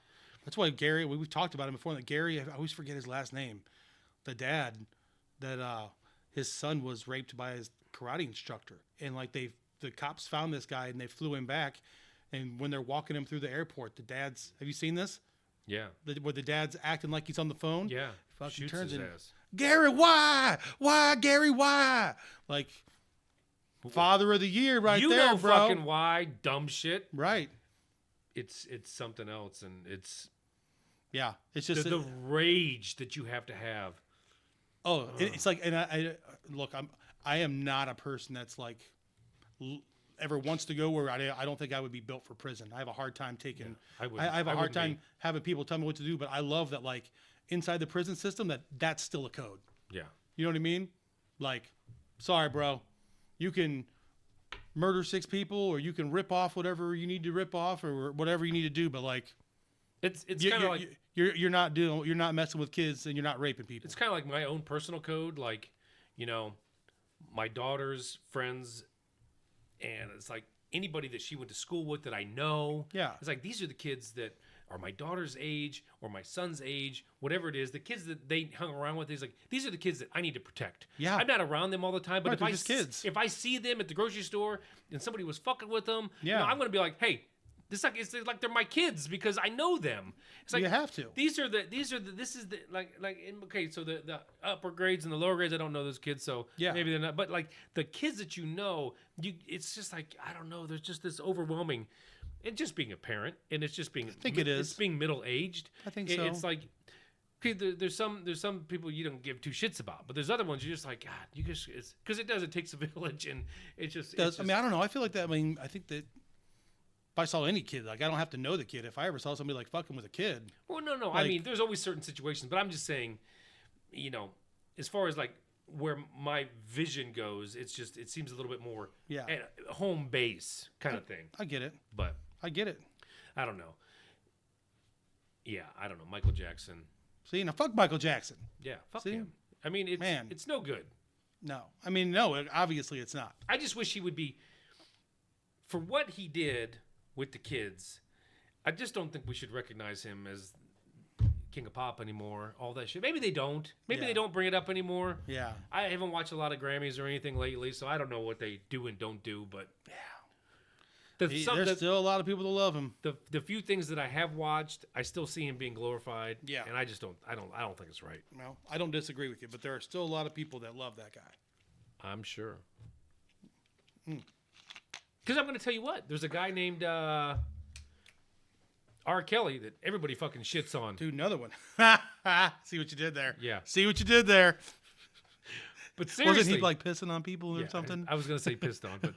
that's why Gary. We've talked about him before. That Gary, I always forget his last name. The dad that his son was raped by his karate instructor, and like the cops found this guy and they flew him back, and when they're walking him through the airport, the dad's. Have you seen this? Yeah. Where the dad's acting like he's on the phone. Yeah. Fucking Shoots turns his in. ass. Gary, why, Gary, why? Like, father of the year, right you there, know bro. Fucking why? Dumb shit. Right. It's something else, and it's it's just the rage that you have to have. Oh, it's like, and I look, I am not a person that's like ever wants to go where I don't think I would be built for prison. I have a hard time taking. Yeah, I have a hard time having people tell me what to do, but I love that like inside the prison system that's still a code. Yeah. You know what I mean? Like, sorry, bro, you can murder 6 people or you can rip off whatever you need to rip off or whatever you need to do, but like, it's kind of like you're not messing with kids and you're not raping people. It's kind of like my own personal code, like, my daughter's friends, and it's like anybody that she went to school with that I know. Yeah. It's like these are the kids that are my daughter's age or my son's age, whatever it is. The kids that they hung around with, is like these are the kids that I need to protect. Yeah. I'm not around them all the time, but Right, they're just kids. if I see them at the grocery store and somebody was fucking with them, Yeah. I'm gonna be like, hey. It's like they're my kids because I know them. It's like You have to. This is the okay. So the upper grades and the lower grades, I don't know those kids, so Yeah. maybe they're not. But like the kids that it's just like I don't know. There's just this overwhelming, and just being a parent, and it's just being. I think it is. It's being middle aged. I think so. It's like. Okay, there's some people you don't give 2 shits about, but there's other ones you're just like, God, you just because it takes a village, and it just. I mean, I don't know. I feel like that. I mean, I think that. If I saw any kid, like I don't have to know the kid. If I ever saw somebody like fucking with a kid, well, no. Like, I mean, there's always certain situations, but I'm just saying, as far as like where my vision goes, it seems a little bit more at home base kind of thing. I get it. But I get it. I don't know. Yeah, I don't know. Michael Jackson. See, now fuck Michael Jackson. Yeah, fuck See? him. I mean, it's no good. No, I mean, no. Obviously, it's not. I just wish he would be for what he did with the kids. I just don't think we should recognize him as King of Pop anymore. All that shit. Maybe they don't. Maybe Yeah. they don't bring it up anymore. Yeah. I haven't watched a lot of Grammys or anything lately, so I don't know what they do and don't do. But There's still a lot of people that love him. the few things that I have watched, I still see him being glorified. Yeah. And I just don't. I don't think it's right. No, I don't disagree with you, but there are still a lot of people that love that guy. I'm sure. Because I'm going to tell you what. There's a guy named R. Kelly that everybody fucking shits on. Dude, another one. See what you did there. Yeah. See what you did there. But seriously, Wasn't he like pissing on people or yeah, something? I was going to say pissed on, but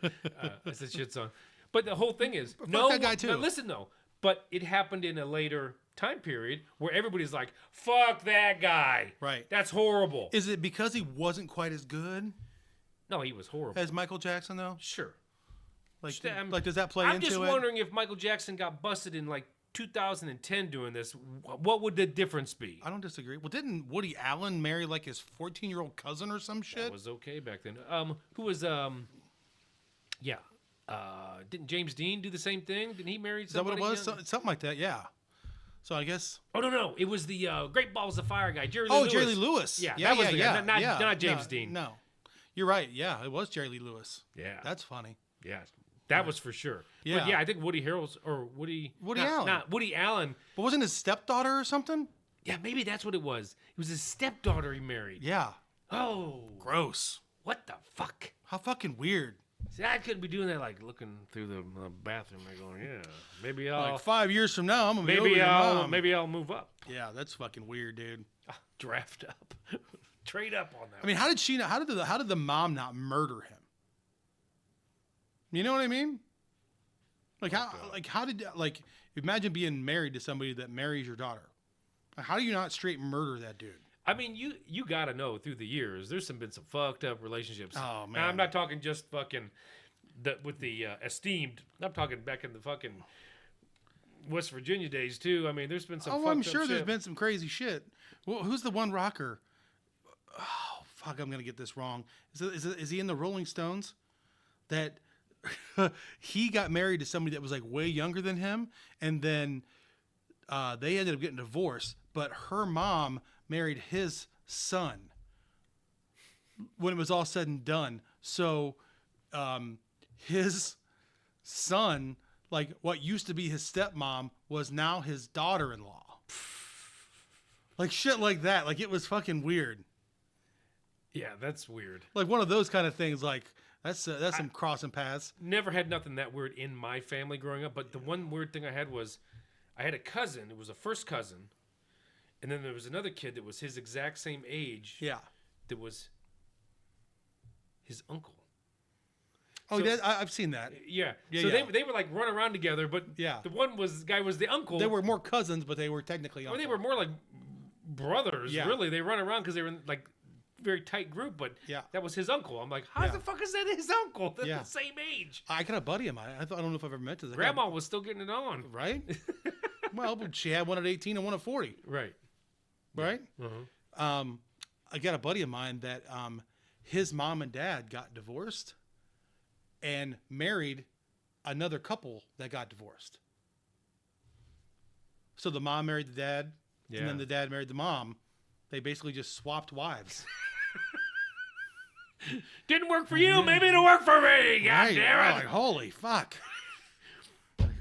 I said shits on. But the whole thing is, fuck that guy too. Now listen though, but it happened in a later time period where everybody's like, "Fuck that guy." Right. That's horrible. Is it because he wasn't quite as good No, he was horrible. as Michael Jackson though? Sure. Like, I'm- does that play I'm into just it? wondering if Michael Jackson got busted in like 2010 doing this, what would the difference be? I don't disagree. Well, didn't Woody Allen marry like his 14-year-old cousin or some shit? That was okay back then. Who was didn't James Dean do the same thing? Didn't he marry Is that what it somebody was? young? Something like that, yeah. So I guess. Oh no, it was the Great Balls of Fire guy, Jerry Lee Oh, Lewis. Jerry Lee Lewis. Yeah, that was the guy, not James No, Dean. No, you're right. Yeah, it was Jerry Lee Lewis. Yeah, That's funny. yeah, that was for sure. Yeah. But yeah, I think Woody Harrelson or Woody Allen. not Woody Allen. But wasn't his stepdaughter or something? Yeah, maybe that's what it was. It was his stepdaughter he married. Yeah. Oh, Gross. what the fuck? How fucking weird. See, I couldn't be doing that, like looking through the bathroom, like going, yeah, maybe I'll, Like 5 years from now, I'm gonna be over your mom. maybe I'll move up, Yeah, that's fucking weird, dude. draft up, trade up on that. I mean, how did she not? How did the mom not murder him? You know what I mean? Like how did imagine being married to somebody that marries your daughter? How do you not straight murder that dude? I mean, you got to know through the years, there's been some fucked up relationships. Oh, man. And I'm not talking just fucking with the esteemed. I'm talking back in the fucking West Virginia days too. I mean, there's been some. Oh, fucked I'm up sure there's shit. been some crazy shit. Well, who's the one rocker? Oh, fuck, I'm gonna get this wrong. Is he in the Rolling Stones? That he got married to somebody that was like way younger than him, and then they ended up getting divorced. But her mom married his son when it was all said and done. So his son, like what used to be his stepmom, was now his daughter-in-law. Like shit like that. Like it was fucking weird. Yeah, that's weird. Like one of those kind of things. Like that's some crossing paths. Never had nothing that weird in my family growing up. But the one weird thing I had was I had a cousin. It was a first cousin. And then there was another kid that was his exact same age. Yeah. That was his uncle. Oh, So- I've seen that. Yeah. Yeah, So yeah. they were like running around together, but Yeah. the guy was the uncle. They were more cousins, but they were technically. Or they uncle. were more like brothers. Yeah. Really, they run around because they were in like very tight group. But Yeah. that was his uncle. I'm like, how Yeah. the fuck is that his uncle? They're Yeah. the same age. I got a buddy of mine. I don't know if I've ever met this. Grandma was still getting it on. Right? Well, but she had one at 18 and one at 40. Right. Right? Uh-huh. I got a buddy of mine that his mom and dad got divorced and married another couple that got divorced. So the mom married the dad, Yeah. and then the dad married the mom. They basically just swapped wives. Didn't work for you. Maybe it'll work for me. God Right? damn We're it. like, holy fuck.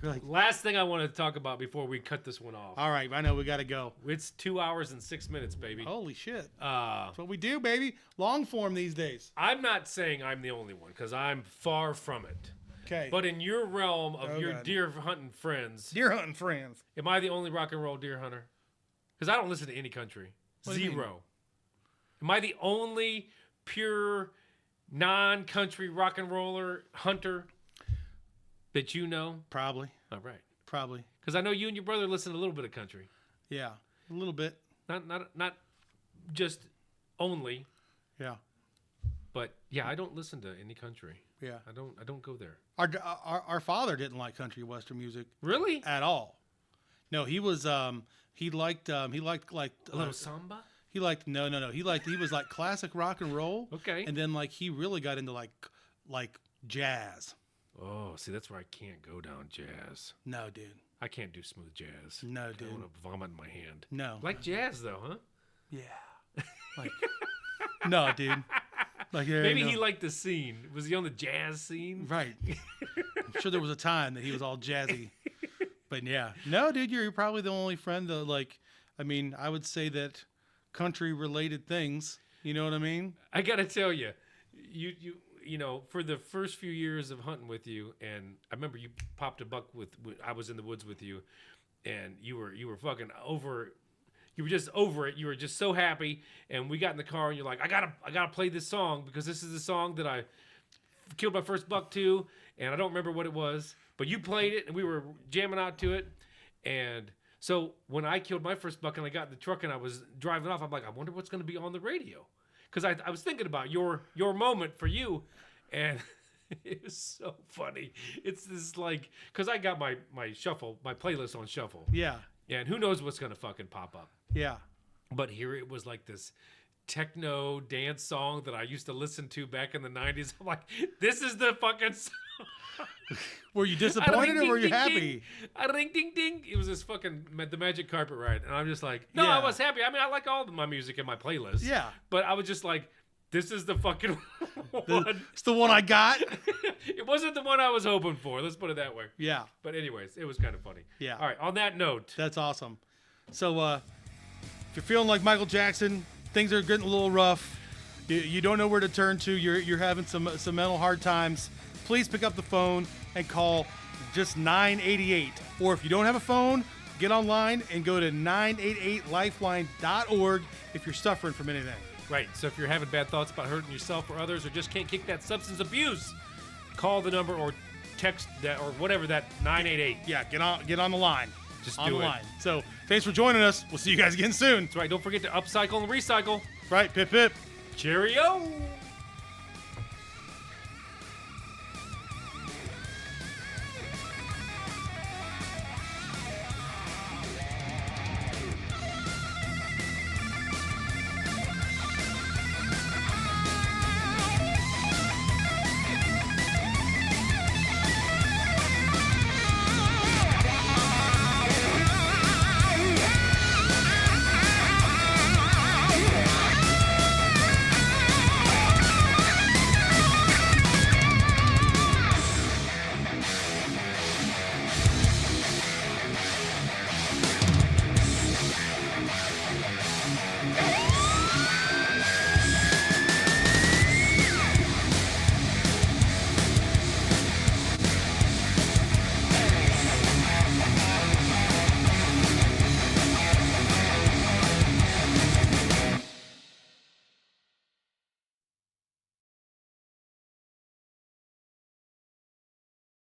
You're like, Last thing I want to talk about before we cut this one off. all right, I know we got to go. It's 2 hours and 6 minutes, baby. Holy shit. That's what we do, baby. Long form these days. I'm not saying I'm the only one because I'm far from it. Okay. But in your realm of Oh, your God. deer hunting friends, Deer hunting friends. am I the only rock and roll deer hunter? Because I don't listen to any country. What do you mean? Zero. Am I the only pure non-country rock and roller hunter that you know? Probably. All right. Probably. Because I know you and your brother listen to a little bit of country. Yeah. A little bit. Not just only, Yeah. but yeah, I don't listen to any country. Yeah. I don't go there. Our father didn't like country western music Really? at all. No, he was he liked like A little samba? he liked no. He was like classic rock and roll. Okay. And then like he really got into like jazz. Oh, see, that's where I can't go down jazz. No, dude. I can't do smooth jazz. No, I dude. want to vomit in my hand. No. Like jazz, though, huh? Yeah. Like no, dude. Like yeah, Maybe no. he liked the scene. Was he on the jazz scene? Right. I'm sure there was a time that he was all jazzy. But yeah. No, dude, you're probably the only friend that like I mean, I would say that country related things, you know what I mean? I gotta tell you, you know, for the first few years of hunting with you, and I remember you popped a buck with I was in the woods with you, and you were fucking over. You were just over it. You were just so happy, and we got in the car, and you're like, I gotta play this song because this is the song that I killed my first buck to, and I don't remember what it was, but you played it, and we were jamming out to it, and so when I killed my first buck and I got in the truck and I was driving off, I'm like, I wonder what's going to be on the radio, because I was thinking about your moment for you, and it was so funny. It's this like because I got my shuffle, my playlist on shuffle, Yeah. and who knows what's going to fucking pop up. Yeah. But here it was like this techno dance song that I used to listen to back in the 90s. I'm like, this is the fucking song. Were you disappointed or were you happy? Ring ding ding. It was this fucking the Magic Carpet Ride, and I'm just like, no, Yeah. I was happy. I mean, I like all of my music in my playlist. Yeah. But I was just like, this is the fucking one. It's the one I got. It wasn't the one I was hoping for. Let's put it that way. Yeah. But anyways, it was kind of funny. Yeah. All right. On that note, That's awesome. So if you're feeling like Michael Jackson, things are getting a little rough. You don't know where to turn to. You're having some mental hard times. please pick up the phone and call just 988. Or if you don't have a phone, get online and go to 988lifeline.org if you're suffering from anything. Right. So if you're having bad thoughts about hurting yourself or others, or just can't kick that substance abuse, call the number or text that or whatever that 988. Yeah, get on the line. Just on do the it. line. So thanks for joining us. We'll see you guys again soon. That's right. Don't forget to upcycle and recycle. Right, pip pip. Cheerio.